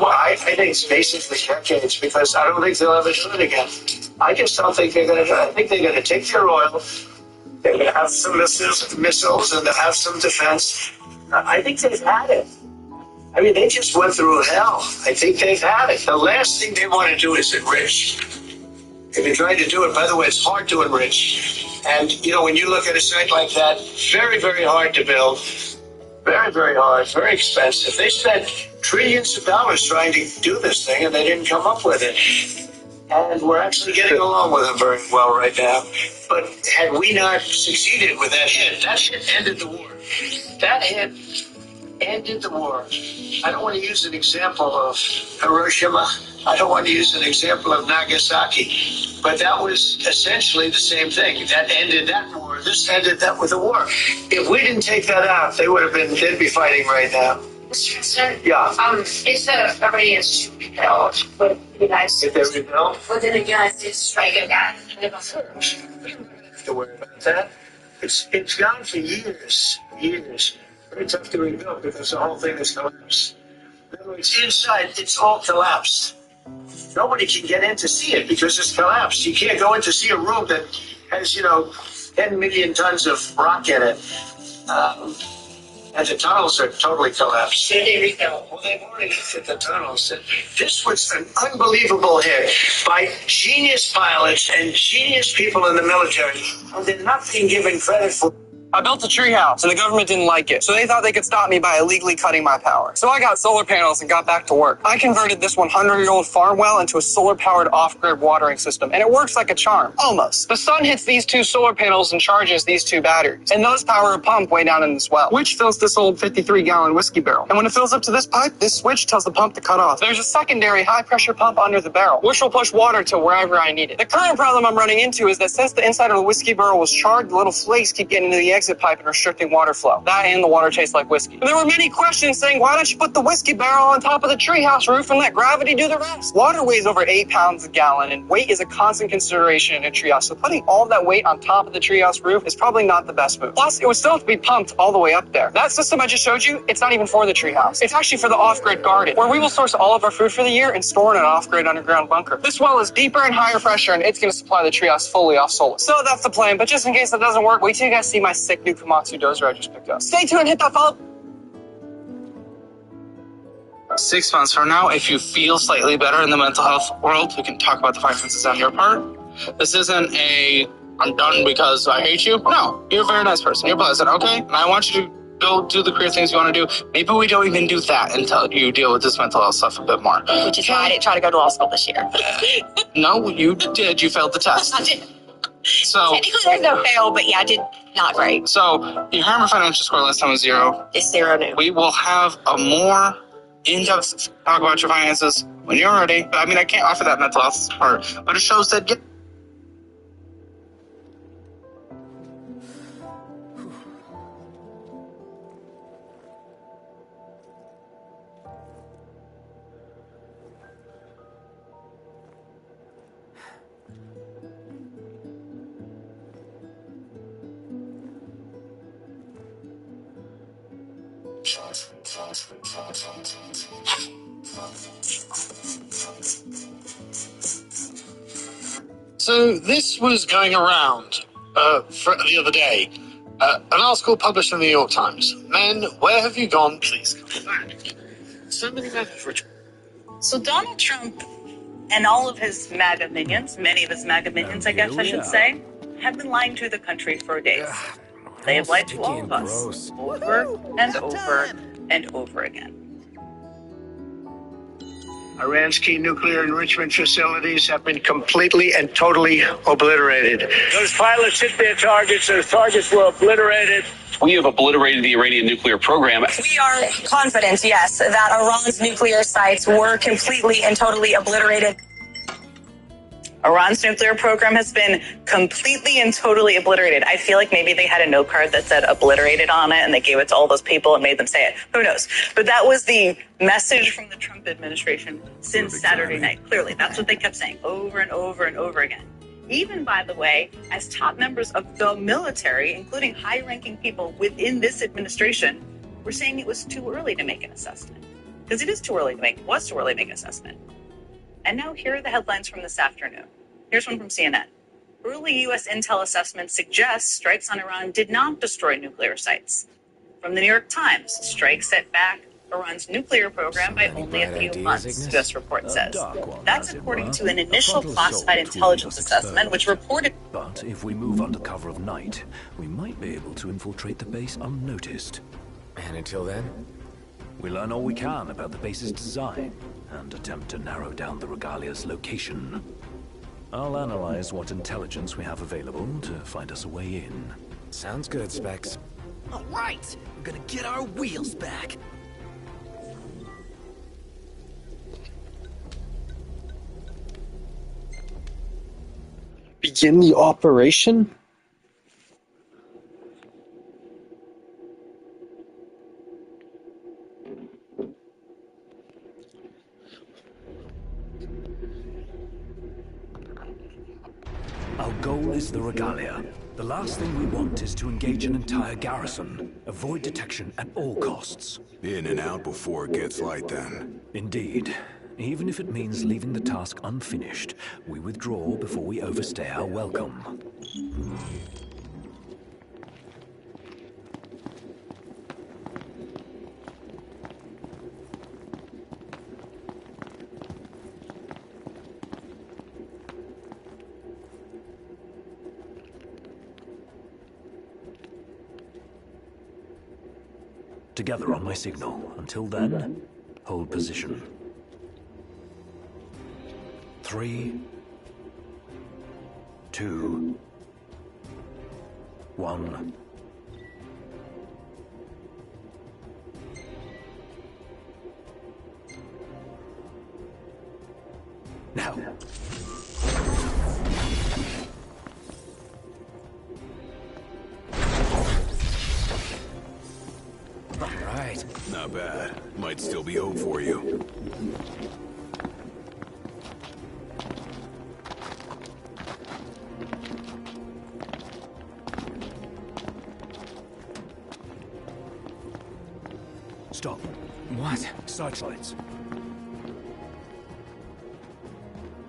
Speaker 10: I think it's basically decades because I don't think they'll ever do it again. I just don't think they're going to do it. I think they're going to take their oil. They're going to have some missiles and they'll have some defense. I think they've had it. I mean, they just went through hell. I think they've had it. The last thing they want to do is enrich. If you're trying to do it, by the way, it's hard to enrich. And, you know, when you look at a site like that, very, very hard to build. Very, very hard, very expensive. They spent trillions of dollars trying to do this thing, and they didn't come up with it. And we're actually getting along with them very well right now. But had we not succeeded with that hit ended the war. That hit ended the war. I don't want to use an example of Hiroshima. I don't want to use an example of Nagasaki. But that was essentially the same thing. That ended that war. This ended that with a war. If we didn't take that out, they'd be fighting right now.
Speaker 12: Mr. President?
Speaker 10: Yeah.
Speaker 12: If the Iranians should be held, would the United States...
Speaker 10: If they rebel?
Speaker 12: Would the United States strike again?
Speaker 10: You have to worry about that. It's gone for years. Very tough to rebuild because the whole thing has collapsed. In other words, inside, it's all collapsed. Nobody can get in to see it because it's collapsed. You can't go in to see a room that has, 10 million tons of rock in it. And the tunnels are totally collapsed. Well, they've already looked at the tunnels. This was an unbelievable hit by genius pilots and genius people in the military who they're not being given credit for.
Speaker 21: I built a treehouse, and the government didn't like it, so they thought they could stop me by illegally cutting my power. So I got solar panels and got back to work. I converted this 100-year-old farm well into a solar-powered off-grid watering system, and it works like a charm. Almost. The sun hits these 2 solar panels and charges these 2 batteries, and those power a pump way down in this well, which fills this old 53-gallon whiskey barrel. And when it fills up to this pipe, this switch tells the pump to cut off. There's a secondary high-pressure pump under the barrel, which will push water to wherever I need it. The current problem I'm running into is that since the inside of the whiskey barrel was charred, the little flakes keep getting into the exit pipe and restricting water flow. That and the water tastes like whiskey. And there were many questions saying, why don't you put the whiskey barrel on top of the treehouse roof and let gravity do the rest? Water weighs over 8 pounds a gallon, and weight is a constant consideration in a treehouse. So putting all of that weight on top of the treehouse roof is probably not the best move. Plus, it would still have to be pumped all the way up there. That system I just showed you, it's not even for the treehouse. It's actually for the off-grid garden, where we will source all of our food for the year and store in an off-grid underground bunker. This well is deeper and higher pressure, and it's going to supply the treehouse fully off solar. So that's the plan, but just in case that doesn't work, wait till you guys see my sick new Komatsu dozer I just picked up. Stay tuned, hit that follow. 6 months from now, if you feel slightly better in the mental health world, we can talk about the finances on your part. This isn't a, I'm done because I hate you. No, you're a very nice person. You're pleasant, okay? And I want you to go do the career things you want to do. Maybe we don't even do that until you deal with this mental health stuff a bit more.
Speaker 15: Which is why I didn't try to go to law school this year.
Speaker 21: No, you did. You failed the test.
Speaker 15: I did.
Speaker 21: So
Speaker 15: technically there's no fail, but yeah, I did not great.
Speaker 21: So your Hammer financial score last time was 0.
Speaker 15: It's 0 new.
Speaker 21: We will have a more in-depth talk about your finances when you're ready. I mean, I can't offer that mental health part, but it shows that
Speaker 22: So this was going around for the other day. An article published in the New York Times. Men, where have you gone? Please come back. So many men have returned.
Speaker 23: So Donald Trump and all of his MAGA minions, many of his MAGA minions, I guess I should say, have been lying to the country for days. They have lied to all of us over and over and over again.
Speaker 10: Iran's key nuclear enrichment facilities have been completely and totally obliterated. Those pilots hit their targets. Those targets were obliterated.
Speaker 24: We have obliterated the Iranian nuclear program.
Speaker 9: We are confident, yes, that Iran's nuclear sites were completely and totally obliterated.
Speaker 23: Iran's nuclear program has been completely and totally obliterated. I feel like maybe they had a note card that said obliterated on it and they gave it to all those people and made them say it. Who knows? But that was the message from the Trump administration since Saturday night. Clearly, that's what they kept saying over and over and over again. Even, by the way, as top members of the military, including high-ranking people within this administration, were saying it was too early to make an assessment. Because it is too early to make, was too early to make an assessment. And now here are the headlines from this afternoon. Here's one from CNN. Early U.S. intel assessments suggest strikes on Iran did not destroy nuclear sites. From the New York Times, strikes set back Iran's nuclear program by only a few months, U.S. report says. That's according to an initial classified intelligence assessment, which reported...
Speaker 2: But if we move under cover of night, we might be able to infiltrate the base unnoticed. And until then, we learn all we can about the base's design and attempt to narrow down the regalia's location. I'll analyze what intelligence we have available to find us a way in.
Speaker 25: Sounds good, Specs.
Speaker 3: All right, we're gonna get our wheels back.
Speaker 1: Begin the operation?
Speaker 2: Our goal is the regalia. The last thing we want is to engage an entire garrison. Avoid detection at all costs.
Speaker 26: In and out before it gets light, then.
Speaker 2: Indeed. Even if it means leaving the task unfinished, we withdraw before we overstay our welcome. Together on my signal. Until then, hold position. 3, 2, 1. Now.
Speaker 25: All right.
Speaker 26: Not bad. Might still be hope for you.
Speaker 2: Stop.
Speaker 25: What?
Speaker 2: Searchlights.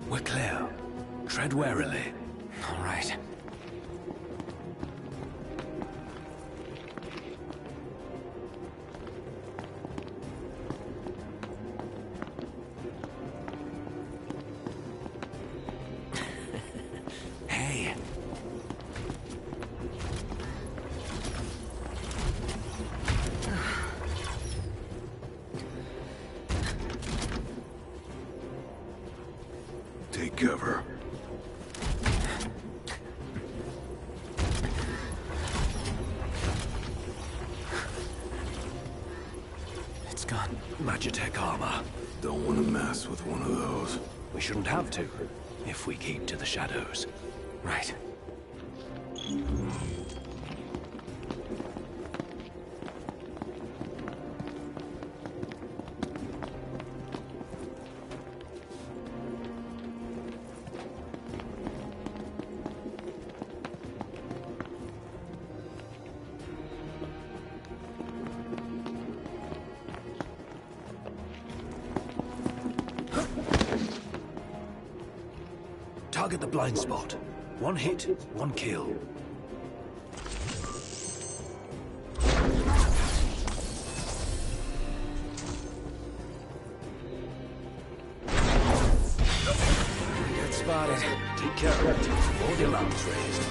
Speaker 2: We're clear. Tread warily.
Speaker 25: All right.
Speaker 2: Hey.
Speaker 26: Take cover.
Speaker 2: It's gone. Magitech armor.
Speaker 26: Don't want to mess with one of those.
Speaker 2: We shouldn't have to, if we keep to the shadows.
Speaker 25: Right.
Speaker 2: Target the blind spot. One hit, one kill.
Speaker 25: Get spotted.
Speaker 2: Take care of it before the alarm's raised.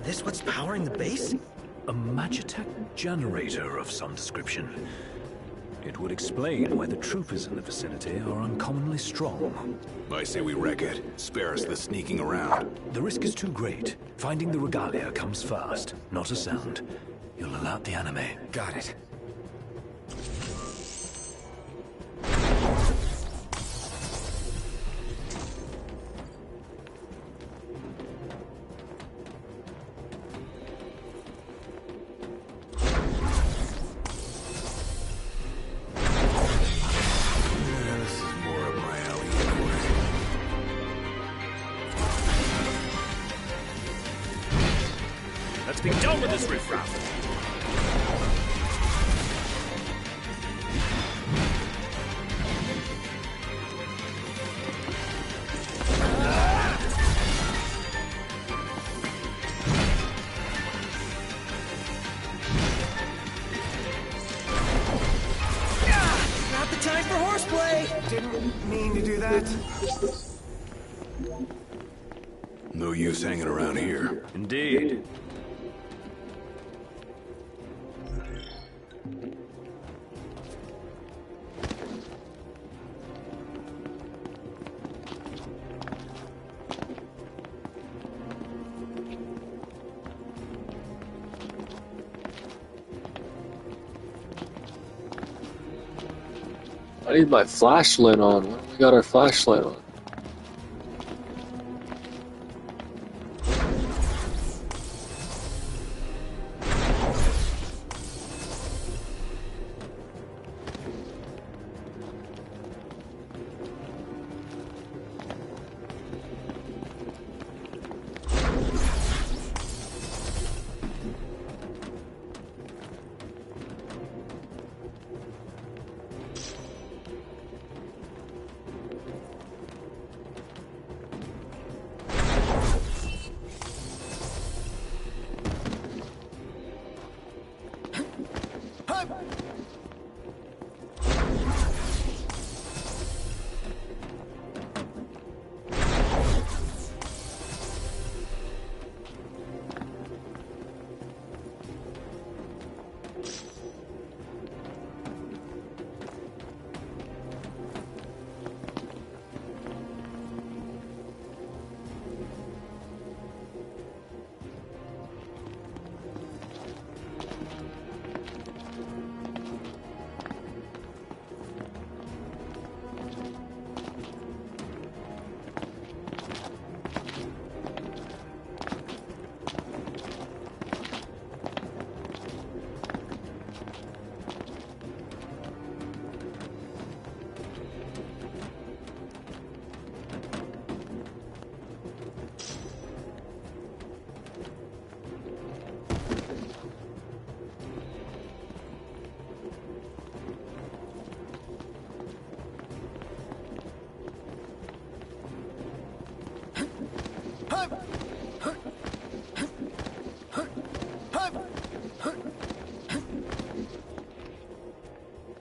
Speaker 3: This what's powering the base?
Speaker 2: A Magitech generator of some description. It would explain why the troopers in the vicinity are uncommonly strong.
Speaker 26: I say we wreck it. Spare us the sneaking around.
Speaker 2: The risk is too great. Finding the regalia comes first, not a sound. You'll alert the enemy.
Speaker 25: Got it.
Speaker 2: Let's be done with this riffraff.
Speaker 3: Not the time for horseplay!
Speaker 25: Didn't mean to do that.
Speaker 26: No use hanging around here.
Speaker 2: Indeed.
Speaker 1: I need my flashlight on. When do we got our flashlight on?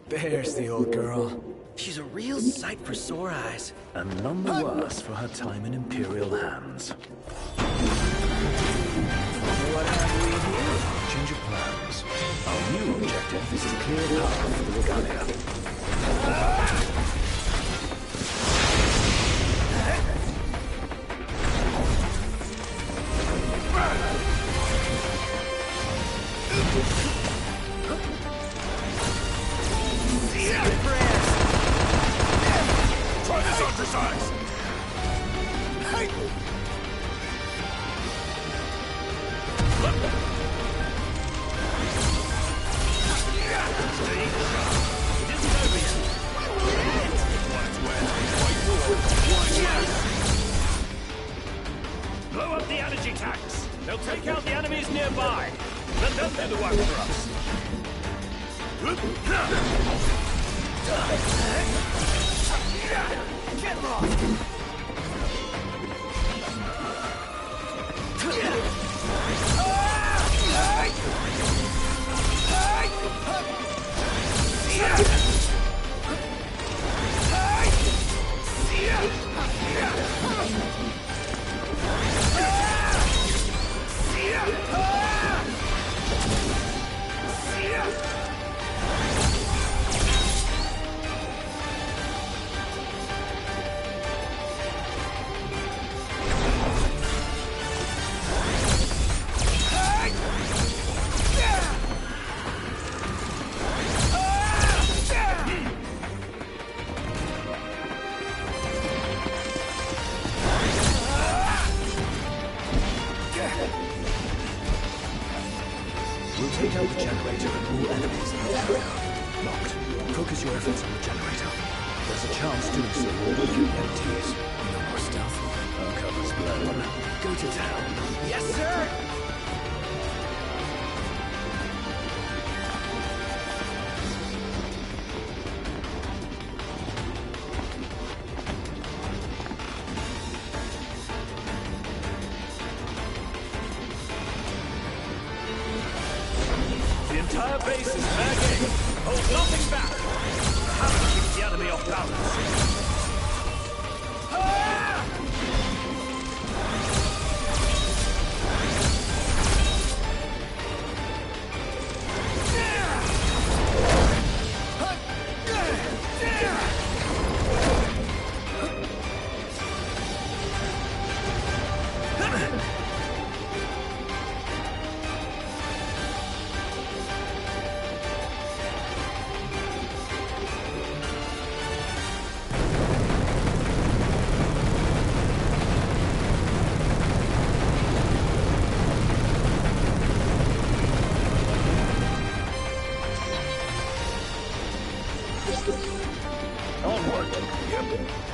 Speaker 2: There's the old girl.
Speaker 3: She's a real sight for sore eyes.
Speaker 2: And none the worse for her time in Imperial hands. What have we here? Change of plans. Our new objective is to clear the path for the Regalia.
Speaker 5: Try this exercise!
Speaker 10: Blow up the energy tanks. They'll take out the enemies nearby. Let them do the work for us. Get lost.
Speaker 2: We'll take out the generator and all enemies in the area. Locked. Focus your efforts on the generator. There's a chance doing so will weaken the MTs. No more stealth. Our cover's blown. Go to town.
Speaker 3: Yes, sir!
Speaker 10: The entire base is fair game. Hold nothing back. Have to keep the enemy off balance.
Speaker 2: Onward. Yep.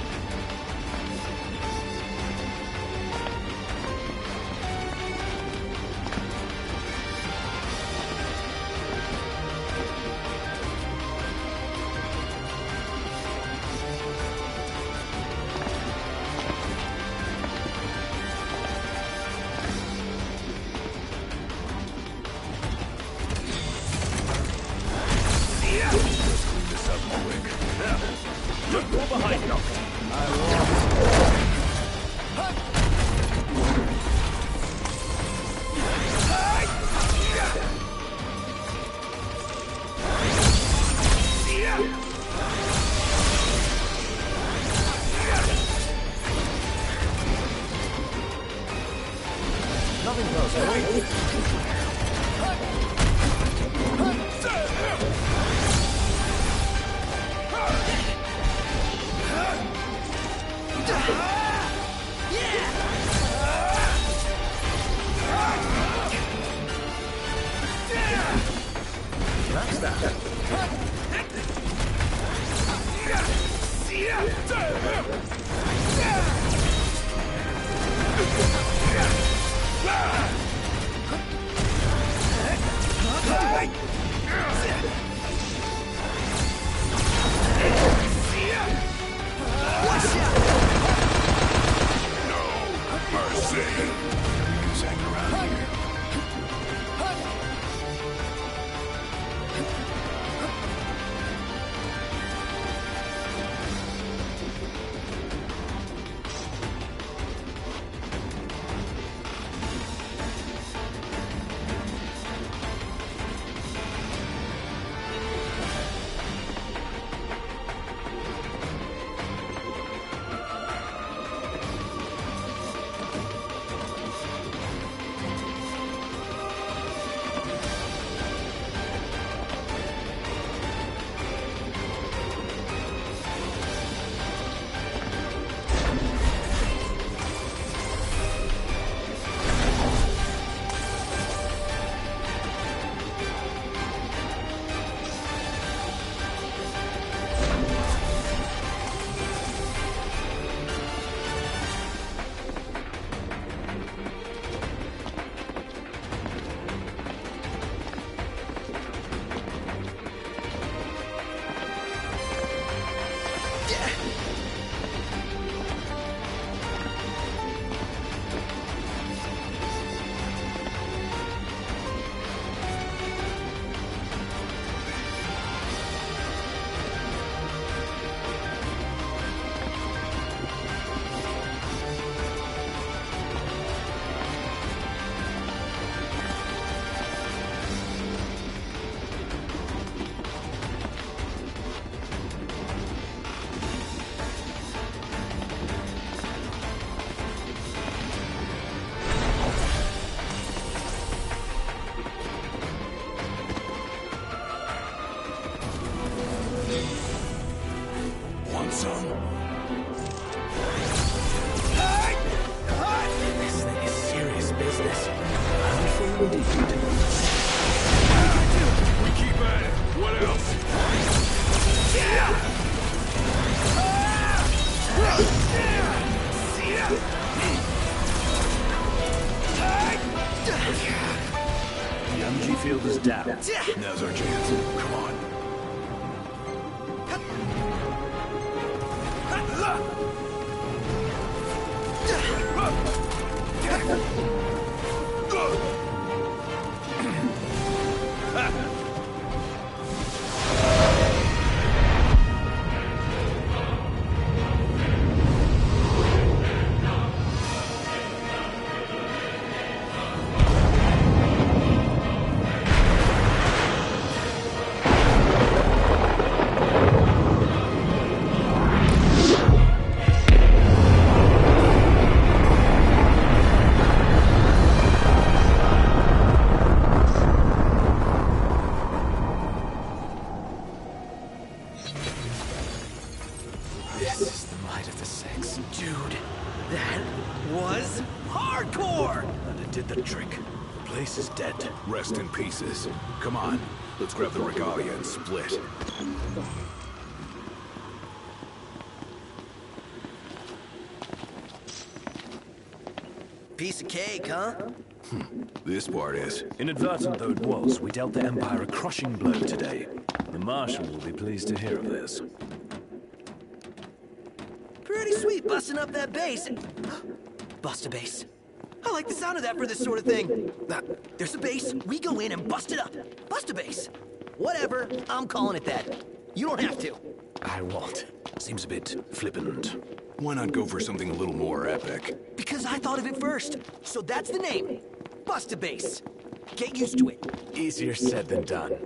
Speaker 2: field is down. Now's our chance. Come on.
Speaker 3: This is the might of the Six. Dude, that was hardcore!
Speaker 2: And it did the trick. The place is dead. Rest in pieces. Come on. Let's grab the regalia and split.
Speaker 3: piece of cake, huh?
Speaker 26: This part is.
Speaker 2: Inadvertent though it was, we dealt the Empire a crushing blow today. The Marshal will be pleased to hear of this.
Speaker 3: Pretty sweet busting up that base. Bust a base. I like the sound of that for this sort of thing. There's a base, we go in and bust it up. Bust a base. Whatever, I'm calling it that. You don't have to.
Speaker 2: I won't. Seems a bit flippant.
Speaker 26: Why not go for something a little more epic?
Speaker 3: Because I thought of it first. So that's the name. Bust a base. Get used to it.
Speaker 2: Easier said than done.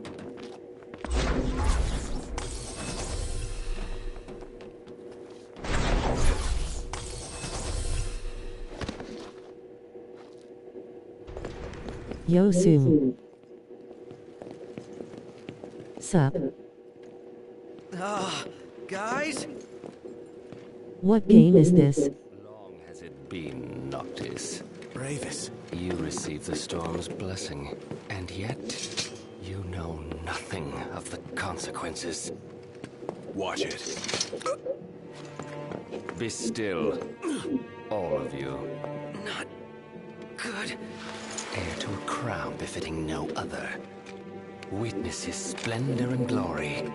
Speaker 16: Yosu. Sup?
Speaker 3: Guys?
Speaker 5: What game is this? Long has it been, Noctis?
Speaker 3: Ravis.
Speaker 5: You received the storm's blessing, and yet you know nothing of the consequences.
Speaker 26: Watch it.
Speaker 5: Be still, all of you.
Speaker 3: Not good.
Speaker 5: Heir to a crown befitting no other. Witness his splendor and glory.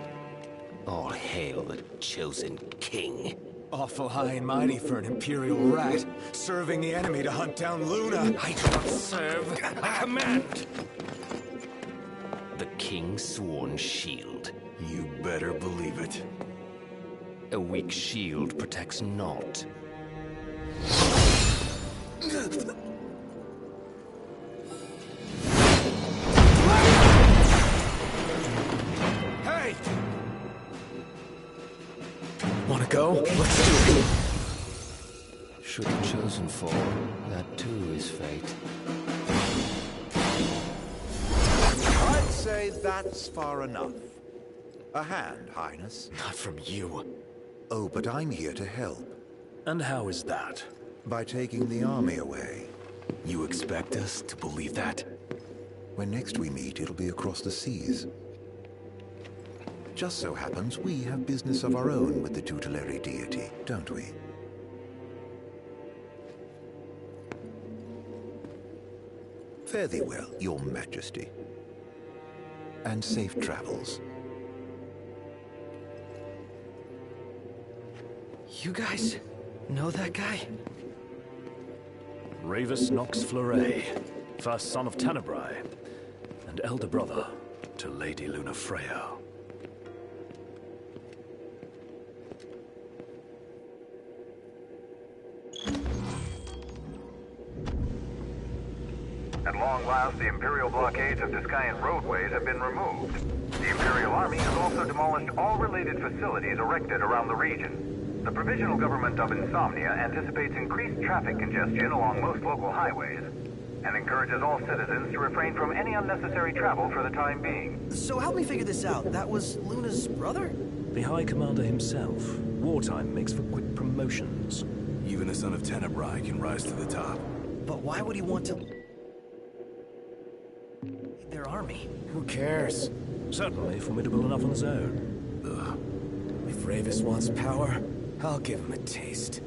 Speaker 5: All hail the chosen king.
Speaker 3: Awful high and mighty for an Imperial rat, serving the enemy to hunt down Luna.
Speaker 5: I do not serve, I command. The king's sworn shield.
Speaker 26: You better believe it.
Speaker 5: A weak shield protects naught.
Speaker 3: Hey! Wanna go? Let's do it.
Speaker 5: Should the chosen fall, that too is fate.
Speaker 6: I'd say that's far enough. A hand, Highness.
Speaker 2: Not from you.
Speaker 6: Oh, but I'm here to help.
Speaker 2: And how is that?
Speaker 6: By taking the army away.
Speaker 2: You expect us to believe that?
Speaker 6: When next we meet, it'll be across the seas. Just so happens we have business of our own with the tutelary deity, don't we? Fare thee well, your majesty. And safe travels.
Speaker 3: You guys know that guy?
Speaker 2: Ravis Nox Fleuret, first son of Tenebrae, and elder brother to Lady Luna Freya.
Speaker 8: At long last, the Imperial blockades of Discayan roadways have been removed. The Imperial Army has also demolished all related facilities erected around the region. The Provisional Government of Insomnia anticipates increased traffic congestion along most local highways, and encourages all citizens to refrain from any unnecessary travel for the time being.
Speaker 3: So help me figure this out. That was Luna's brother?
Speaker 2: The High Commander himself. Wartime makes for quick promotions.
Speaker 26: Even a son of Tenebrae can rise to the top.
Speaker 3: But why would he want to... their army?
Speaker 2: Who cares? Certainly formidable enough on his own.
Speaker 3: If Ravis wants power, I'll give him a taste.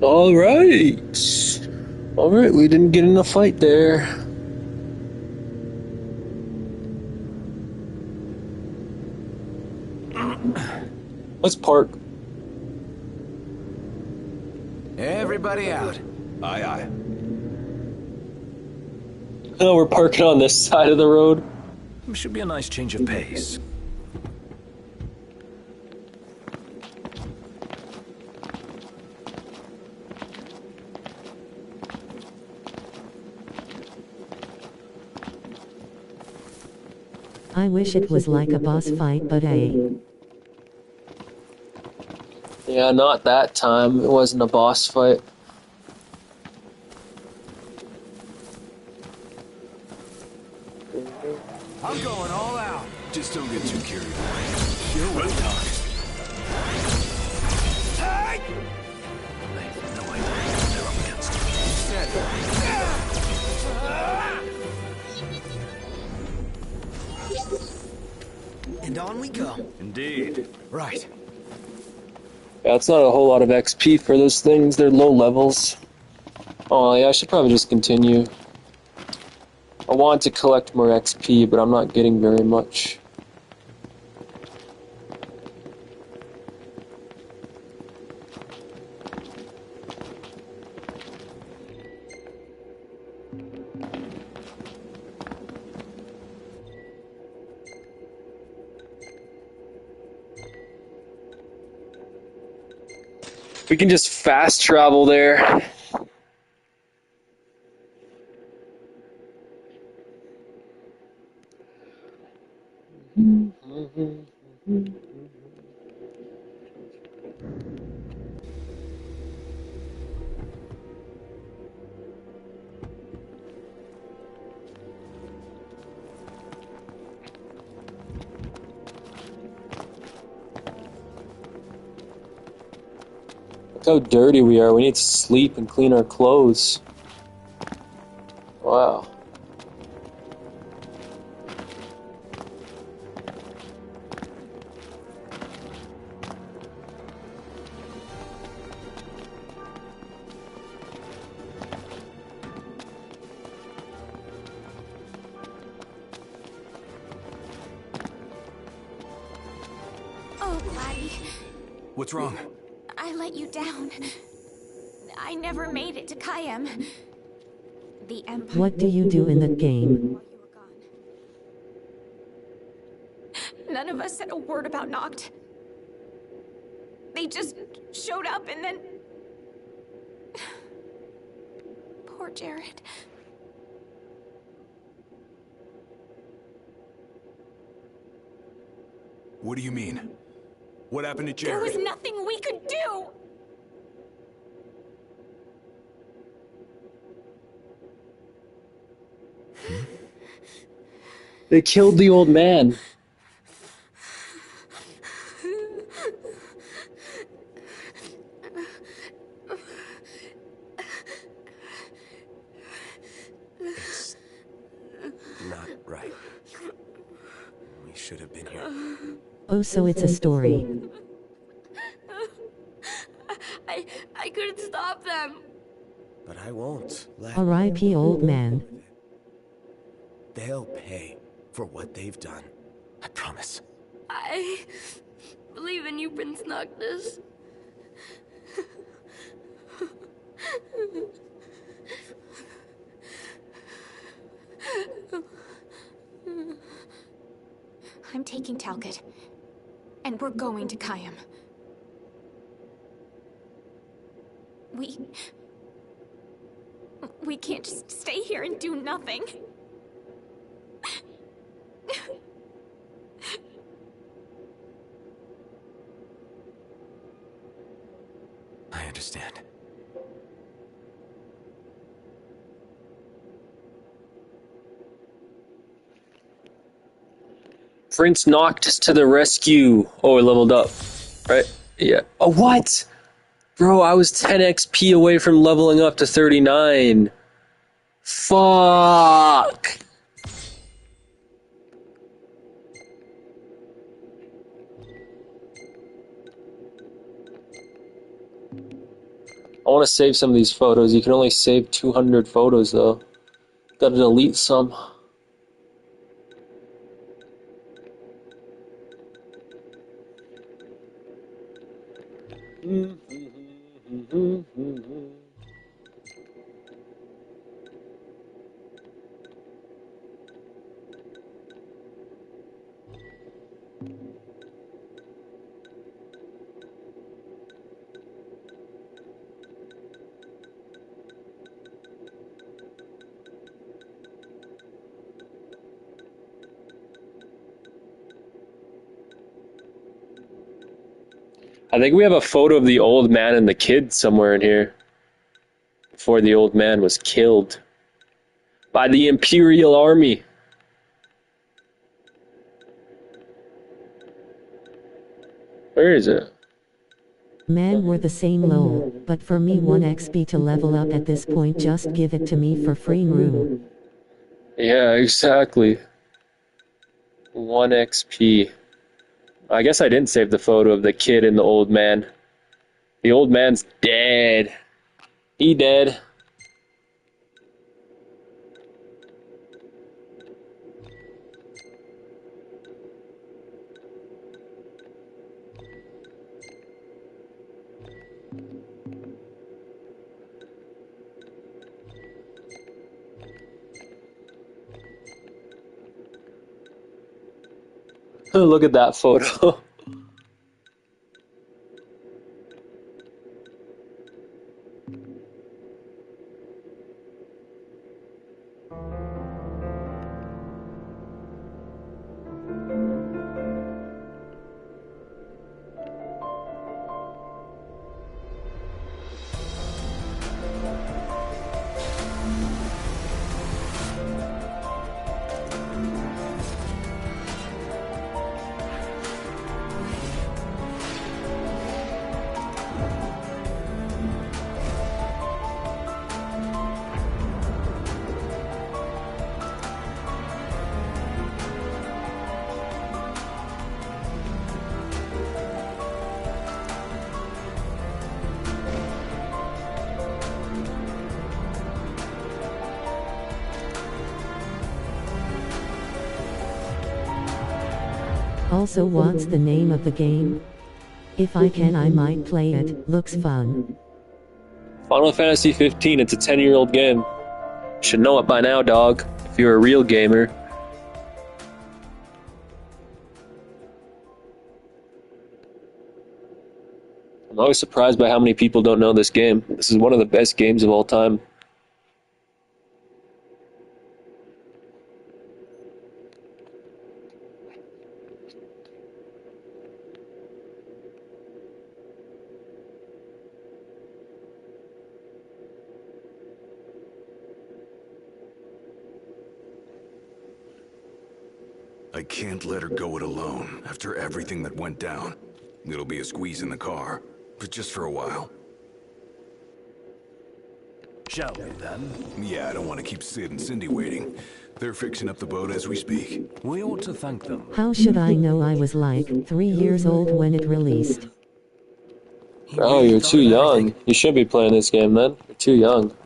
Speaker 1: Alright. Alright, we didn't get in a fight there. Let's park.
Speaker 3: Everybody out.
Speaker 26: Aye, aye.
Speaker 1: Oh, we're parking on this side of the road.
Speaker 2: Should be a nice change of pace.
Speaker 16: I wish it was like a boss fight, but
Speaker 1: Yeah, not that time. It wasn't a boss fight.
Speaker 3: I'm going all out.
Speaker 26: Just don't get too carried away. You're right, Doc.
Speaker 3: Hey!
Speaker 2: They have no idea what they're up against.
Speaker 3: Said and on we go.
Speaker 2: Indeed.
Speaker 3: Right.
Speaker 1: Yeah, it's not a whole lot of XP for those things. They're low levels. Oh yeah, I should probably just continue. I want to collect more XP, but I'm not getting very much. We can just fast travel there. Look how dirty we are. We need to sleep and clean our clothes. Wow.
Speaker 4: Oh, Gladdy.
Speaker 26: What's wrong?
Speaker 4: I let you down. I never made it to Kayam. The Empire.
Speaker 16: What do you do in that game?
Speaker 4: None of us said a word about Noct. They just showed up and then... Poor Jared.
Speaker 26: What do you mean? What happened to Jerry?
Speaker 4: There was nothing we could do!
Speaker 1: They killed the old man.
Speaker 25: It's not right. We should have been here.
Speaker 16: Oh, so it's a story.
Speaker 12: I couldn't stop them.
Speaker 25: But I won't let...
Speaker 16: R.I.P. old man.
Speaker 25: They'll pay for what they've done. I promise.
Speaker 12: I believe in you, Prince Noctis.
Speaker 4: I'm taking Talcott. And we're going to Kayam. We can't just stay here and do nothing.
Speaker 25: I understand.
Speaker 1: Prince Noctis to the rescue. Oh, we leveled up. Right? Yeah. Oh, what? Bro, I was 10 XP away from leveling up to 39. Fuck. I want to save some of these photos. You can only save 200 photos, though. Gotta delete some. I think we have a photo of the old man and the kid somewhere in here. Before the old man was killed by the Imperial Army. Where is it?
Speaker 16: Man, we're the same low, but for me 1 XP to level up at this point, just give it to me for free room.
Speaker 1: Yeah, exactly. 1 XP. I guess I didn't save the photo of the kid and the old man. The old man's dead. He dead. Oh, look at that photo.
Speaker 16: Also, what's the name of the game? If I can, I might play it. Looks fun.
Speaker 1: Final Fantasy 15, it's a 10-year-old game. You should know it by now, dog, if you're a real gamer. I'm always surprised by how many people don't know this game. This is one of the best games of all time.
Speaker 26: I can't let her go it alone after everything that went down. It'll be a squeeze in the car, but just for a while.
Speaker 2: Shall we then?
Speaker 26: Yeah, I don't want to keep Sid and Cindy waiting. They're fixing up the boat as we speak.
Speaker 2: We ought to thank them.
Speaker 16: How should I know? I was like 3 years old when it released.
Speaker 1: Oh, you're too young. You should be playing this game then. You're too young.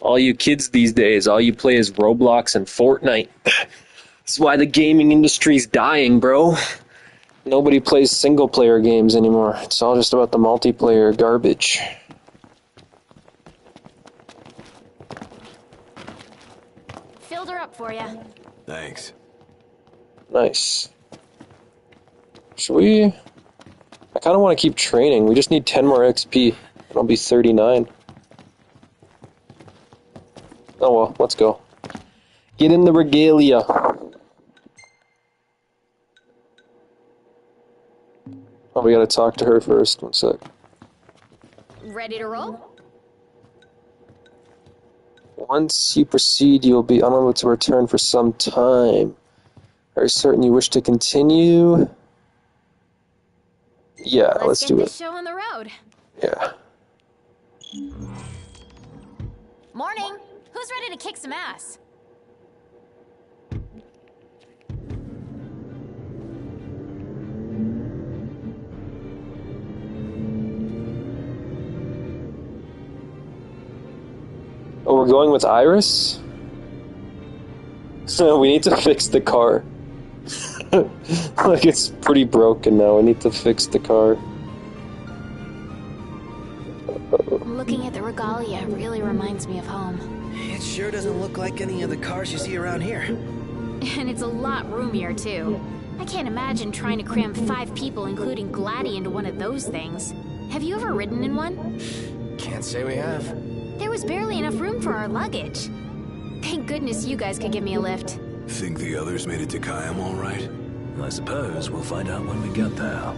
Speaker 1: All you kids these days, all you play is Roblox and Fortnite. That's why the gaming industry's dying, bro. Nobody plays single-player games anymore. It's all just about the multiplayer garbage.
Speaker 4: Filled her up for you.
Speaker 26: Thanks.
Speaker 1: Nice. Should we... I kind of want to keep training. We just need 10 more XP, and I'll be 39. Oh well, let's go. Get in the regalia. Oh, we gotta talk to her first. One sec.
Speaker 4: Ready to roll?
Speaker 1: Once you proceed, you'll be unable to return for some time. Are you certain you wish to continue? Yeah, let's do
Speaker 4: get
Speaker 1: it.
Speaker 4: this show on the road.
Speaker 1: Yeah.
Speaker 4: Morning. Who's ready to kick some ass?
Speaker 1: Oh, we're going with Iris? So we need to fix the car. Like, it's pretty broken now. We need to fix the car.
Speaker 4: Looking at the regalia really reminds me of home.
Speaker 3: It sure doesn't look like any of the cars you see around here.
Speaker 4: And it's a lot roomier, too. I can't imagine trying to cram 5 people, including Gladdy, into one of those things. Have you ever ridden in one?
Speaker 5: Can't say we have.
Speaker 4: There was barely enough room for our luggage. Thank goodness you guys could give me a lift.
Speaker 26: Think the others made it to Kayam all right?
Speaker 2: I suppose we'll find out when we get there.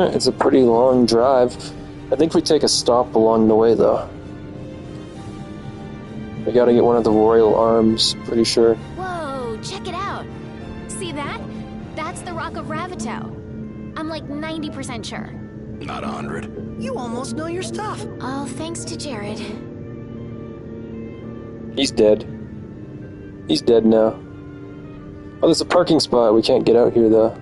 Speaker 1: It's a pretty long drive. I think we take a stop along the way, though. We gotta get one of the royal arms, pretty sure.
Speaker 4: Whoa, Rock of Ravito. I'm like 90% sure.
Speaker 26: Not 100.
Speaker 3: You almost know your stuff.
Speaker 4: All thanks to Jared.
Speaker 7: He's dead. He's dead now. Oh, there's a parking spot. We can't get out here, though.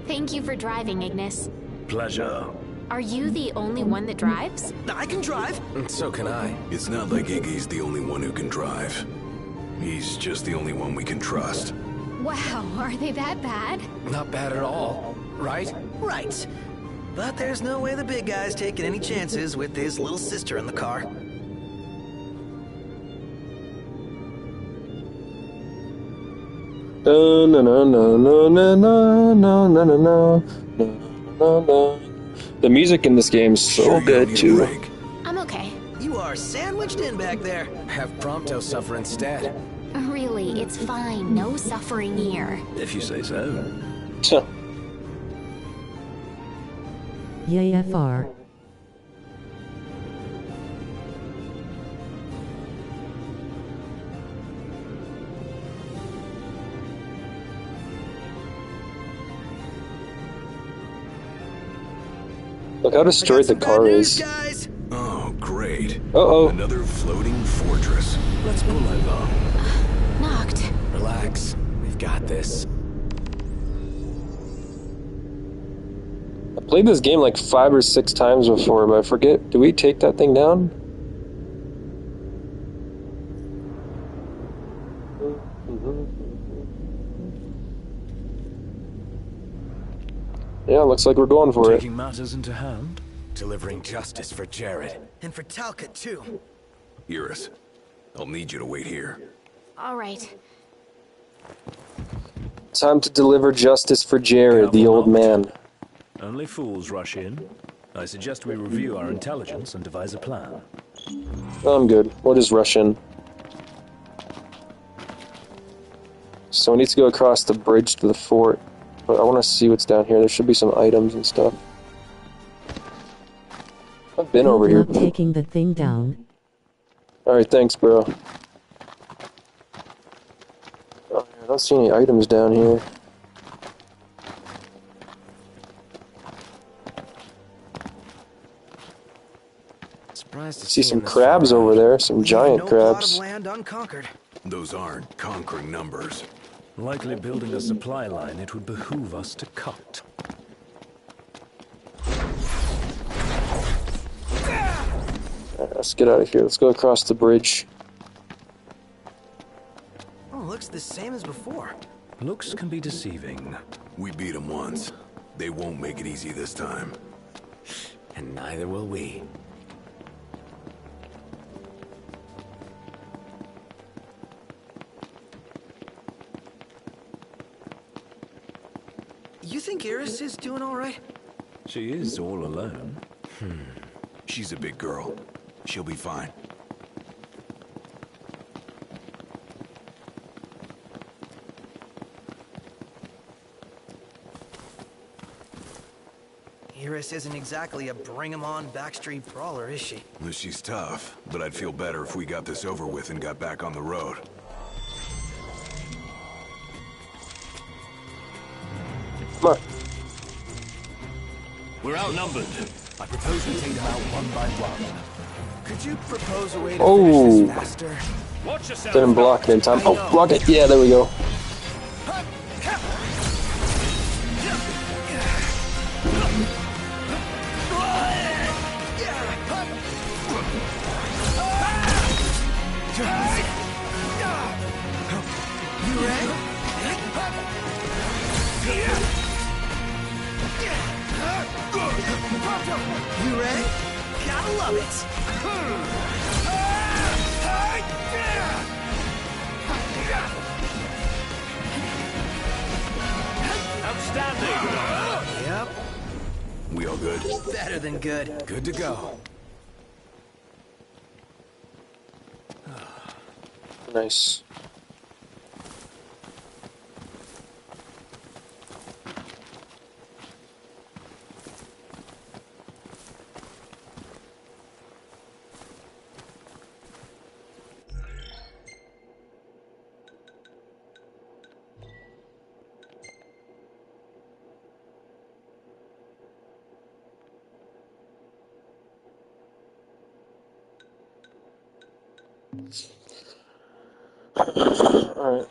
Speaker 4: Thank you for driving, Ignis.
Speaker 2: Pleasure.
Speaker 4: Are you the only one that drives?
Speaker 3: I can drive.
Speaker 25: So can I.
Speaker 26: It's not like Iggy's the only one who can drive. He's just the only one we can trust.
Speaker 4: Wow, are they that bad?
Speaker 25: Not bad at all, right?
Speaker 3: Right. But there's no way the big guy's taking any chances with his little sister in the car.
Speaker 7: No no no no no no no no no no no no. The music in this game is so good too.
Speaker 4: I'm okay.
Speaker 3: You are sandwiched in back there.
Speaker 25: Have Prompto suffer instead.
Speaker 4: Really, it's fine. No suffering here.
Speaker 2: If you say so.
Speaker 16: Yay FR.
Speaker 7: Look how destroyed the car is.
Speaker 26: Oh, great.
Speaker 7: Uh-oh.
Speaker 26: Another floating fortress.
Speaker 2: Let's pull over.
Speaker 4: Knocked.
Speaker 25: Relax. We've got this.
Speaker 7: I played this game like 5 or 6 times before, but I forget. Do we take that thing down? Yeah, looks like we're going for it.
Speaker 2: Taking matters into hand.
Speaker 25: Delivering justice for Jared.
Speaker 3: And for Talcott, too.
Speaker 26: Iris, I'll need you to wait here.
Speaker 4: All right.
Speaker 7: Time to deliver justice for Jared, the old man.
Speaker 2: Only fools rush in. I suggest we review our intelligence and devise a plan.
Speaker 7: I'm good. We'll just rush in. So I need to go across the bridge to the fort. But I want to see what's down here. There should be some items and stuff. I've been over here.
Speaker 16: Taking the thing down.
Speaker 7: Alright, thanks, bro. Oh, I don't see any items down here.
Speaker 25: Surprised to
Speaker 7: See some crabs over there, some giant crabs.
Speaker 3: Land unconquered.
Speaker 26: Those aren't conquering numbers.
Speaker 2: Likely building a supply line it would behoove us to cut.
Speaker 7: Alright, let's get out of here. Let's go across the bridge.
Speaker 3: Oh, looks the same as before.
Speaker 2: Looks can be deceiving.
Speaker 26: We beat them once. They won't make it easy this time.
Speaker 25: And neither will we.
Speaker 3: You think Iris is doing all right?
Speaker 2: She is all alone.
Speaker 26: She's a big girl. She'll be fine.
Speaker 3: Iris isn't exactly a bring-em-on backstreet brawler, is she?
Speaker 26: Well, she's tough, but I'd feel better if we got this over with and got back on the road.
Speaker 7: Come on.
Speaker 2: We're outnumbered.
Speaker 25: I propose we take them out one by one.
Speaker 3: Could you propose a way to
Speaker 7: Oh.
Speaker 3: finish this faster?
Speaker 2: Watch yourself.
Speaker 7: Didn't block it in time. Oh, block it. Yeah, there we go.
Speaker 3: You ready? You ready? Gotta love it.
Speaker 2: Outstanding.
Speaker 3: Yep.
Speaker 26: We all good?
Speaker 3: Better than good.
Speaker 25: Good to go.
Speaker 7: Nice. Alright.